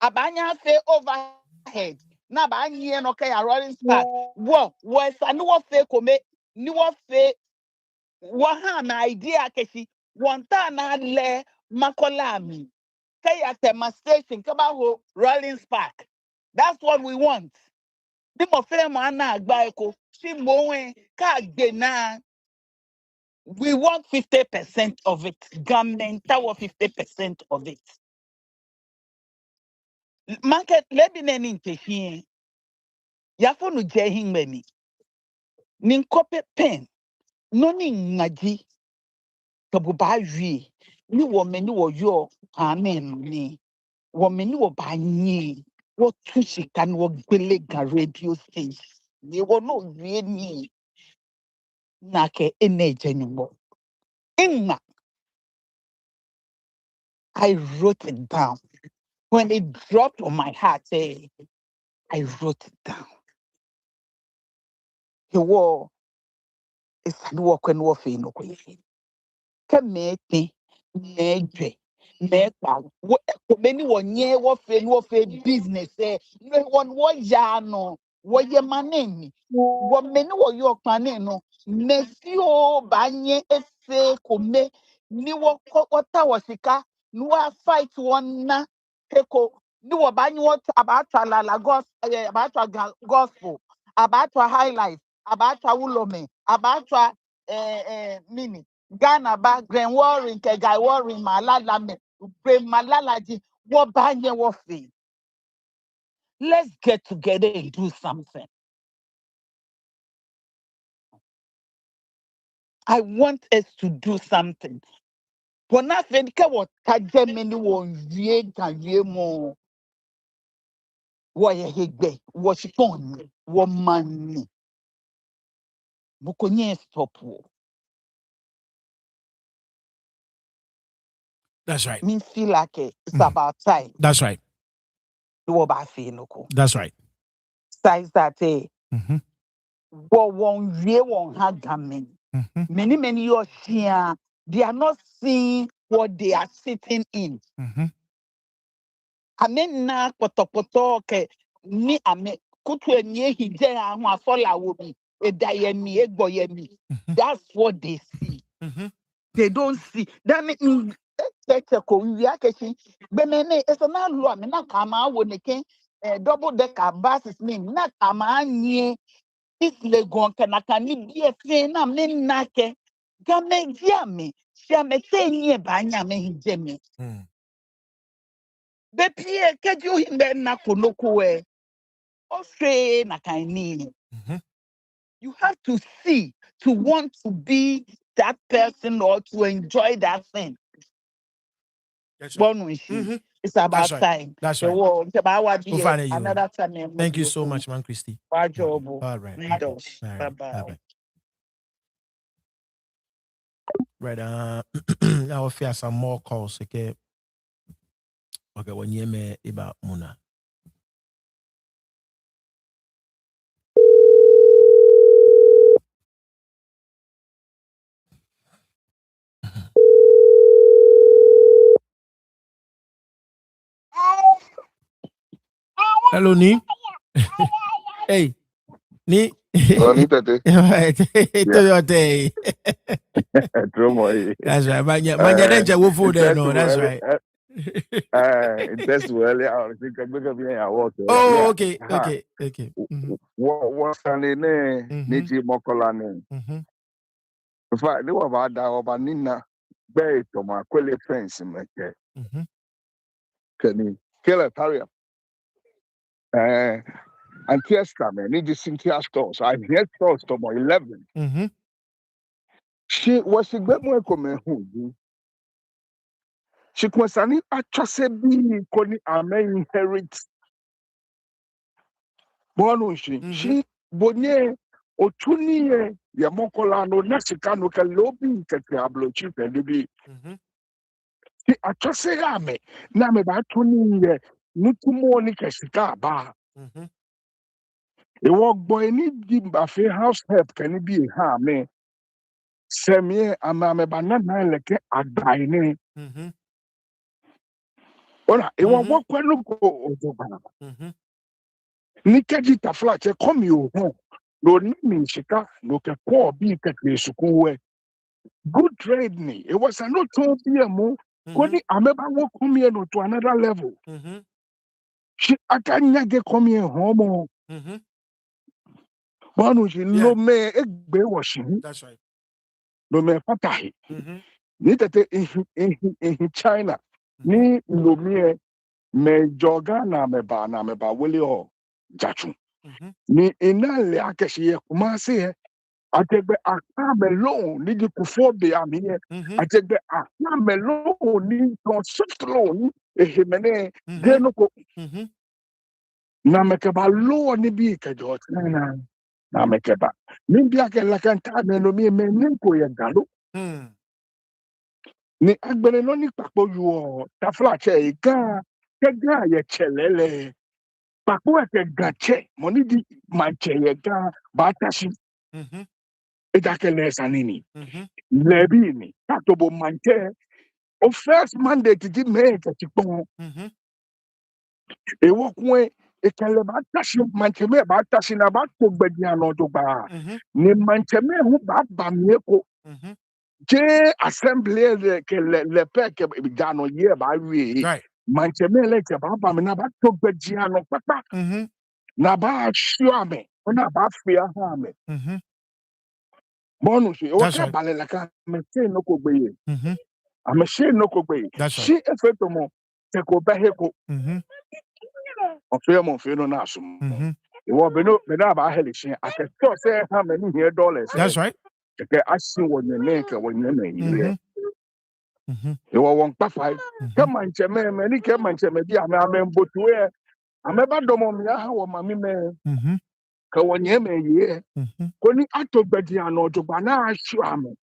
abanya fe overhead na ba nye no ka ya rolling spark wo esani wo fe kome ni wo fe wo ha na idea keshi wonta na le makola mi kaya demonstration kaba ho rolling spark that's what we want bí mo fẹ́ mọ̀ ná àgbà ẹ̀kọ́ tí mo wẹ̀ ká gbé náà we want 50% of it government our 50% of it market lebi na ni ntẹ̀hìn yàfọ̀ no jẹ́ hin mẹ́ni ní nkọ́pẹ́ pen no ní nàjí kàbùbá wie ní wọ́n mẹ́ni wọ́n yọ amen ní wọ́n mẹ́ni wọ́n bá yín wọ́n tún sìkà ní wọ́n gbélé ga radio station ní wọ́n náà wie ní nàkẹ́ ẹ̀ náà ẹ̀jẹ̀ ni wọ́n. Inna, I wrote it down. When it dropped on my heart, I wrote it down. He wore a sidewalk and warfare no way. Kamete, medre, mepa, many 1 year warfare business, no one was yano, what your manemi, what many were your paneno, Monsieur Banye, Efe, Come, Niwa Watawasika, Nua fight one na, Heko, Niwa Banyu what about la gospel, about high life, about Ulome, about mini. Ghana ba Grand Warring ke Guy Warring malala me Grand malala ji wo banye wo fe. Let's get together and do something. I want us to do something. Bona fe ke wo taje me ni wo wie gawie mo wo ye hegbe wo shipon wo mani bukonye stop wo. That's right. Me feel like it's about time. That's right. Do ba fe no ko. That's right. Size that Mm-hmm. wo won wie won ha gamen. Mm-hmm. Many years here, they are not seeing what they are sitting in. Mm-hmm. I mean, na poto ke ni ame kutu enye hije ahu asola wobi edayemi egboyemi. That's what they see. Mm-hmm. They don't see. That mean ko wi akeshi benene eso na lu ame na kama wo neke double decker buses name na kama nye is legon kenaka ni bi efe na me nake Game yame, shame tenye banya me jeme. Bepie keju himbe na konokoe. Ose na kaini. You have to see to want to be that person or to enjoy that thing. That's right. It's about That's right. time. That's The right. world, it's about what We'll find you. another time. Thank you so much, man, Christy. Bye, job. All right. Bye bye. Right. I will fear some more calls. Okay. Okay. When you me about Muna. Hello, Ni. Hey, Ni. Ni tete. To your day. That's right. Manya denja wo food there, no. That's right. That's well. I think I'm going to be a walk. Oh, okay. What standing there? Niji Mokolane. In fact, they were about that over Nina. Bay to my quality friends in my care. Can you kill a carrier? And Fiesta, man, Niji Cynthia stores. I hear stores to my 11. She was a great more comment. She was an actress being calling a man inherit. She bonye otuni ya mokola no nasika no ka lobi kete ablochi pedibi. She actress ya me na me ba tuni ye nukumo ni kesika ba. E work boy ni dimba fe house help can be ha me. Semie ama me ba na leke adai ne. Ona e work kwenu ko ojoba. Nikeji tafla che come you home. No nimi shika no ke ko bi ke sukuwe. Good trade ni. It was an otobiemo. Koni ameba wo come here no to another level. She akanya ge come here home. Banu she no me egbe washing. That's right. No me patahi. Ni tete in China. Ni no me joga na me ba wele ho jachu. Ni inale akeshi kumase Ategbe akamelo ni kufobe amiye. Ategbe akamelo ni consistlo ni ehimene genoko. Na mekeba lo ni bi kejo na mekeba. Nimbi ake lakanta no mi menenko ye galo. Ni agbere no ni papo yo tafla che ga kega ye chelele. Papo ke gache moni di manche ye ga batashi. Edakele sanini. Lebini, Tatobo Mante, o first mandate to make a chipon. A walk way, a calabatashi manteme about tashing about Bediano to bar. Ne manteme who bad bameko. J assembly le pec dano year by we. Manteme like about Bamina to Bediano papa. Naba shuame, on about fear harme. Bonus, okay, Balalaka, maintain no could be. I'm a shame no could be. She a fetomo, take over Heko. Of Fairmont, Fino Nasum. You want to know about Helish. I can still say how many here dollars. That's right. Okay, I see what you make when you name. You want to come on, Chairman, many come on, Chairman, I'm a but where I'm about Domomia, or Mammy man. Kawanyeme ye. Koni ato bediano to bana shuame.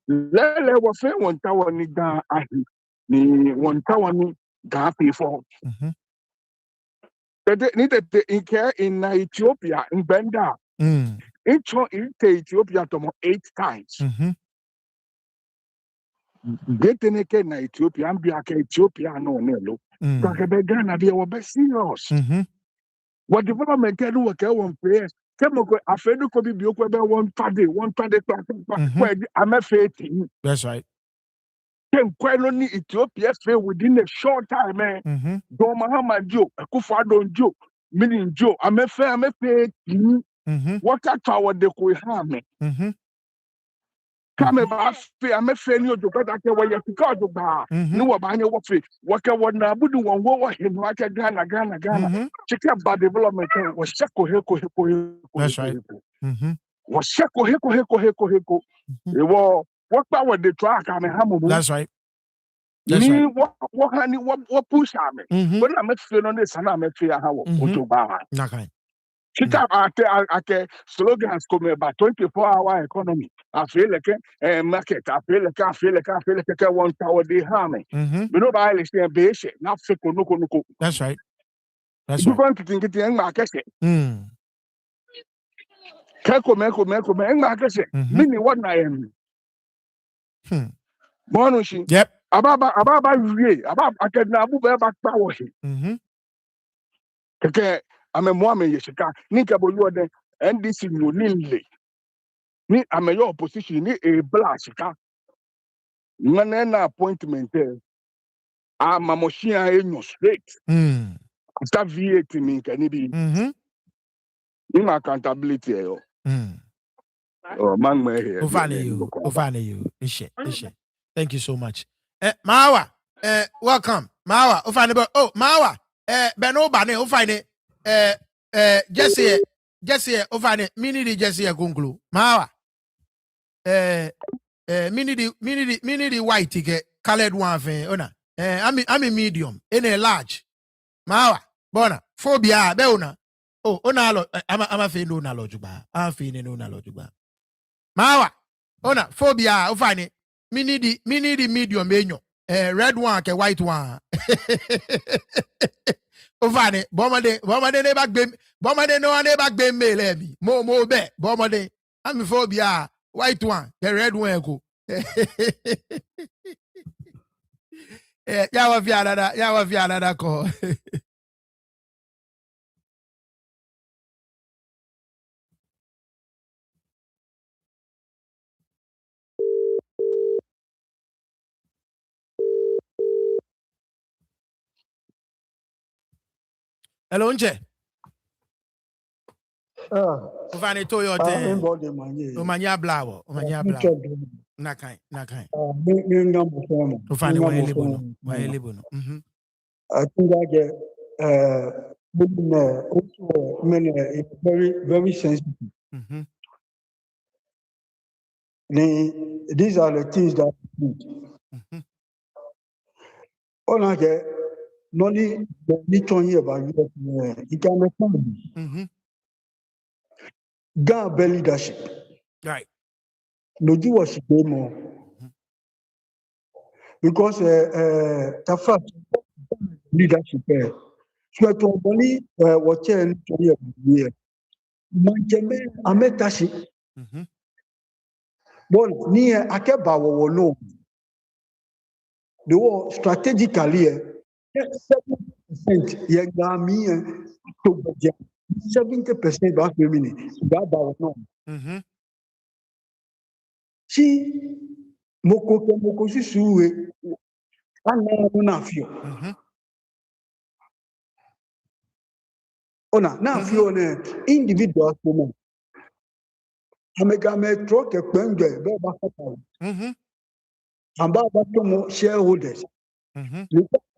Lele wa fe wonta woni ga ahi. Ni wonta woni ga pay for. Ni tete inke in Ethiopia in Benda. Incho inte Ethiopia to 8 times. Geteneke na Ethiopia ambia ke Ethiopia no nelo. Kwa kebega na bia wo be serious. What development can do what one prayer. Kemoko afedu ko bi okwe be one pade I'm a faith. That's right. Kweno ni Ethiopia fail within a short time, man. Do Mahama Joe, Akufo-Addo Joe, meaning Joe. I'm a faith. What tower de ko ha me. Kame ba fe ame fe ni ojo kata ke wo ye fika ojo ba ni wo ba nye wo fe wo ke wo na budu won wo he no ake Ghana chike ba development wo sheko he That's right. wo sheko he e wo pa wo de track ame hamu That's right. ni wo ha ni wo push ame wo na me fe no ne sana me fe ha wo ojo ba Okay. Chika ake slogans comme 24-hour economy. I feel like market. I feel like 1 hour day harming. We know by listening basic. Not fake no. That's right. That's You right. going to think it in market. Keko me in market. Mini what I am. Monushi. Yep. Ababa ye. Ababa akadna abu be back power. Keke ame moame yeshika. Nika bo you den NDC no nile. Ni ame your opposition ni a blashika. Na appointment mamoshia enyo straight after V8 me can be in accountability yo man me here Ovane you. Ishe. Thank you so much. Mawa, welcome. Mawa, Ovane Mawa, Beno Bane, Ovane, Jesse, Ovane, Mini Jesse Gunglu. Mawa, Mini white ticket, colored one thing, ona. I'm a medium, in a large. Mawa, Bona, phobia, Beona. Oh, Onalo, I'm a fin no lojuba. I'm feeling no lojuba. Mawa, Ona, phobia, Ovane, mini the medium benyo. Red one, ke white one. Ovane, Bomade ne back bem, Bomade no one back bem me levi. Mo be, Bomade. I'm a phobia, white one, the red one go. Yawa fiada ko. Hello, Nche. Ovane to your thing. Omanya blawo. Nakai. Ovane wa elibono. I think that it's very, very sensitive. These are the things that we need. Not only here about you can understand. Ga leadership. Right. No do what she did more. Because the first leadership so to only what here manjeme ametashi bon ni akeba wo no the war strategically 7% ye gami to budget 70% back women that ba no si moko susuwe ana na fio ona na fio ne individual woman amega me troke kwenje be ba fata amba ba to shareholders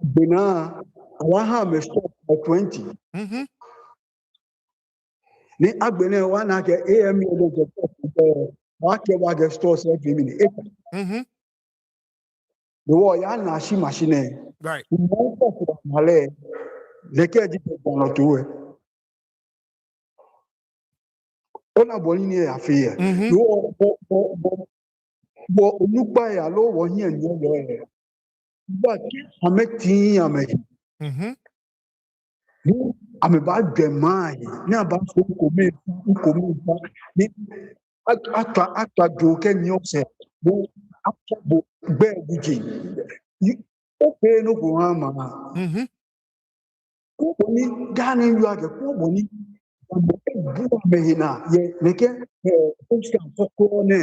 bina wa me stop at 20 ni agbene wa na ke am yo de wa ke wa ge stores every minute the war ya na shi machine right mo ko male le ke di ko to ona boli ni afia yo bo olupa ya lo wo yin ni lo but ameti ni ame ba gbemai ni aba so ko me ni ata do ke ni o se bo bo gbe dije o pe no go ama ko ni gani yu age ko boni bu me na ye leke o sta ko ne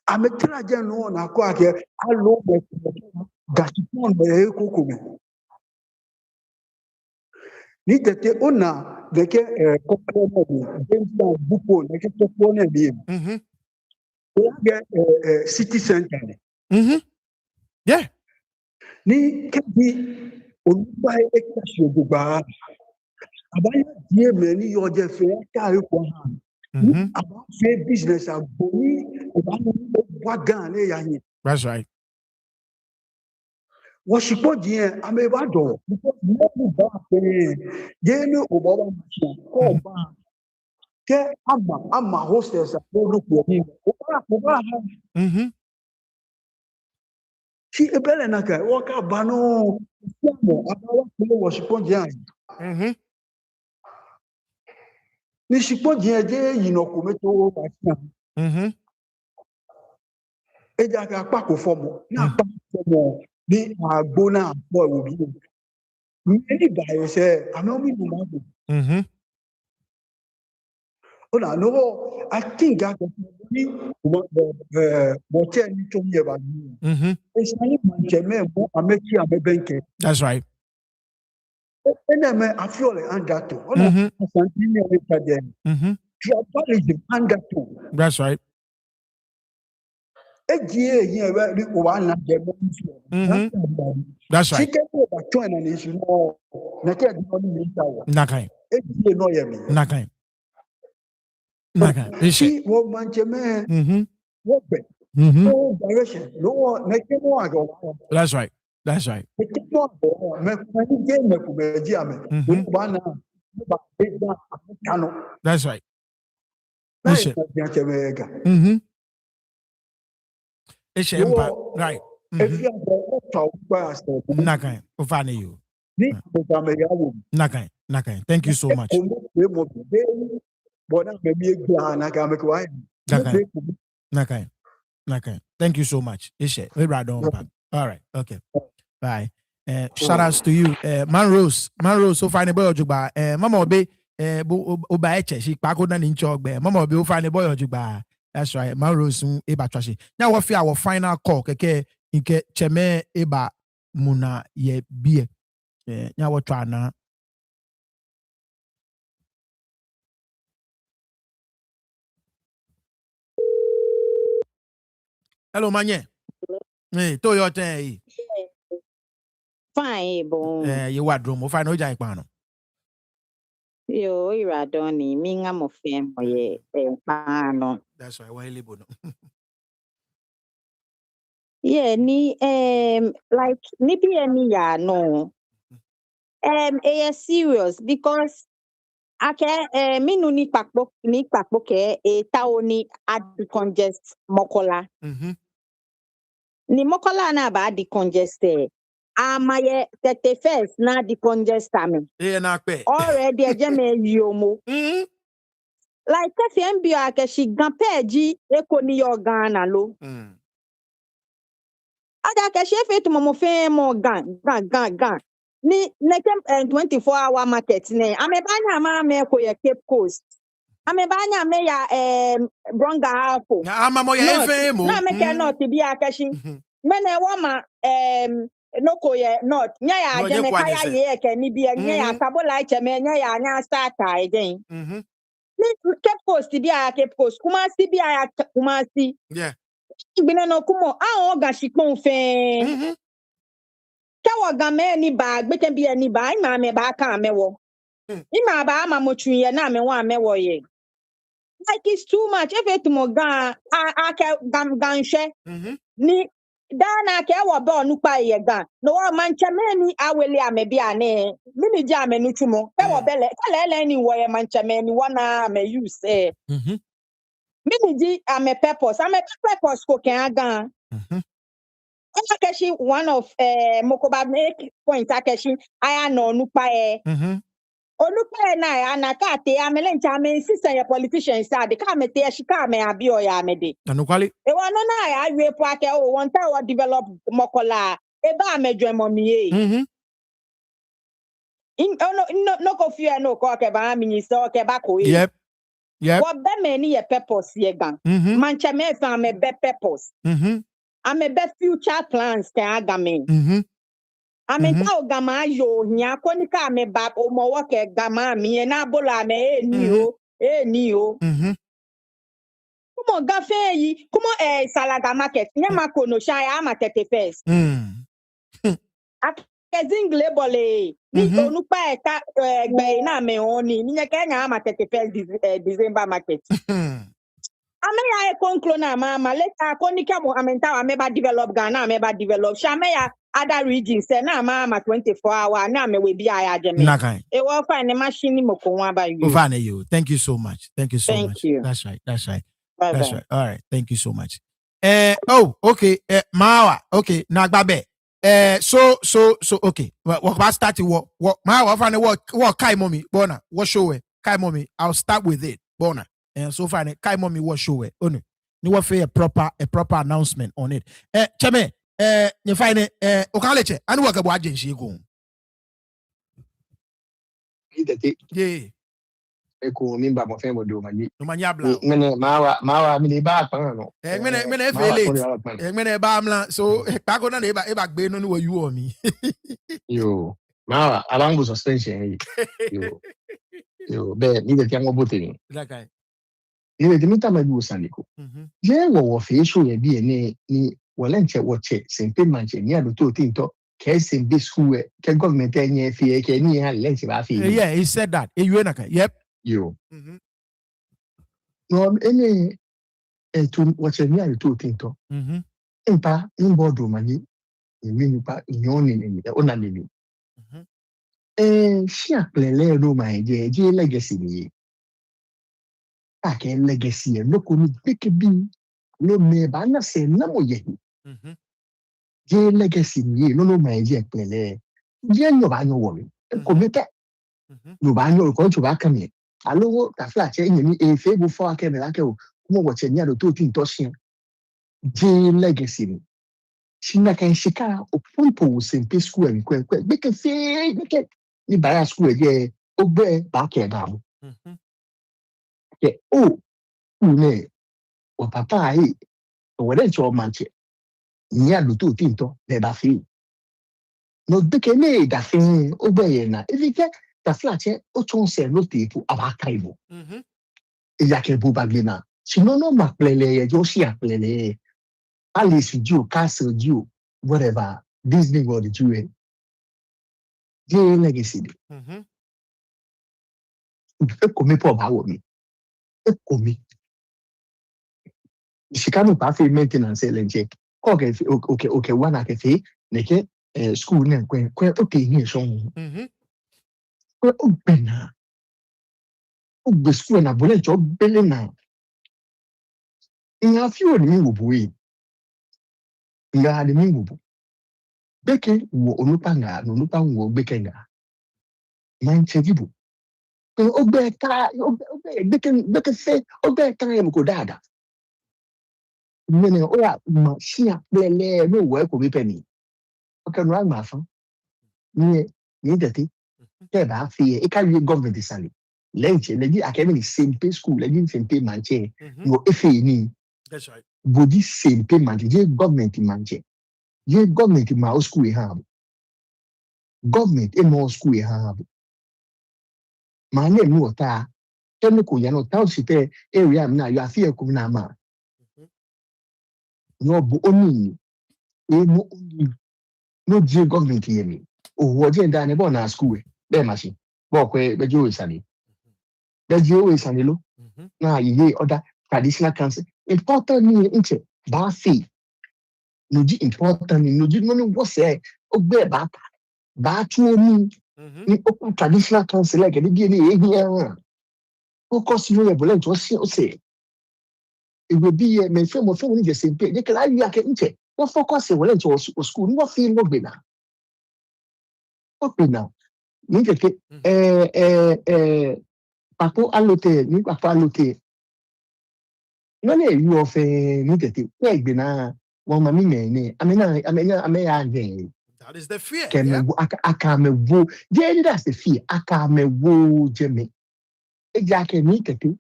ametra je no na ko ake alo be gasipon be ko me ni tete ona leke ko ne bi bupo leke to ko ne bi city center. Yeah. Ni kebi oluba ekasi ogba. Abaya die meni yo je fe ka ko han. About say business aboni wagan le ya yin. That's right. Washipo die amebado because no ba pe je ni obo ba ko ba ke ama hostess abolu ko ni ko ba si ebele na ka waka bano mo abawa ko washipo die ni shipo die je yino ko meto ba eja ka pa ko fomo na pa fomo ni agbo na po obi ni ba yo se ama mi do ma ona no I think that ni what ni to me ba ni it's not man jeme mo ameki amebenke. That's right. Eneme afiole andato ona santini elita den tribalism andato. That's right. Ejie yin we ri ko wa na jeme That's right. chicken over join and is no na ke di money me ta wo Nakai. ejie no ye me Nakai. Nakai. see wo man jeme wo be no direction no na ke no ago. That's right. That's right. Me ke no ago me ni je me ku be ji ame wo ba na ba be da kanu. That's right. Na ye ya jeme ga It's right. if you are talk about Nakai. Ofani you. ni ko me ya wo Nakai. Nakai. Thank you so much. ko mo be bona me mi gba na ga me ko ai Nakai. Nakai. Nakai. Thank you so much. Ishe. We right on. All right. Okay. Bye. Shout outs to you. Man Rose, so fine boy ojuba. Mama obe oba eche she pako na ninchogbe. Mama obe o fine boy ojuba. That's right. Man Rose eba trashi. Now we our final call keke nke cheme eba muna ye bie. Now we try na. Hello manye. Hey, to your turn. Fine, bon. You wardrobe. Fine oja ipano. Yo, iradoni, minga mo fem ye pano. That's right. Why libo no? Yeah, ni like ni be ni ya no. Is serious because ake minu ni pakpo ke taoni at the congest mokola. Ni mokola na ba di congeste. Amaye 31st na di congestame. Na pe. Already ejeme yomo. Like kasi mbio ake shi gampeji eko ni yo Ghana lo. Ada ke shi fe to mo fe mo gan. Ni nekem 24-hour market ne. Ame banya ma me ko ye Cape Coast. Ame banya me ya Bronga Halfo. Ama mo ya efe mo. Na me ke not bi ake shi. Mene woma no ko ye not nya ya je me kaya ye ke ni bi nya ya sabola che me nya ya nya start again. Ni Cape Coast bi a Cape Coast Kumasi bi a Kumasi. Yeah. Igbina no kumo a o ga shikon fe. Kawa ga me ni ba gbe ke bi ni ba ima me ba ka me wo. Ima ba ama mo twuye na me wa me wo ye. Like it's too much. If it mo ga a ke ganhwe. Ni Dana ke wa ba onupa ye gan. No wa mancha me ni awele amebi ane. Mini ja me ni tumo. Ke wa bele kala ni wo ye mancha me ni wana me use eh. Mini ji ame purpose. Ame purpose ko ken agan. Akeshi one of mokoba make point akeshi aya no onupa e. Onupa na anaka te amele ncha me sister ye politicians sa de ka me te shika me abi o ya me de. Anukwali. E wa no na ya we po ake o won ta wa develop mokola e ba amedwe momi e. No ko fear no ko ke ba minister ke ba ko e. Yep. What be me ni ye purpose ye gan. Mancha me fa me be purpose. Ame be future plans ke aga me. Ame ta o gama yo nya ko ni ka me ba o mo wo ke gama mi na bola me ni o. Kumo gafe yi, kumo Salaga market. Nyama kono shaya ama 31st. Akezing label ni onupa eta gbe na me oni. Ni Kenya ama 31st December market. Ameya conclo na mama later konika mo amenta ameba develop Ghana ameba develop. Shameya other regions na mama 24 hour na me we bi aya jeme. Nakai. E wo fa ne machine mo ko wa ba you. Ovane you. Thank you so much. Thank you so Thank much. you. That's right. That's right. Bye That's bye. right. All right. Thank you so much. Okay. Mawa. Okay. Nagbabe. So okay. What started what Mawa fane what kai mommy bona what show kai mommy. I'll start with it bona. And so far kai mommy what show oh no. You want a proper announcement on it. Cheme you find it okaleche anu wa gabo agency go. Yeah. Eko mimba mo fẹ́ mo do mani. No manya bla. Mene mawa mi le ba pan no. Mene late. Mene ba amla so pako na e ba gbe no no you or me. Yo, mawa alangu suspension yo be ni de tiango bote. That guy. Ni de mita ma du saniko. Je wo fe show ye bi ni wala nche wo che sempe manche ni ado to tinto ke sembe school ke government enye fe ke ni ha lens ba fe. Yeah, he said that. You na yep. Yo. No ene to wo che ni ado to tinto. Empa imbo do mani ni pa nyoni ni ona ni. She a plele no my je legacy ni. Ake legacy no ko ni big bi no me ba na se na mo ye. Je legacy ni no my je plele. Je no ba no wo mi. Ko me te. No ba no ko chu ba ka mi. Alo ta fla che ni e fe bu fo ake me la ke o. Mo wo che ni ado to tin to shin. Je legacy ni. Shina kan shika o pompo sempe school en kwen beke fe beke ni bara school je ogbe ba ke ga mu ke o ne o papa ai o wele cho manche ni adu tu tinto le ba fi no beke ne da fi ogbe ye na evike ta flache o ton se no tipo abaka ibo ya ke bu baglina sino no ma plele ye jo si a plele Alice Jew, Castle Jew, whatever, Disney World Jew. J legacy. Ekomi po ba wo mi. Ekomi. Shikanu pa fe maintenance elenje. Ko ke okay wana ke fe neke school na kwen okay ni so. Ko obena. Ogbe school na bole jo bele na. Iya fi oni wo buwe. Nga de mi wo. Beke wo onupa nga no onupa wo beke nga. Man chegibu. Ogbe ka ogbe beke se ogbe ka yem ko dada. Mene oya ma shia plele no we ko bi peni. Okay no ma fa. Ni dati. Te ba fi e ka wi government sali. Lenche leji akemi sempe school leji sempe manche. Yo efe ni. That's right. Body sempe manche je government manche. Je government ma school e ha. Government e mo school e ha. Ma ne mu ota tell ko ya no township area na you afia ko na ma no bo oni e mo oni no je government ye mi o wo je nda ne bo na school be machine bo ko be je o sani be je o sani lo na ye other traditional council important ni nche ba fi no ji important ni no ji no wo se o gbe ba tu oni ni o traditional council like dey ni e here focus you e bole to say it will be me fe mo ni je sempe je kala yu ake nche wo focus e wole to school ni wo fi no gbe na ni je ke papo alote ni papo alote no le yu of ni je te we gbe na wo ma mi me ni ame ya nge. That is the fear. Aka me wo je that's the fear aka me wo je me ejake ni tete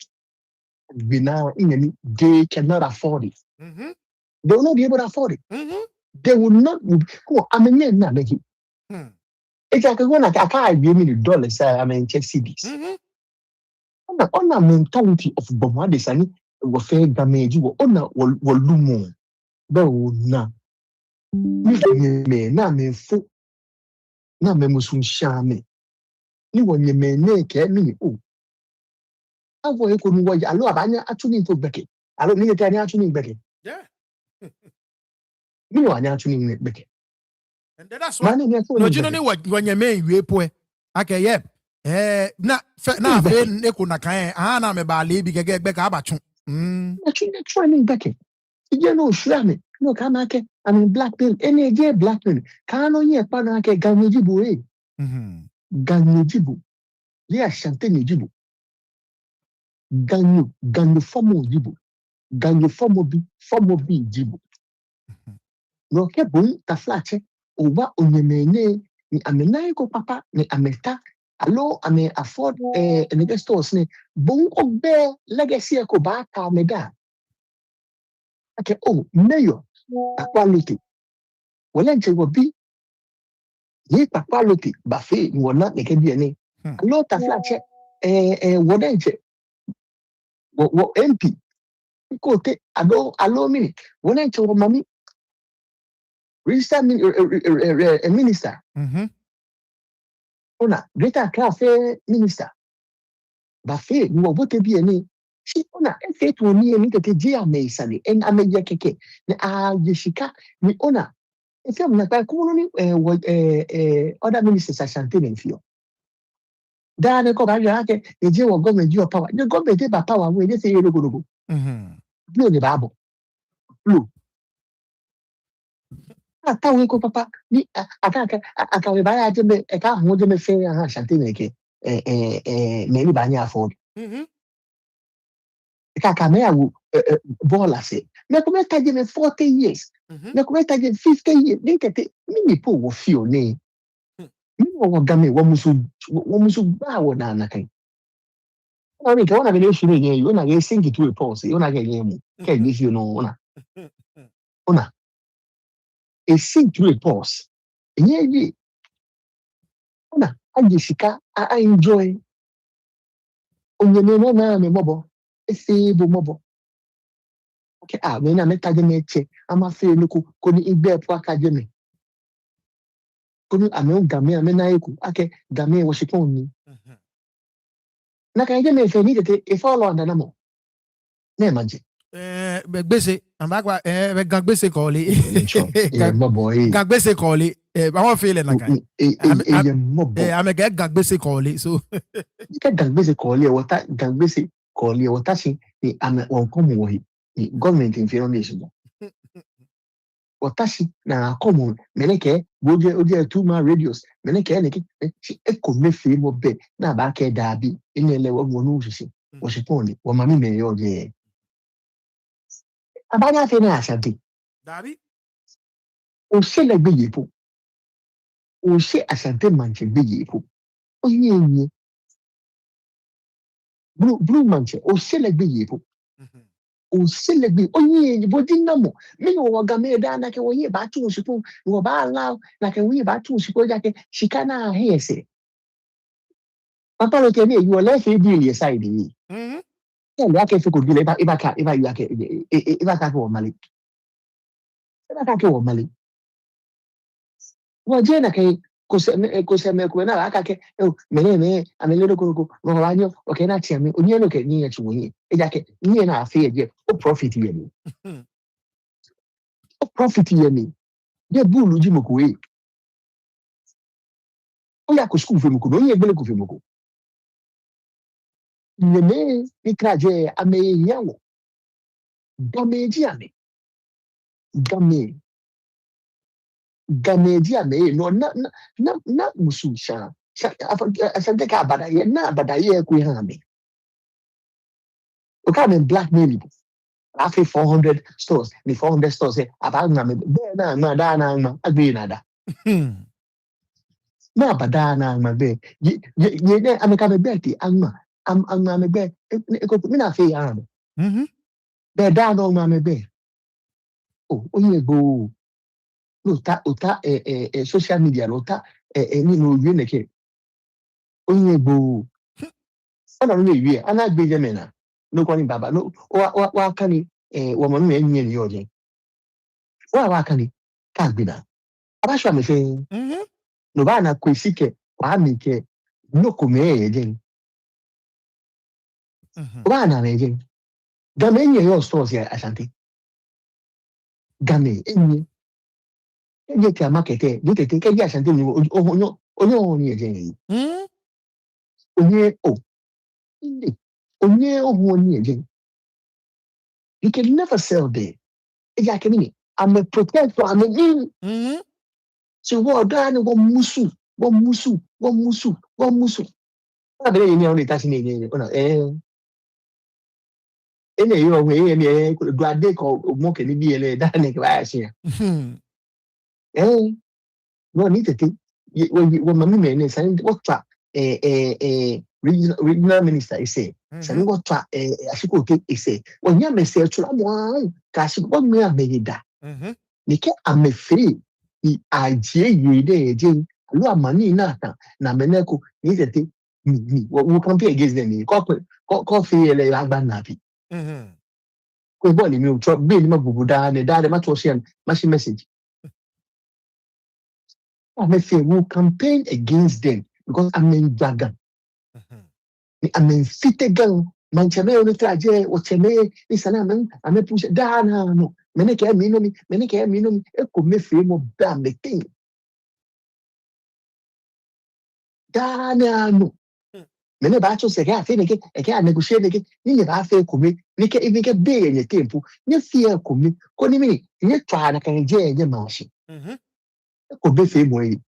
now they cannot afford it. They will not be able to afford it. They will not. I mean, not make it. It's like when I can't give me the dollars. I mean, check CDs. On the mentality of Bomades, wo fe Ga-Dangme wo ona wo lumo be wo na mi me na me fo na me musun shame ni wo nyeme ne ke mi o avo e ko nu wo alo abanya atuni to gbeke alo ni ke anya atuni gbeke Yeah. mi wo anya atuni gbeke And that's why mani me fo no ni jino ni gbeke when you mean we poe ake yep na fe ne ko na kan na me ba le bi gege gbe ka ba tun atuni try ni gbeke ije no shura me no ka ma ke I'm in black pill any je black pill ka no ye pa na ke Ga-Dangme jibo e Ga-Dangme jibo ye asante ni jibo Ga-Dangme fomo jibo Ga-Dangme fomo bi jibo no ke bon ta flache owa onyemene ni amenai ko papa ni ameta alo ame afford the stores ne bon ogbe legacy ko ba ka mega okay oh mayor quality wala nche wo bi ye quality ba fe ni wona ne ke bi ne alo ta flache wona nche wo MP ko te alo mini wona nche wo mami register minister ona Greater Accra minister ba fe ni wo bote bi eni si ona efe to ni eni tete je amesa ni en ameje keke ni a yeshika ni ona efe mo na pa ko ni other ministers asante ni fio da ne ko ba ya ke eje wo government your power the government ba power we dey say yero gorogo blue ni ba bo blue ata we ko papa ni aka we ba ya je me ka ho je me fe ha asante ni ke me ni ba nya afford kaka me awu ball ase me ko me taje me 40 years me ko me taje 50 years ni kete mi po wo fio ne mi wo Ga-Dangme wo musu ba wo na kan na mi ke ona be shuru yen yo na ge sing it to a pause yo na ge yen mu ke ni fio no ona e sing to a pause yen yi ona aje sika I enjoy onye me na me mobo e se bo mobo okay me na meta je me che ama fe luku ko ni igbe po aka je me ko ni ame Ga-Dangme ame na eku ake Ga-Dangme wo shikon ni na kan je me fe ni tete e follow anda na mo na manje gbese ambagwa be gan gbese ko le e mo boy gan gbese ko le ba won feel na kan e mo bo ame gan gbese ko le so ka Ga-Dangme ko le wota Ga-Dangme ko le wota shi ni ame won ko mo hi ni government in fero nation watashi na common meneke oje 2-man radios meneke ne e ko mefe mo be na ba ke dabi inu ele wo mo nu sisi wo se pon ni wo mami me yo je abanya fe na asante dabi o se le gbe yepo o se asante manche gbe yepo o yin blue manche o se le gbe yepo o se le gbe o yin bo dinamo mi wo Ga-Dangme da na ke wo ye ba tu sipo wo ba allow na ke wo ba tu sipo ja ke shikana hese papa lo ke ni you le fe deal ye side ni ya ke fe ko deal iba ya ke iba ka ko mali iba ka ke wo mali wo je na ke ko se me ko na aka ke me amele lo ko wo ba nyo o ke na ti mi o ni no ke ni e tu yin e ja ke ni na fe je o profit ye ni o profit ye ni de bulu ji mo ko e o ya ko school fe mo ko no yin gbele ko fe mo ko ne ni kraje ame yawo Ga-Dangme ji ame Ga-Dangme ji ame no na musu sha asante ka abada ye na abada ye ku ha me o ka me blackmail afi 400 stores ni 400 stores aba na me be na ma da na ma agbe na da na abada na ma be ye ne ameka me be ti anma am me be ko mi na fe ya me be da no ma me be o ye go ota social media ota ni no yue ne ke onye gbo ona no yue ana gbe je me na no kwani baba no wa kani wo mo me nyi ni oje wa kani ka gbina abashwa me fe no ba na kwesike kwa mi ke no ko me eje wa na me eje game nyi yo stores ya ashanti game enyi eje ka market ni tete ke ya ashanti ni onyo ni eje yi onye ni eje you can never sell there eja kemi I'm a protector I'm a in so what dan wo musu abere ni on ita sini ni ona ene yo we ni do ade ko mo ke ni bi ele dan ke ba sia no ni tete wo mami me ni san what tra regional minister ise san what tra asiko ke ise wonya me se tro mo ka asiko mo ya me da ni ke amefiri I aje yi de je lu amani na ta na meneko ni tete we compare against them ko fi ele agba na bi ko bo ni mi o tro be ni ma bubu da ne da de ma to share message I say we campaign against them because I'm in Jagan. I'm in Fitegan. Manchame on the traje, or Chame, is an amen, I'm a push down. No, many care me, a come frame of damn the thing. Dana, no. Many batches again, I can't negotiate again. You have to commit, make it even get big in your temple. You fear commit, call me, you try and I can enjoy your machine. Could be fame way.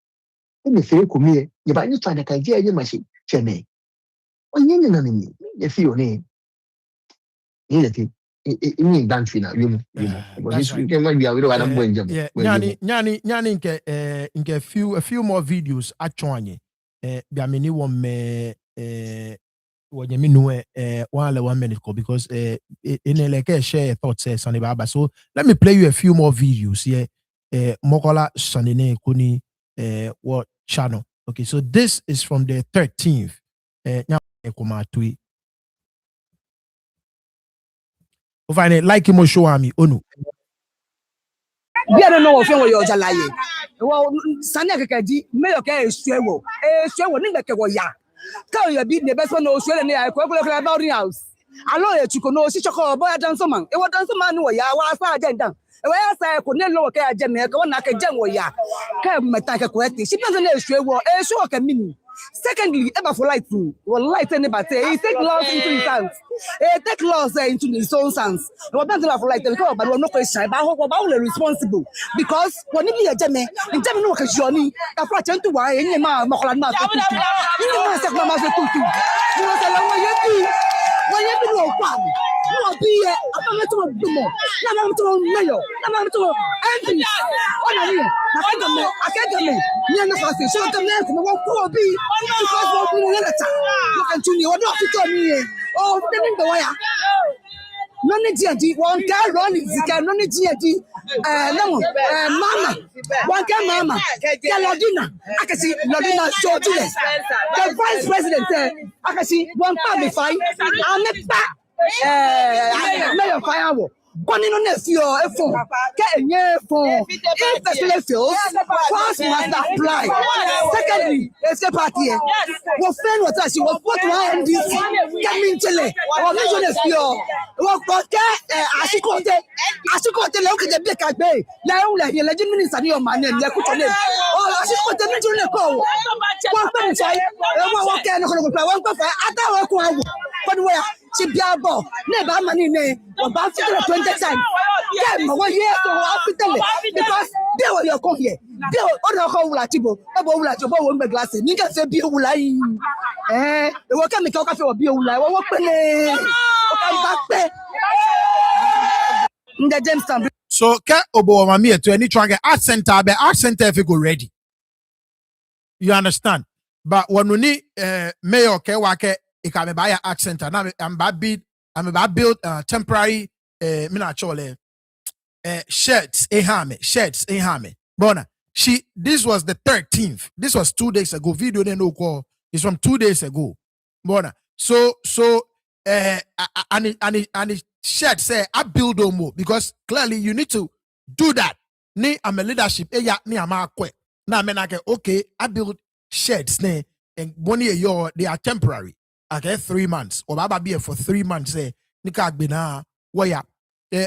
In the fair commit, you buy you try to enjoy your machine, Chame. Onye na ni ye fi oni ni le ti ni dantry na yum because you can we are we na mbwe njam nyani nke a few more videos atwanye bia me ni wo me wo nyame nu 1 minute ko because in like share thoughts Sunday baba. So let me play you a few more videos here mokola Sunday kuni what channel. Okay, so this is from the 13th Kumatui. Find it like him show me onu. Bí ẹni náà wọ́n fẹ́ wọ́n yọ ọjà láàyè. Wọ́n sani akẹ́kẹ́ di mẹ́yọ̀ kẹ́ èsùwẹ̀wò nígbẹ̀kẹ̀ wọ̀ yá. Káwọn yẹ bí ní ẹbẹ́ sọ́nà oṣù ẹ̀rẹ̀ ní àìkú ẹ̀kúlẹ̀kúlẹ̀ báwọ̀rì house. Àlọ́ ètùkọ̀ náà oṣù ṣọkọ̀ bọ́yá dánsọ́mà. Ìwọ dánsọ́mà ni wọ̀ yá wá sá àjẹ́ ìdán. Ìwọ yá sá ẹ̀kọ́ ní lọ́wọ́ kẹ́ àjẹ́ mẹ́ẹ̀kẹ́ wọ́n náà kẹ́ jẹ́ wọ̀ yá. Kẹ́ mẹ́ta kẹ́kọ̀ọ́ ẹ̀ tì. Ṣé bí wọ́n sọ ní èsùwẹ̀wò èsù ọ̀kẹ́ mí ni. Secondly, ever for light too. Well, light anybody say he take laws into his hands. He take laws into his own hands. But that's not for light. Because but we're not question. But how we're responsible because when you be a gemme, in gemme no can journey. That's what I to why any man mokola na to. Any man say mama say to. You know say when you be no pan. You be I'm not to do more. Na am to mayor. Na am to MP. What are you? I can't me. You know say so come here from one poor be. Because we're going to look at you. What not to tell me? Oh, the wire. No need to one guy running. No need to no, mama. One guy, mama. Lodina. I can see Lodina show today. The vice president. I can see one family fine. I'm not back. Mayor Firewood. One in on your phone. Get a year for if feels first must apply. Secondly, it's a party. What friend was that? She was what NDC coming Chile or mention your what I should go there. I should go to look at the big bay. Now, like your legend minister, your man, and Yakuta. Oh, I should go to the call. One person say, what can I go for? I don't know. But where she be a ball, never money, about 20 times. Yeah, but 1 year to hospital because they were your call here. They were all whole latibo, about the glass. You can say, be a woolly. The worker make a coffee or be a woolly. What the Jamestown. So, can Obo Mami to any track art center, but art center if you go ready. You understand? But when we need mayor Kewake, it can be by an art center. Now I'm about build temporary shirts in Hame. Bona. This was the 13th. This was 2 days ago. Video they no call. It's from 2 days ago. Bona. So and it shared say I build more because clearly you need to do that. Ni I'm a leadership. Ya ni ama kwe. Na menake okay. I build sheds ne and 1 year they are temporary. Okay, 3 months. Or baba be for 3 months. Nika bina waya.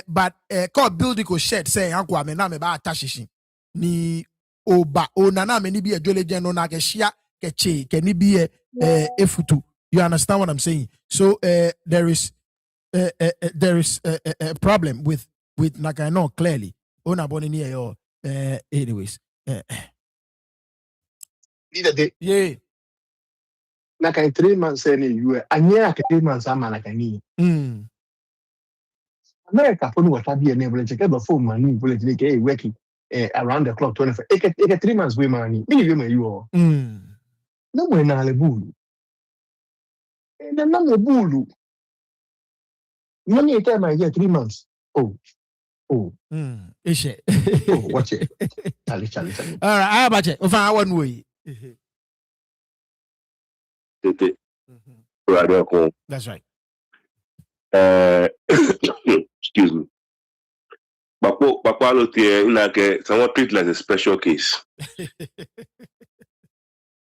But call build ko shed say anko amena me ba tashishi ni oba o nana me ni bi ejole jeno na ke shia ke che ke ni bi efutu. You understand what I'm saying? So there is a problem with like I know clearly. Ona boni ni yo anyways. Yeah. Like in 3 months any you anya 3 months ama like any. America for what have you never check the phone money bullet they working around the clock 24. It 3 months we money. Me you all. No we na le bulu. Na le bulu. Money time I get 3 months. Oh. Is it? Oh, watch it. Charlie. All right, how about it? I one way. That's right. Excuse me. Bakwa someone treat like a special case.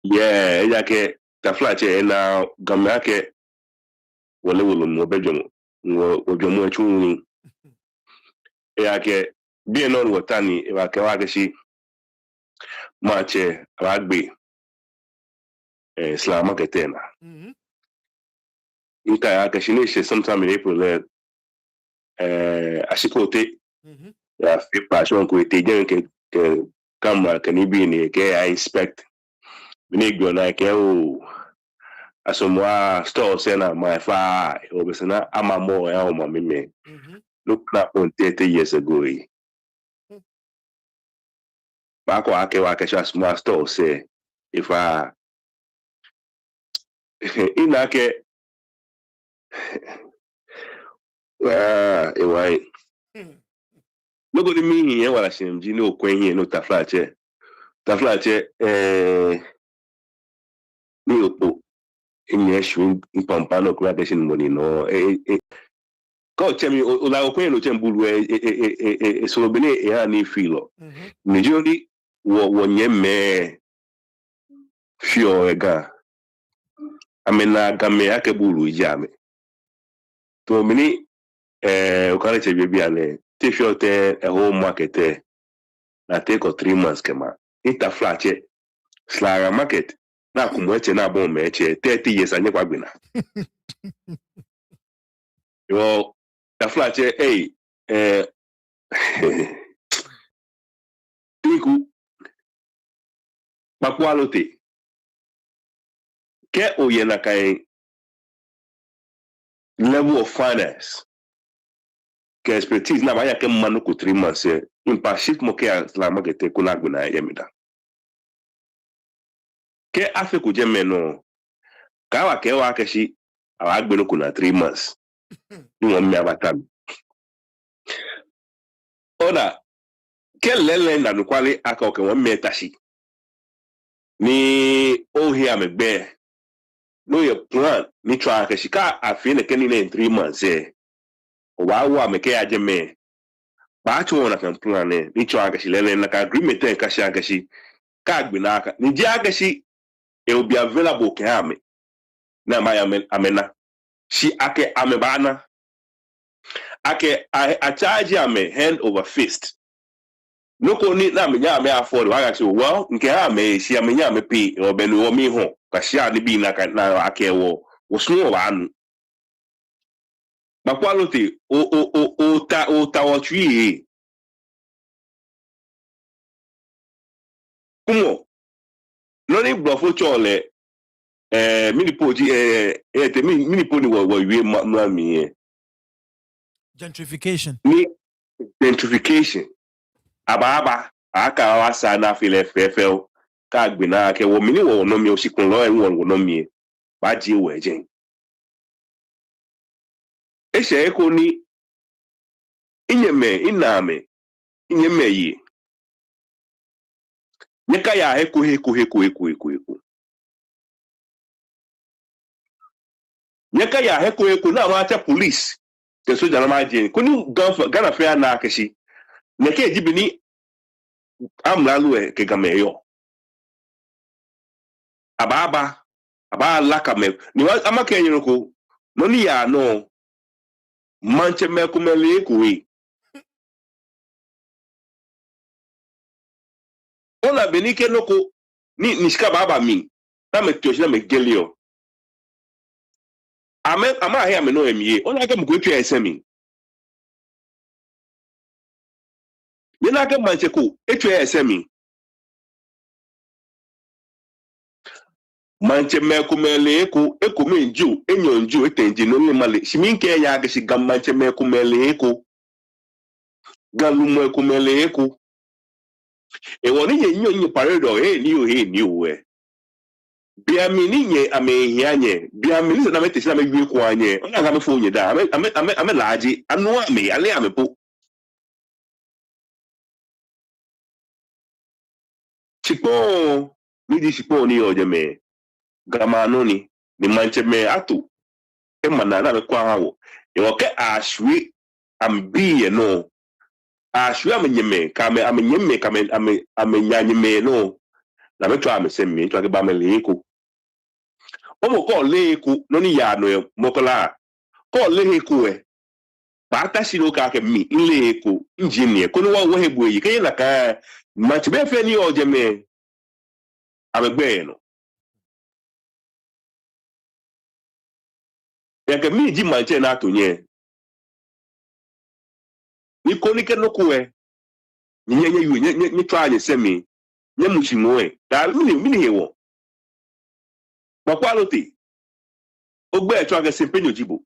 Yeah, yake taflache na Ga-Dangme yake wale mo bejomo ojomo echuni. Yake bien non watani wake shi mache rugby slama ketena. Inka yake shinishe sometime in April ashikote ya fipa shon ko ite ke kama kanibi ni ke I expect binigyo na ke o asomwa store sena my fa obesena amamo ya o mamime look na on 30 years ago bako ake wake sha small store say if inake ewai logo di mi yen wala shimji no kwenye no taflache ni opo inye shun pampano kwa deshin money no ko chemi ola okwen no chembulu so bene ya ni filo ni jodi wo nyeme fio ega amena Ga-Dangme yake bulu jame to mini ukale chebe biale te fio te a home market na take 3 months kema interflache slara market na kumweche na bon meche 30 years anye kwa gbina yo taflache tiku bakwalote ke oyena kai level of finance ke expertise na baya ke manu ko 3 months in pashit mo ke slara market ko na gbina yemida ke afe ko jeme no kawa ke wa ke shi awa gbinu ko na 3 months ni won mi abatam oda ke lele na nukwale aka oke won metashi ni ohi amegbe no ye plan ni try ke shi ka afi ne ke ni in 3 months wa meke ajeme ba cho na kan plan ni try ke shi lele na ka agreement ka shi aka shi ka gbina aka ni ji aka shi it will be available ke ame na ma ya amena shi ake amebana ake a charge ame hand over fist no ko ni na me nya me afford wa ga say well nke ha me shi ame nya me pay obenu wo mi ho ka shi ani bi na ake wo sunu wa anu ba quality o ta wo twi kumo no ni blofo chole mini poji te mini poni wo wi ma mi Gentrification. ni gentrification ababa aka wasa na file fefel ka gbina ke wo mini wo no mi o sikun lo enwo wo no mi ba ji wo ejen ese ko ni inyeme iname inyeme yi nyeka ya eko Nyaka ya heko na wacha police. Ke soja na maje. Kuni Ghana fair na akeshi. Neke jibini amlalu ke gameyo. Aba lakame. Ni wa amake nyoko. Noni ya no. Manche mekumele kuwi. Ona benike noko ni nishika baba mi. Na me tioshi na me gelio. Ama he ameno emie. Ona ke mkwetu ya esemi. Nina ke manche ku etu ya esemi. Manche mekumele eku minju enyonju etenji no male. Shiminke ya ke shiga manche mekumele galumo ekumele eku. E woni ye nyo paredo ni uwe. Biamini nye amehianye biamini na mete sina mewi ko anye ona ga me fonye da ame laji anu ame ale ame po chipo ni di chipo ni oje me gama no ni manche me atu e mana na me kwa hawo e oke ashwi ambiye no ashwi amenyeme kame amenyeme kame amenyanye me no na me to ame semi to ga ba me leko omo ko leko no ni ya no mokola ko leko e bata shiro ka ke mi leko engineer ko no wa wo hebo yi ke la ka match be fe ni oje me amegbe no ya ke mi ji manche na to nye ni ko ni ke no ko e nye yu nye try nye semi nye mushimo e da mi ni hewo ba quality ogbe e try ke sempe nyojibo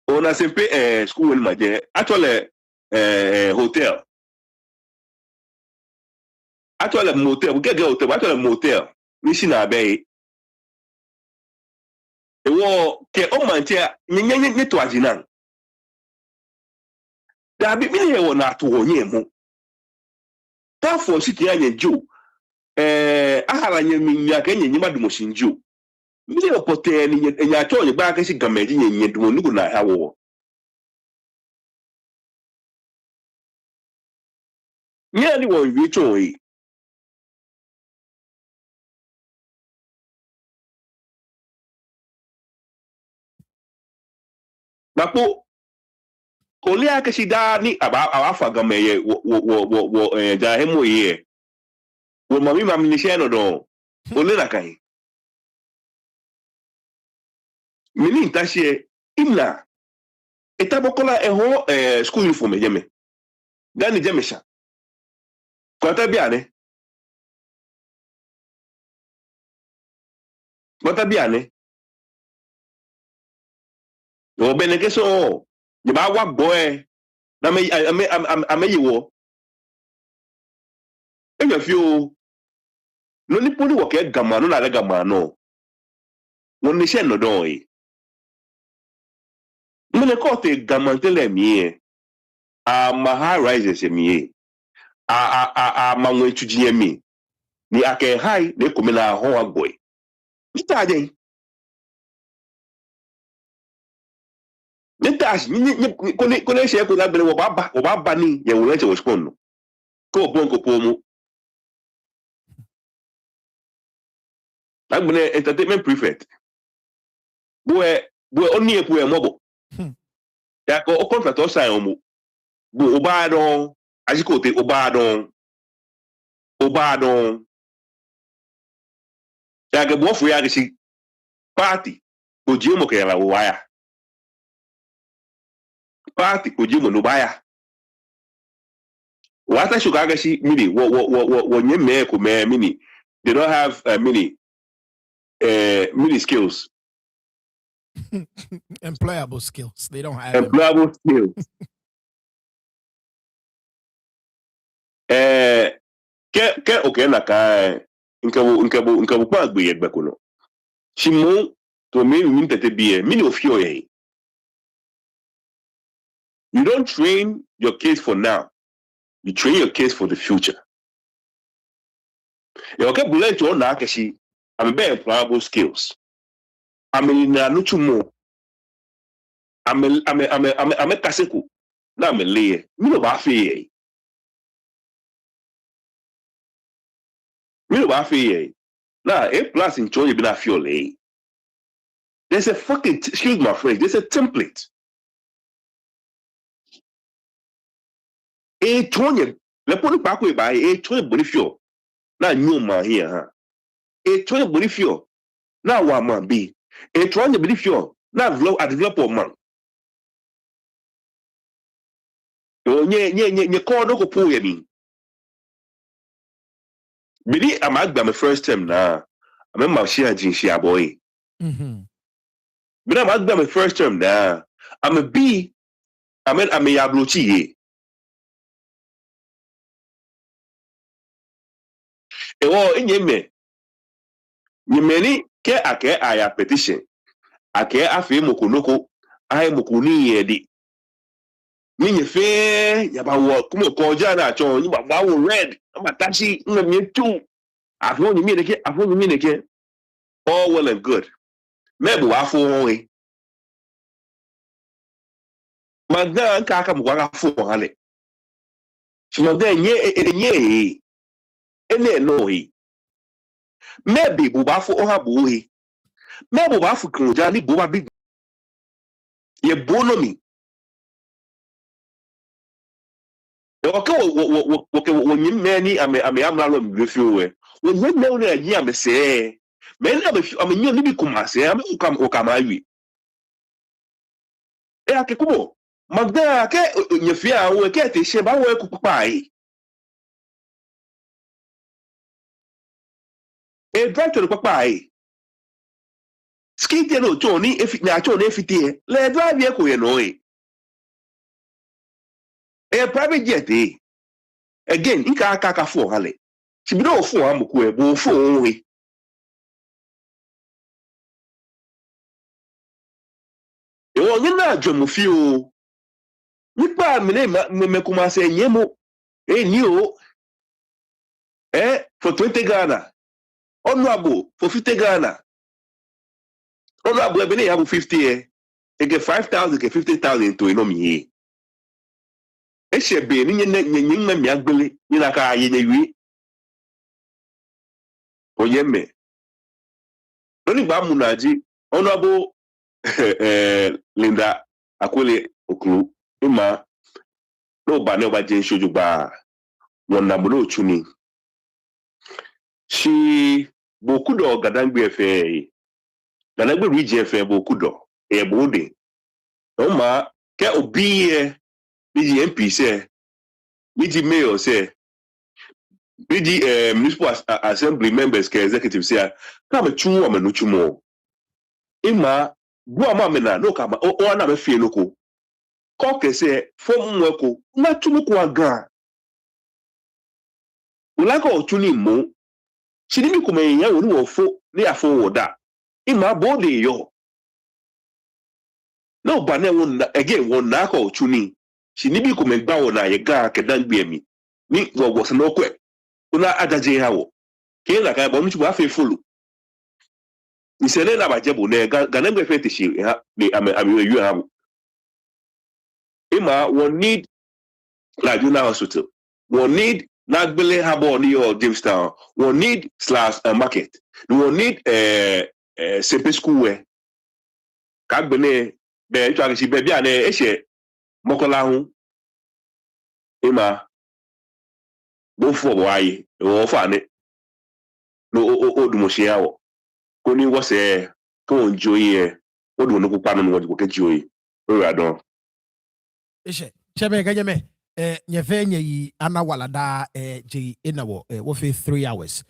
ona sempe school ni maje actually hotel actually motel we get hotel actually motel ni si na be ewo ke o manche nye to ajinan da bi mi hewo na to onye mu ta for city anye jo ahara nye mi nya ke nye nyima dumo shinjo mi le pote ni nya to onye ba ke si gameji nye dumo nugo na hawo nye ni won wi to yi Napo kolia ke si da ni aba fa gameye wo ja hemo ye wo mami ni sheno do ole na kai mini ntashie ina etabokola eho school uniform ejeme gani jemesha kwata biane o beneke so je ba wa boy na me ameyiwo enye fio no ni poli wo ke gama no na le gama no won ni sheno do yi mene ko te gama tele mi ma high rises mi ma nwe tujie mi ni ake high ne ko me na ho agboy ita je Nitash ni kone she ko lagbere wo ba ni ye wo leche wo spon no ko bon ko pomu lagbere entertainment prefect bo oni epu e mobo ya ko o contract o sign omo bo o ba don ajiko te o ba don ya ke bo fu ya ke si party o ji mo ke la wo ya party o ji mo no ba ya wata shuga ga shi mini wo nye me ko me mini they don't have mini skills Employable skills. They don't have employable skills. Ke okay na ka nke bu pa gbe yegbe ko no. Shimu to me mi tete bi mini ofio ye. You don't train your kids for now. You train your kids for the future. You okay bullet to na keshi am be employable skills. na no chumo ame kaseko na me leye mi no ba fe na a plus in choye bi na fiole. There's a fucking excuse my French, there's a template. A choye le poni pa ko ba e choye bonifio na nyoma here ha. E choye bonifio na wa man bi. E choye bonifio na develop man. Nye call no ko po ye mi. Bini amagba my first time na. Amemma share jinshi aboy. Bini amagba my first term na. I'm a B. I'm a yablochi ye. Ewo enyeme. Nyemeni ke ake aya petition. Ake afi mokonoko. Ai mokuni yedi. Minye fe yaba wo kumo koja na cho ni ba wo red. Ama taxi ngam tu. Afo ni neke. All well and good. Mebu afo hoye. Magda kaka mwa afo hale. Magda nye ene no he. Maybe bubafu oha buhi. Maybe bubafu kunjali buba big. Ye bonomi. Okay, when you many ame amalo mbefiwe. When you know that ye ame say. Men ame nyo nibi kumase ame ukamawi. Ake kubo. Magda ke nyefia we ke te sheba we kupai. E drive to the papai. Skite no Tony if na Tony efite le drive ye ko ye no e private jet again ika aka fo hale ti bi no fo amuku e bo fo we e wo ni na adwomu fi o nipa me kuma se nyemo ni o for 20 Ghana honorable for 50 Ghana honorable be have 50 e get 5,000 get 50,000 to enomi Eshe be ni nye mi agbele ni na ka aye wi oyeme loni gba mu naji honorable Linda Akwele Okulu ima no ba ne oba je nsoju gba won na mo chuni shi bokudo Ga-Dangme fe Ga-Dangme region fe bokudo e bode o ma ke obi e bi MP se bi mayor se bi municipal assembly members ke executive se ka me chu o me no chumo ima bu ama me na no ka ma o na me fie no ko ke se fom nweko na chumu ko aga ula ko chuni mo chini bi ko me yan wo ni wo fo ni afo wo da ima bode yo no ba ne won again won na ko chuni chini bi ko me gba wo na ye ga Ga-Dangme mi ni wo se no kwe una adaje ha wo ke na ka bo mi chu afi follow isele na ba je bo ne Ga-Dangme fe te shi ha ni ame yu ha ima we need Laguna Hospital we need Nagbele Harbor ni or Jamestown we need / market we need Sepe school we ka gbene be tu aki be bia na ehye mokola hu ima bo fo bo aye wo fa ne no odumoshi yawo ko ni wo se ko njoye odu no kupa no wo ko kejoye o ra don Eshe chebe ganyeme nyefe nyi ana walada ji inawo wo fe 3 hours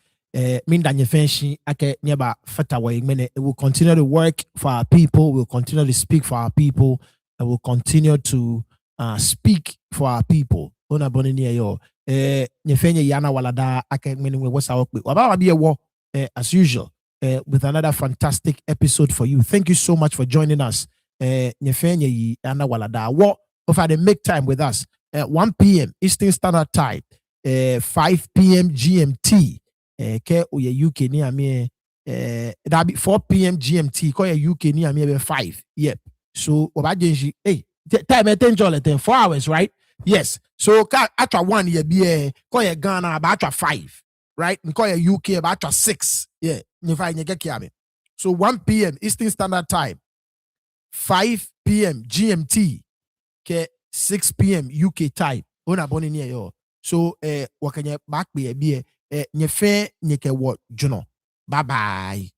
minda nyefe shi ake nyeba fata wa mene we will continue to work for our people, we'll continue to speak for our people, and we'll continue to speak for our people. Ona bonini yo nyefe nyi ana walada ake mene we wasa okwe waba bi ewo as usual with another fantastic episode for you. Thank you so much for joining us. Nyefe nyi ana walada wo if I make time with us 1 p.m. Eastern Standard Time, 5 p.m. GMT. Ke uye UK ni ami that be 4 p.m. GMT. Call your UK near me 5. Yep. So obajenji, hey, time 4 hours, right? Yes. So after 1 year be call your Ghana about 5, right? And call your UK about 6. Yeah. So 1 p.m. Eastern Standard Time, 5 p.m. GMT, ke 6 p.m. UK time. Ona boni near yo. So wakanya back be nye fe nye ke what juno. Bye bye.